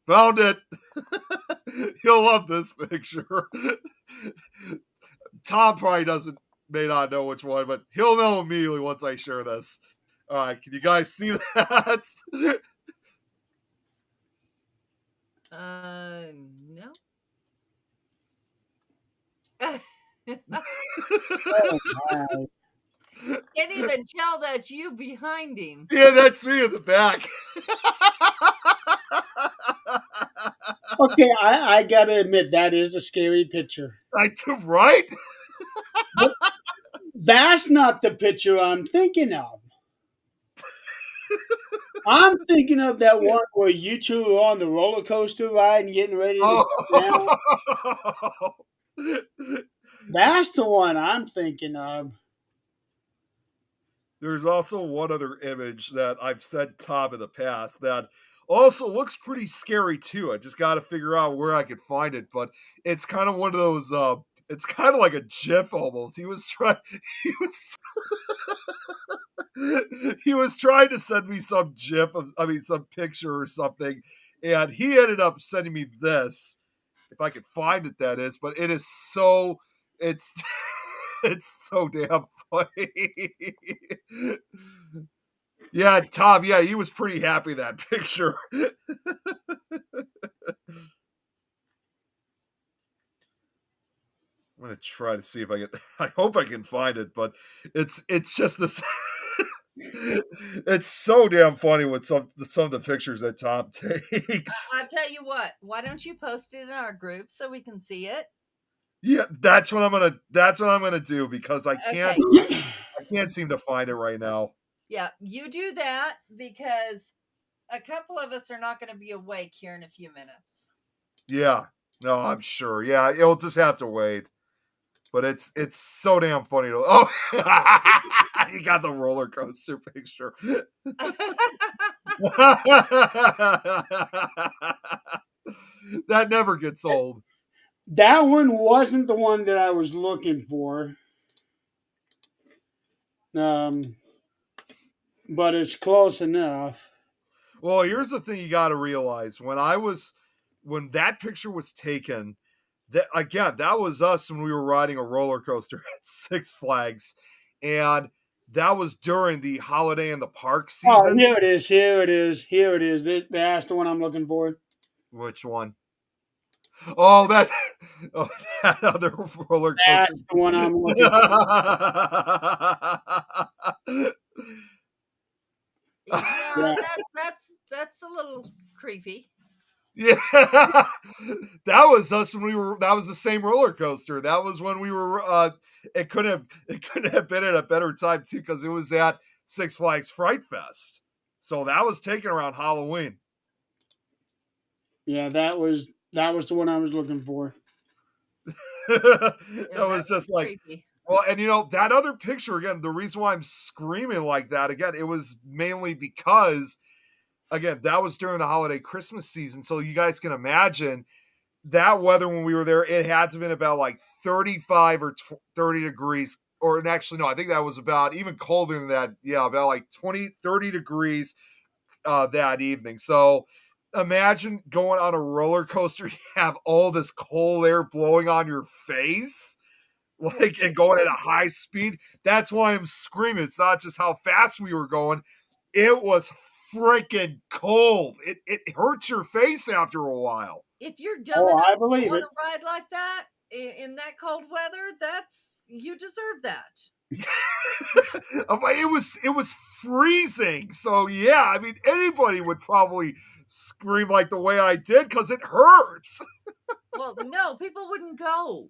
Speaker 3: found it. You'll love this picture. Tom probably may not know which one, but he'll know immediately once I share this. All right, can you guys see that?
Speaker 2: No.
Speaker 1: Oh, my.
Speaker 2: Can't even tell that's you behind him.
Speaker 3: Yeah, that's me in the back.
Speaker 1: Okay, I gotta admit that is a scary picture.
Speaker 3: I do, right?
Speaker 1: That's not the picture I'm thinking of. I'm thinking of that one where you two are on the roller coaster ride and getting ready to go down.
Speaker 3: Oh.
Speaker 1: That's the one I'm thinking of.
Speaker 3: There's also one other image that I've sent Tom in the past that also looks pretty scary too. I just got to figure out where I could find it, but it's kind of one of those. It's kind of like a GIF almost. He was trying. He was. He was trying to send me some GIF of, I mean, some picture or something, and he ended up sending me this. If I could find it, that is. But it is so. It's. It's so damn funny. Yeah, Tom, yeah, he was pretty happy that picture. I'm gonna try to see if I can I hope I can find it, but it's just this it's so damn funny with some of the pictures that Tom takes.
Speaker 2: I'll tell you what, why don't you post it in our group so we can see it?
Speaker 3: Yeah, that's what I'm gonna do because I can't
Speaker 2: Okay.
Speaker 3: I can't seem to find it right now.
Speaker 2: Yeah, you do that because a couple of us are not going to be awake here in a few minutes.
Speaker 3: Yeah. No, I'm sure. Yeah, it'll just have to wait. But it's so damn funny to oh you got the roller coaster picture. That never gets old.
Speaker 1: That one wasn't the one that I was looking for. um, but it's close enough.
Speaker 3: Well, here's the thing you got to realize. When that picture was taken, that was us when we were riding a roller coaster at Six Flags, and that was during the Holiday in the Park
Speaker 1: Oh,
Speaker 3: season.
Speaker 1: here it is. Here it is. Here it is. That's the one I'm looking for.
Speaker 3: Which one? Oh, that oh, that other roller coaster.
Speaker 1: That's the one I'm looking for.
Speaker 2: Yeah,
Speaker 1: Yeah.
Speaker 2: that's a little creepy.
Speaker 3: Yeah, that was us when we were. That was the same roller coaster. That was when we were. It couldn't have been at a better time too, because it was at Six Flags Fright Fest. So that was taken around Halloween.
Speaker 1: Yeah, that was the one I was looking for.
Speaker 3: That
Speaker 2: Yeah,
Speaker 3: was just like,
Speaker 2: creepy.
Speaker 3: well, and that other picture again. The reason why I'm screaming like that again, it was mainly because again that was during the holiday Christmas season. So you guys can imagine that weather when we were there, it had to have been about like 35 or 30 degrees. Or and actually, no, I think that was about even colder than that. Yeah, about like 20, 30 degrees that evening. So imagine going on a roller coaster, you have all this cold air blowing on your face, like, and going at a high speed. That's why I'm screaming. It's not just how fast we were going, it was freaking cold. It hurts your face after a while.
Speaker 2: If you're dumb
Speaker 1: Oh,
Speaker 2: enough
Speaker 1: I
Speaker 2: to
Speaker 1: believe
Speaker 2: want
Speaker 1: it.
Speaker 2: to ride like that in that cold weather, you deserve that.
Speaker 3: It was freezing. So yeah, I mean anybody would probably scream like the way I did because it hurts.
Speaker 2: Well, no, people wouldn't go.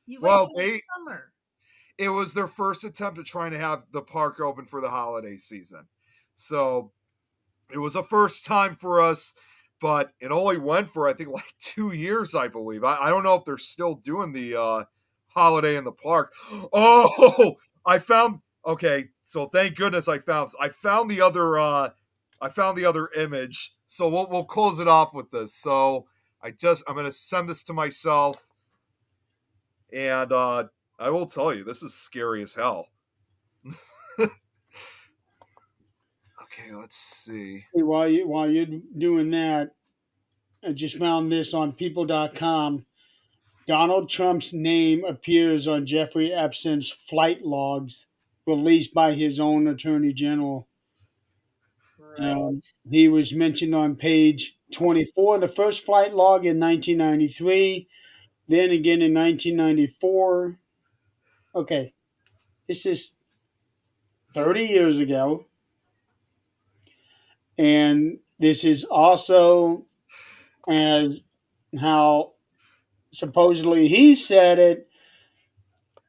Speaker 2: You wait
Speaker 3: Well,
Speaker 2: till the summer.
Speaker 3: it was their first attempt at trying to have the park open for the holiday season. So it was a first time for us, but it only went for I think like 2 years, I believe. I don't know if they're still doing the holiday in the park. Oh, I found okay. So thank goodness I found the other image. So we'll close it off with this. So I'm gonna send this to myself, and I will tell you this is scary as hell. Okay, let's see.
Speaker 1: Hey, while you're doing that, I just found this on people.com. Donald Trump's name appears on Jeffrey Epstein's flight logs released by his own attorney general.
Speaker 2: Right.
Speaker 1: He was mentioned on page 24, the first flight log in 1993, then again in 1994. Okay, this is 30 years ago. And this is also as how supposedly he said it.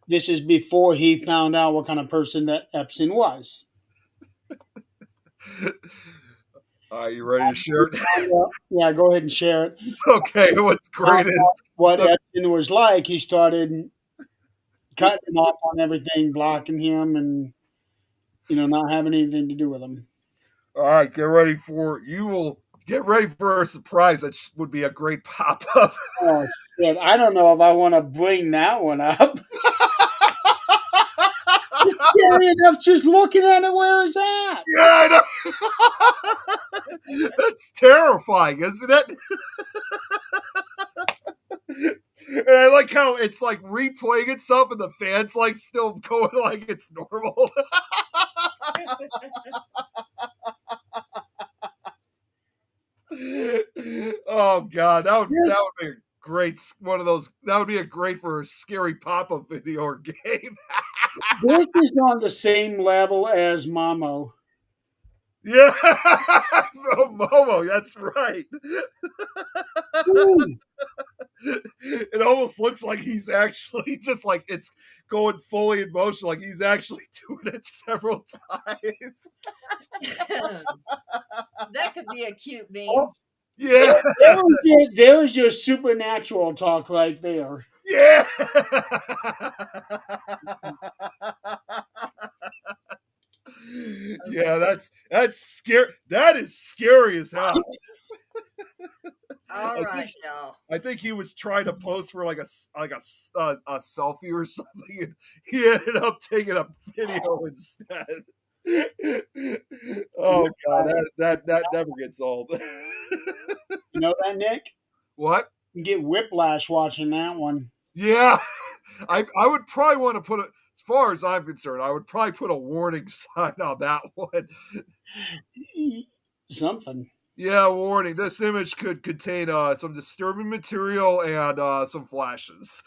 Speaker 1: This is before he found out what kind of person that Epstein was.
Speaker 3: Are you ready to share it?
Speaker 1: Yeah, go ahead and share it.
Speaker 3: Okay, what's great is
Speaker 1: What
Speaker 3: the,
Speaker 1: Epstein was like. He started cutting him off on everything, blocking him, and not having anything to do with him.
Speaker 3: all right, get ready for a surprise. That would be a great pop up.
Speaker 1: Oh shit! I don't know if I want to bring that one up. It's scary enough just looking at it where it's at.
Speaker 3: Yeah, I know. That's terrifying, isn't it? And I like how it's like replaying itself and the fans like still going like it's normal. Oh god, that would be a great one of those. That would be a great for a scary pop-up video or game.
Speaker 1: This is on the same level as Momo.
Speaker 3: Yeah, oh, Momo, that's right.
Speaker 1: Ooh.
Speaker 3: It almost looks like he's actually just like it's going fully in motion, like he's actually doing it several times.
Speaker 2: That could be a cute meme.
Speaker 1: Oh,
Speaker 3: Yeah,
Speaker 1: there was your supernatural talk right there.
Speaker 3: yeah. Yeah, that's scary. That is scary as hell.
Speaker 2: All
Speaker 3: I
Speaker 2: right,
Speaker 3: think
Speaker 2: y'all.
Speaker 3: I think he was trying to pose for like a selfie or something, and he ended up taking a video instead. Oh God, that never gets old.
Speaker 1: You know that, Nick?
Speaker 3: What?
Speaker 1: You get whiplash watching that one.
Speaker 3: Yeah, I would probably want to put it. As far as I'm concerned, I would probably put a warning sign on that one.
Speaker 1: Something.
Speaker 3: Yeah, warning. This image could contain some disturbing material and some flashes.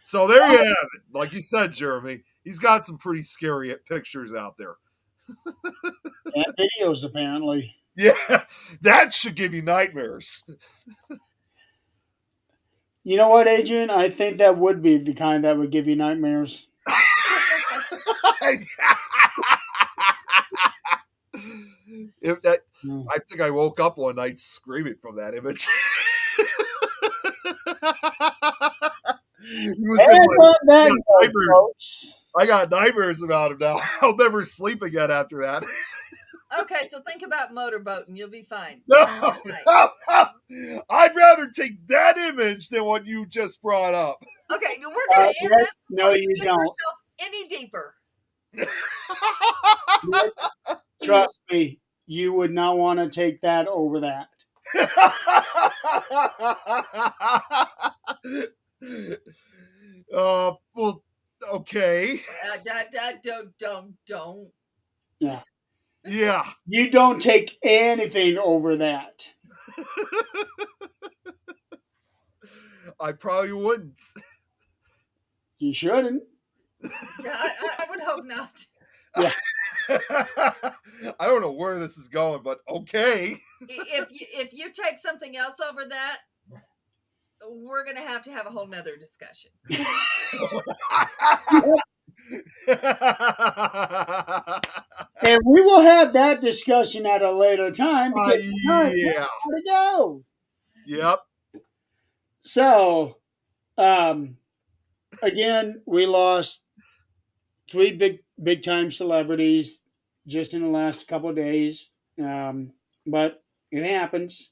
Speaker 3: So there you have it. Like you said, Jeremy, he's got some pretty scary pictures out there.
Speaker 1: And videos, apparently.
Speaker 3: Yeah, that should give you nightmares.
Speaker 1: You know what, Adrian? I think that would be the kind that would give you nightmares.
Speaker 3: If that,
Speaker 1: Mm.
Speaker 3: I think I woke up one night screaming from that image. He was in
Speaker 1: And
Speaker 3: my-
Speaker 1: on that
Speaker 3: yeah,
Speaker 1: note,
Speaker 3: nightmares.
Speaker 1: folks,
Speaker 3: I got nightmares about him now. I'll never sleep again after that.
Speaker 2: Okay, so think about motorboating. You'll be fine.
Speaker 3: No,
Speaker 2: Right.
Speaker 3: I'd rather take that image than what you just brought up.
Speaker 2: Okay, we're going to end
Speaker 1: Nick,
Speaker 2: this.
Speaker 1: no,
Speaker 2: before
Speaker 1: you
Speaker 2: get
Speaker 1: don't.
Speaker 2: yourself any deeper.
Speaker 1: Nick, trust me, you would not want to take that over that.
Speaker 3: Well, okay.
Speaker 2: Don't.
Speaker 1: Yeah.
Speaker 3: Yeah.
Speaker 1: You don't take anything over that.
Speaker 3: I probably wouldn't.
Speaker 1: You shouldn't.
Speaker 2: Yeah, I would hope not.
Speaker 3: I don't know where this is going, but okay.
Speaker 2: If you take something else over that, we're going to have a whole nother discussion.
Speaker 1: And we will have that discussion at a later time because
Speaker 3: yeah.
Speaker 1: to go.
Speaker 3: Yep.
Speaker 1: So, again, we lost three big time celebrities just in the last couple of days. But it happens.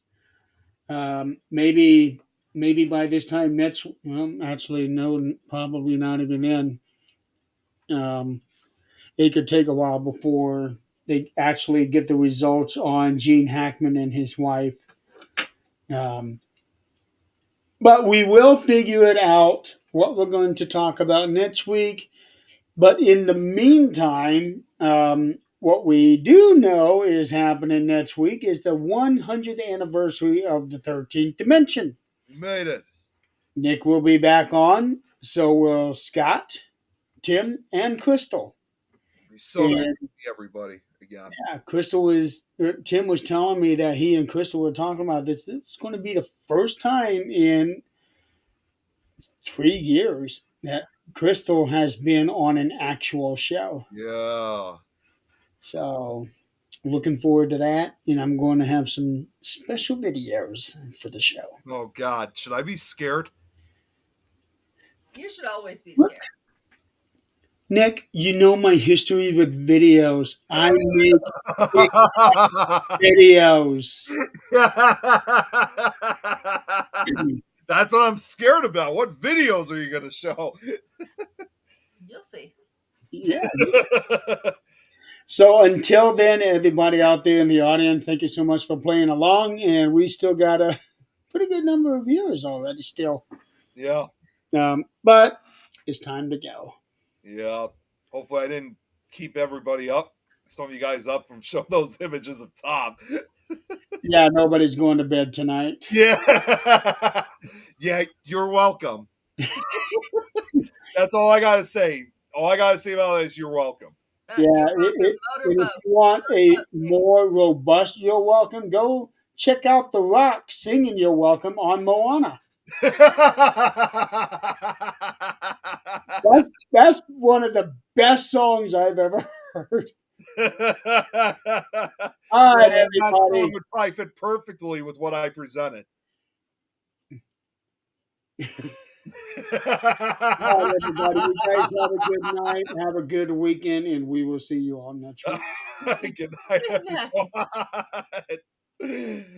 Speaker 1: Maybe by this time actually no, probably not even then. It could take a while before they actually get the results on Gene Hackman and his wife. But we will figure it out what we're going to talk about next week. But in the meantime, what we do know is happening next week is the 100th anniversary of the 13th Dimension.
Speaker 3: You made it.
Speaker 1: Nick will be back on. So will Scott, Tim, and Crystal.
Speaker 3: He's so good
Speaker 1: And
Speaker 3: to see everybody again.
Speaker 1: yeah, Tim was telling me that he and Crystal were talking about this. This is going to be the first time in 3 years that Crystal has been on an actual show.
Speaker 3: Yeah.
Speaker 1: So looking forward to that. And I'm going to have some special videos for the show.
Speaker 3: Oh God, should I be scared?
Speaker 2: You should always be scared.
Speaker 1: Nick, you know my history with videos. I make videos.
Speaker 3: That's what I'm scared about. What videos are you going to show?
Speaker 2: You'll see.
Speaker 1: Yeah. So until then, everybody out there in the audience, thank you so much for playing along. And we still got a pretty good number of viewers already still.
Speaker 3: Yeah.
Speaker 1: But it's time to go.
Speaker 3: Yeah. Hopefully I didn't keep everybody up, some of you guys up from showing those images of Tom.
Speaker 1: Yeah, nobody's going to bed tonight.
Speaker 3: Yeah. Yeah, you're welcome. That's all I got to say. All I got to say about it is you're welcome.
Speaker 1: Yeah,
Speaker 2: You're welcome.
Speaker 1: and if
Speaker 2: Motorboat.
Speaker 1: you want a more robust you're welcome, go check out The Rock singing You're Welcome on Moana. That's one of the best songs I've ever heard. All right,
Speaker 3: That song
Speaker 1: everybody.
Speaker 3: would probably fit perfectly with what I presented.
Speaker 1: All right, everybody. You guys have a good night. Have a good weekend, and we will see you all next week.
Speaker 3: Good night, everyone.